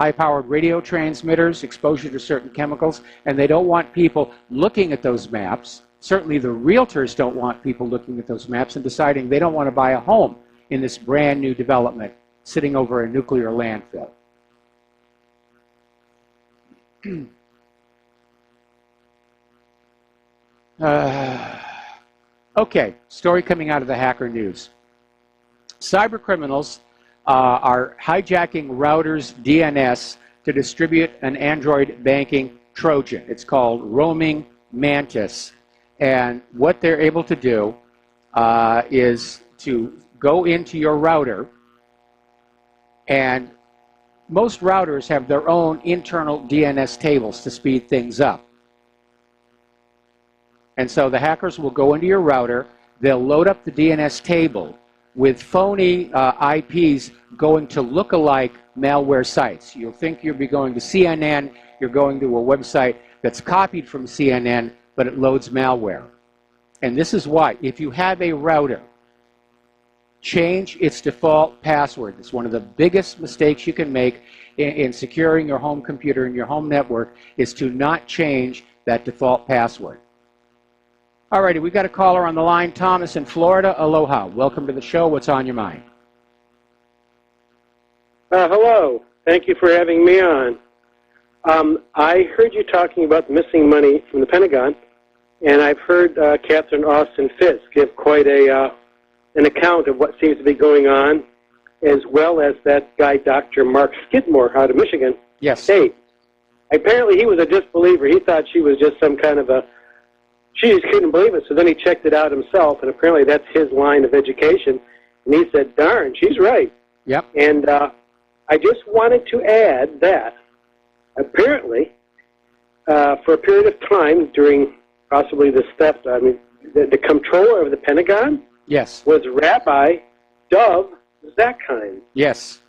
High-powered radio transmitters, exposure to certain chemicals, and they don't want people looking at those maps. Certainly the realtors don't want people looking at those maps and deciding they don't want to buy a home in this brand new development sitting over a nuclear landfill. Okay, story coming out of the Hacker News. Cyber criminals are hijacking routers' DNS to distribute an Android banking Trojan. It's called Roaming Mantis. And what they're able to do is to go into your router, and most routers have their own internal DNS tables to speed things up. And so the hackers will go into your router, they'll load up the DNS table with phony IPs going to look-alike malware sites. You'll think you'll be going to CNN, you're going to a website that's copied from CNN, but it loads malware. And this is why, if you have a router, change its default password. It's one of the biggest mistakes you can make in securing your home computer and your home network, is to not change that default password. All righty, we've got a caller on the line, Thomas in Florida. Aloha. Welcome to the show. What's on your mind? Hello. Thank you for having me on. I heard you talking about the missing money from the Pentagon, and I've heard Catherine Austin Fitz give quite an account of what seems to be going on, as well as that guy, Dr. Mark Skidmore, out of Michigan State. Apparently, he was a disbeliever. He thought she was just some kind of a... She just couldn't believe it, so then he checked it out himself, and apparently that's his line of education. And he said, darn, she's right. Yep. And I just wanted to add that apparently for a period of time during possibly this theft, I mean, the comptroller of the Pentagon was Rabbi Dov Zakheim. Yes.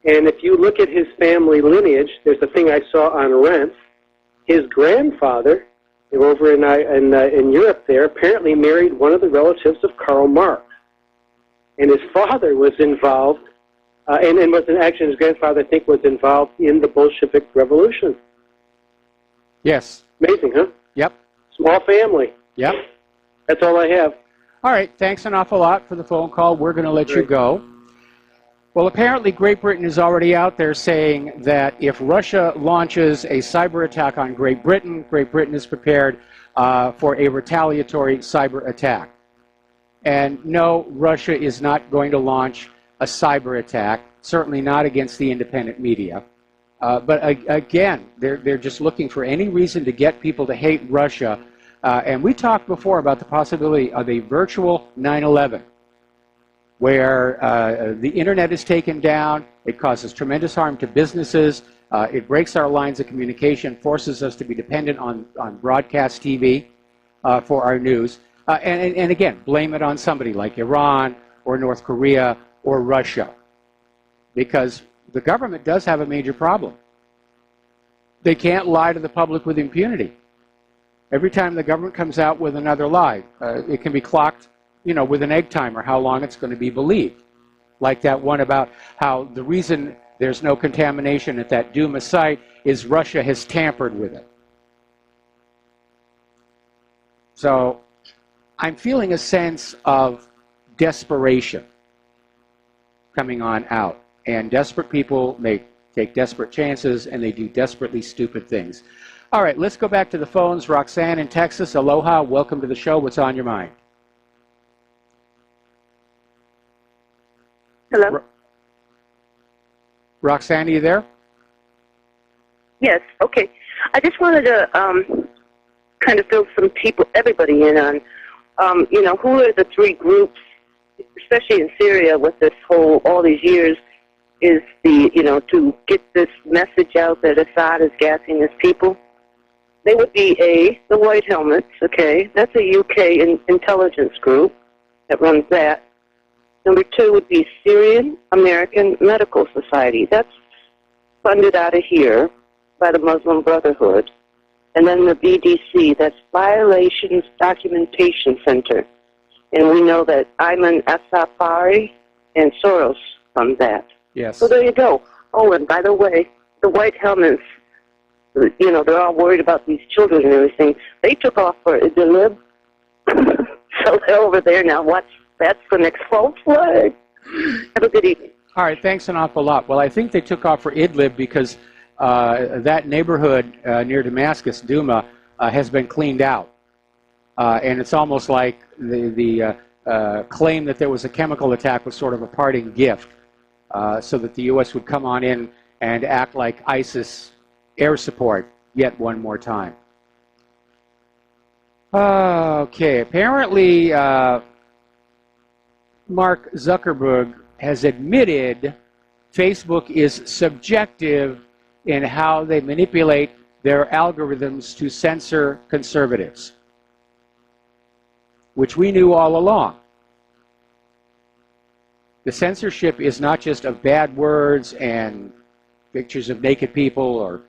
And if you look at his family lineage, there's a thing I saw on Rents. His grandfather, over in Europe there, apparently married one of the relatives of Karl Marx. And his father was involved, and his grandfather, I think, was involved in the Bolshevik Revolution. Yes. Amazing, huh? Yep. Small family. Yep. That's all I have. All right. Thanks an awful lot for the phone call. We're going to let you go. Well, apparently Great Britain is already out there saying that if Russia launches a cyber attack on Great Britain is prepared for a retaliatory cyber attack. And no, Russia is not going to launch a cyber attack, certainly not against the independent media. But again, they're just looking for any reason to get people to hate Russia. And we talked before about the possibility of a virtual 9/11. Where the internet is taken down, it causes tremendous harm to businesses, it breaks our lines of communication, forces us to be dependent on broadcast TV for our news, and again, blame it on somebody like Iran or North Korea or Russia, because the government does have a major problem. They can't lie to the public with impunity. Every time the government comes out with another lie, it can be clocked, with an egg timer, how long it's going to be believed. Like that one about how the reason there's no contamination at that Duma site is Russia has tampered with it. So I'm feeling a sense of desperation coming on out. And desperate people take desperate chances, and they do desperately stupid things. All right, let's go back to the phones. Roxanne in Texas, aloha. Welcome to the show. What's on your mind? Hello? Roxanne, are you there? Yes, okay. I just wanted to kind of fill everybody in on, who are the three groups, especially in Syria with this all these years, is to get this message out that Assad is gassing his people. they would be the White Helmets, okay? That's a UK intelligence group that runs that. Number 2 would be Syrian American Medical Society. That's funded out of here by the Muslim Brotherhood. And then the BDC, that's Violations Documentation Center. And we know that Ayman Asafari and Soros fund that. Yes. So there you go. Oh, and by the way, the White Helmets, you know, they're all worried about these children and everything. They took off for Idlib, so they're over there now. That's the next false flag. Have a good evening. All right, thanks an awful lot. Well, I think they took off for Idlib because that neighborhood near Damascus, Duma, has been cleaned out. And it's almost like the claim that there was a chemical attack was sort of a parting gift, so that the U.S. would come on in and act like ISIS air support yet one more time. Okay, apparently Mark Zuckerberg has admitted Facebook is subjective in how they manipulate their algorithms to censor conservatives, which we knew all along. The censorship is not just of bad words and pictures of naked people or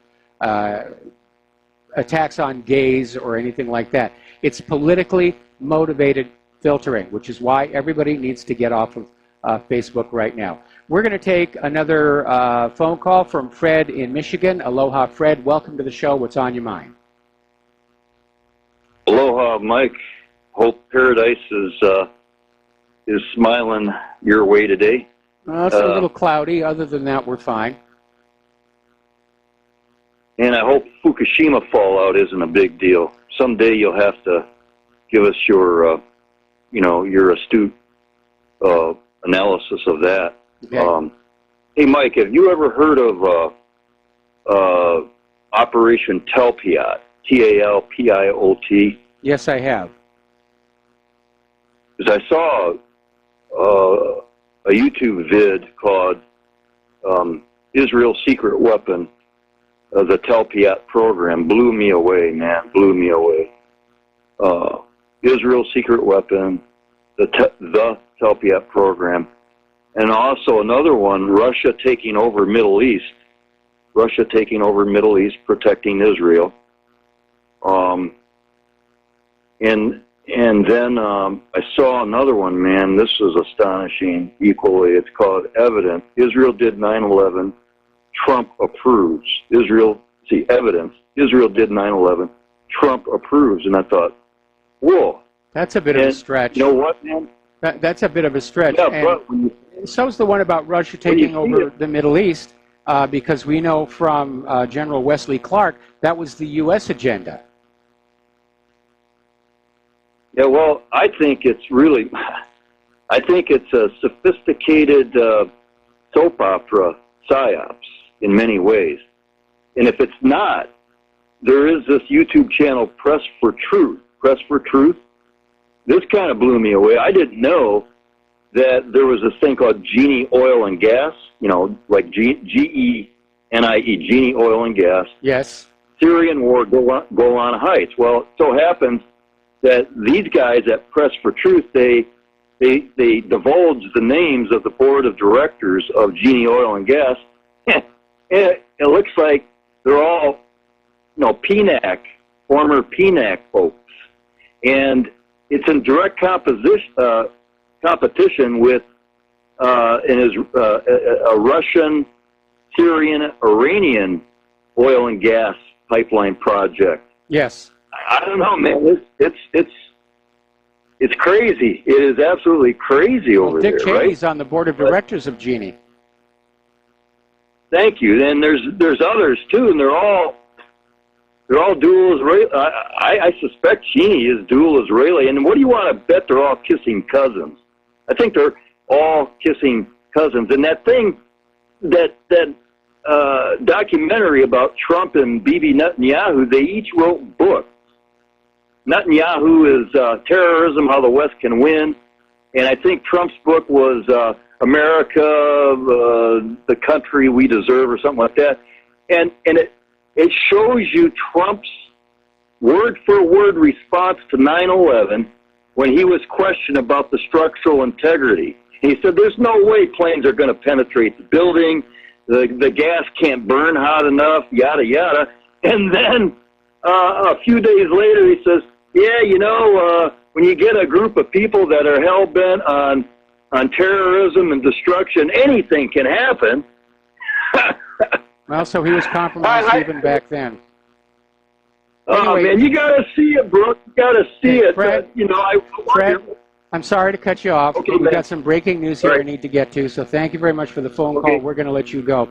attacks on gays or anything like that. It's politically motivated filtering, which is why everybody needs to get off of Facebook right now. We're going to take another phone call from Fred in Michigan. Aloha, Fred. Welcome to the show. What's on your mind? Aloha, Mike. Hope paradise is smiling your way today. It's a little cloudy. Other than that, we're fine. And I hope Fukushima fallout isn't a big deal. Someday you'll have to give us your, your astute analysis of that. Okay. Hey, Mike, have you ever heard of Operation Talpiot? Talpiot? Yes, I have. Because I saw a YouTube vid called Israel's Secret Weapon, the Talpiot program. Blew me away, man. Blew me away. Israel's Secret Weapon, the Talpiot program. And also another one, Russia taking over Middle East. Russia taking over Middle East, protecting Israel. And then I saw another one, man. This was astonishing equally. It's called Evidence. Israel did 9/11. Trump approves. Evidence. Israel did 9/11. Trump approves. And I thought, whoa. That's a bit of a stretch. You know what, man? That's a bit of a stretch. Yeah, and so's the one about Russia taking over the Middle East, because we know from General Wesley Clark that was the U.S. agenda. Yeah, well, I think it's a sophisticated soap opera psyops in many ways. And if it's not, there is this YouTube channel, Press for Truth. Press for Truth. This kind of blew me away. I didn't know that there was this thing called Genie Oil and Gas, like G-E-N-I-E, Genie Oil and Gas. Yes. Syrian war, Golan Heights. Well, it so happens that these guys at Press for Truth, they divulge the names of the board of directors of Genie Oil and Gas. It looks like they're all, PNAC, former PNAC folks. And it's in direct competition with a Russian, Syrian, Iranian oil and gas pipeline project. Yes. I don't know, man. It's crazy. It is absolutely crazy over Dick there, Cheney's right? on the board of directors of Genie. Thank you. And there's others too, and they're all dual Israeli. I suspect Genie is dual Israeli. And what do you want to bet? They're all kissing cousins. I think they're all kissing cousins. And that thing, that documentary about Trump and Bibi Netanyahu, they each wrote books. Netanyahu is Terrorism, How the West Can Win. And I think Trump's book was America, the Country We Deserve, or something like that. And it shows you Trump's word-for-word response to 9/11 when he was questioned about the structural integrity. He said, there's no way planes are going to penetrate the building. The gas can't burn hot enough, yada, yada. And then a few days later, he says, yeah, you know, when you get a group of people that are hell-bent on terrorism and destruction, anything can happen. Well, so he was compromised even back then. Oh, Anyway, man, you got to see it, Brooke. You got to see it. Fred, you know, I Fred, I'm sorry to cut you off. Okay, We've got some breaking news here Right. I need to get to, so thank you very much for the phone call. We're going to let you go.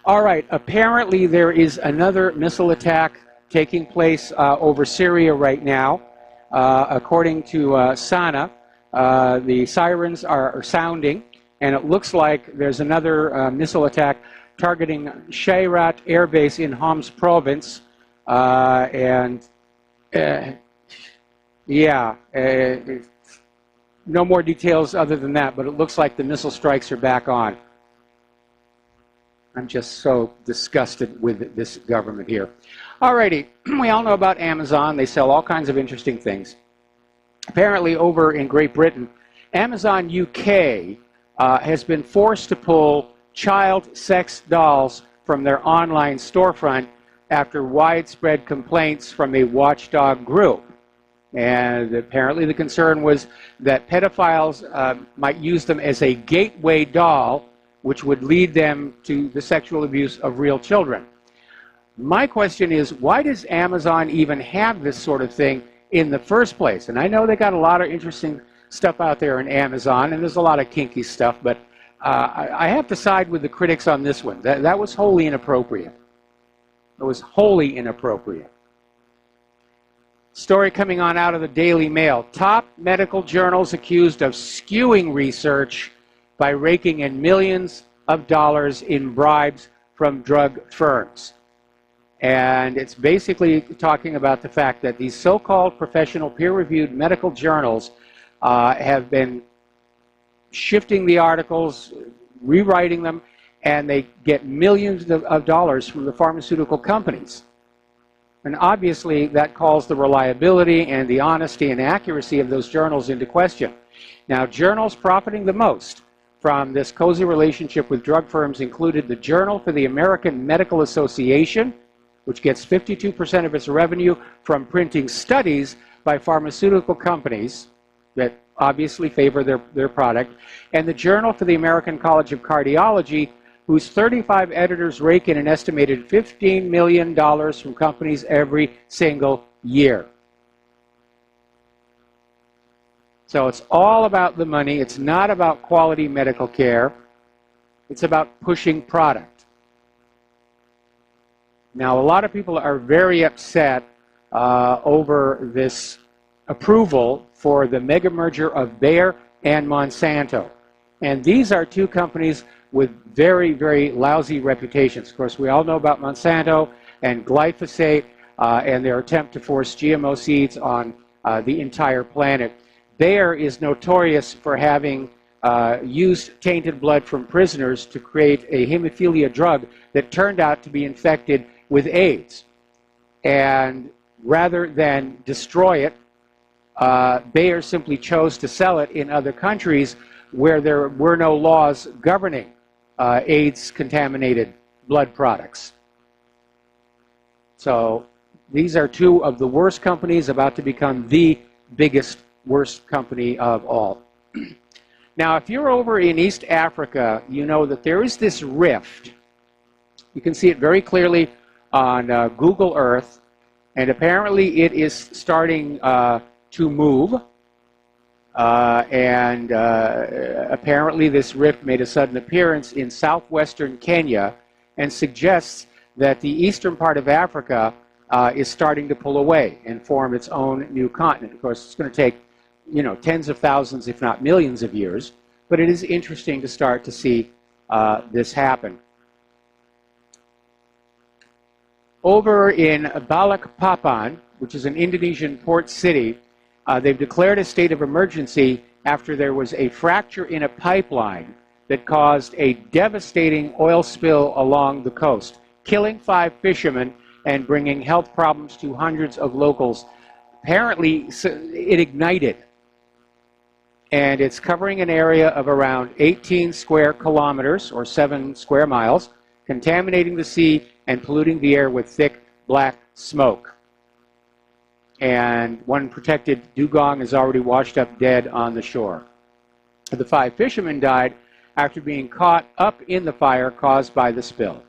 All right, apparently there is another missile attack taking place over Syria right now. According to SANA, the sirens are sounding, and it looks like there's another missile attack targeting Shayrat Air Base in Homs Province. No more details other than that, but it looks like the missile strikes are back on. I'm just so disgusted with this government here. Alrighty, we all know about Amazon. They sell all kinds of interesting things. Apparently over in Great Britain, Amazon UK has been forced to pull child sex dolls from their online storefront after widespread complaints from a watchdog group. And apparently the concern was that pedophiles might use them as a gateway doll, which would lead them to the sexual abuse of real children. My question is, why does Amazon even have this sort of thing in the first place? And I know they got a lot of interesting stuff out there in Amazon, and there's a lot of kinky stuff, but I have to side with the critics on this one. That was wholly inappropriate. It was wholly inappropriate. Story coming on out of the Daily Mail. Top medical journals accused of skewing research by raking in millions of dollars in bribes from drug firms. And it's basically talking about the fact that these so-called professional peer-reviewed medical journals have been shifting the articles, rewriting them, and they get millions of dollars from the pharmaceutical companies. And obviously that calls the reliability and the honesty and accuracy of those journals into question. Now, journals profiting the most from this cozy relationship with drug firms included the Journal for the American Medical Association, which gets 52% of its revenue from printing studies by pharmaceutical companies that obviously favor their product, and the Journal for the American College of Cardiology, whose 35 editors rake in an estimated $15 million from companies every single year. So it's all about the money. It's not about quality medical care. It's about pushing product. Now, a lot of people are very upset over this approval for the mega merger of Bayer and Monsanto. And these are two companies with very, very lousy reputations. Of course, we all know about Monsanto and glyphosate and their attempt to force GMO seeds on the entire planet. Bayer is notorious for having used tainted blood from prisoners to create a hemophilia drug that turned out to be infected with AIDS. And rather than destroy it, Bayer simply chose to sell it in other countries where there were no laws governing AIDS-contaminated blood products. So these are two of the worst companies about to become the biggest, worst company of all. Now, if you're over in East Africa, you know that there is this rift. You can see it very clearly on Google Earth, and apparently it is starting to move. Apparently this rift made a sudden appearance in southwestern Kenya and suggests that the eastern part of Africa is starting to pull away and form its own new continent. Of course, it's going to take, you know, tens of thousands, if not millions of years, but it is interesting to start to see this happen. Over in Balikpapan, which is an Indonesian port city, they've declared a state of emergency after there was a fracture in a pipeline that caused a devastating oil spill along the coast, killing 5 fishermen and bringing health problems to hundreds of locals. Apparently, it ignited, and it's covering an area of around 18 square kilometers, or 7 square miles, contaminating the sea and polluting the air with thick black smoke. And one protected dugong is already washed up dead on the shore. The 5 fishermen died after being caught up in the fire caused by the spill.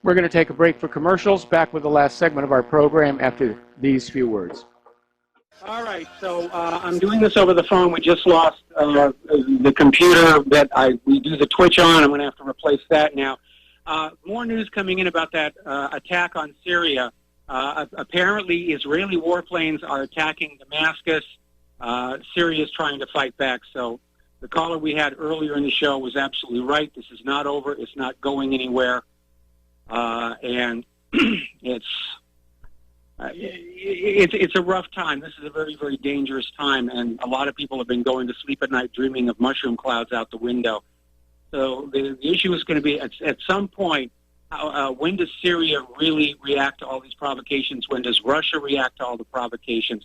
We're going to take a break for commercials. Back with the last segment of our program after these few words. All right, so I'm doing this over the phone. We just lost the computer that we do the Twitch on. I'm going to have to replace that now. More news coming in about that attack on Syria. Apparently, Israeli warplanes are attacking Damascus. Syria is trying to fight back. So the caller we had earlier in the show was absolutely right. This is not over. It's not going anywhere. And it's a rough time. This is a very, very dangerous time, and a lot of people have been going to sleep at night dreaming of mushroom clouds out the window. So the issue is going to be, at some point, when does Syria really react to all these provocations? When does Russia react to all the provocations?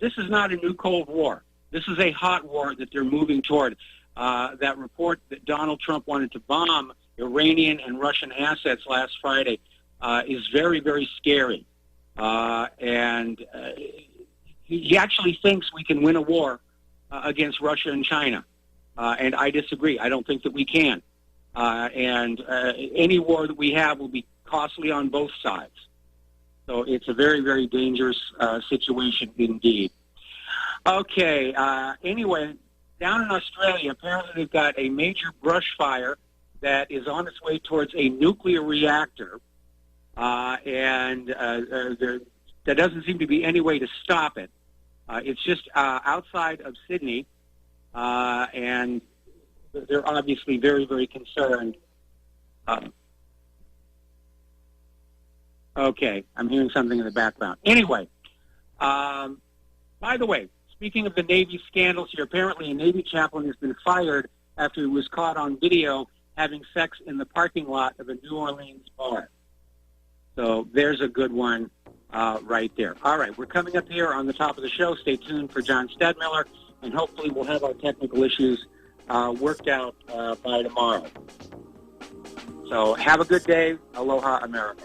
This is not a new Cold War. This is a hot war that they're moving toward. That report that Donald Trump wanted to bomb Iranian and Russian assets last Friday is very, very scary. And he actually thinks we can win a war against Russia and China. And I disagree. I don't think that we can. And any war that we have will be costly on both sides. So it's a very, very dangerous situation indeed. Okay, anyway, down in Australia, apparently they've got a major brush fire that is on its way towards a nuclear reactor. And there doesn't seem to be any way to stop it. It's just outside of Sydney, and they're obviously very, very concerned. Okay, I'm hearing something in the background. Anyway, by the way, speaking of the Navy scandals here, apparently a Navy chaplain has been fired after he was caught on video having sex in the parking lot of a New Orleans bar. So there's a good one right there. All right, we're coming up here on the top of the show. Stay tuned for John Stadmiller, and hopefully we'll have our technical issues worked out by tomorrow. So have a good day. Aloha, America.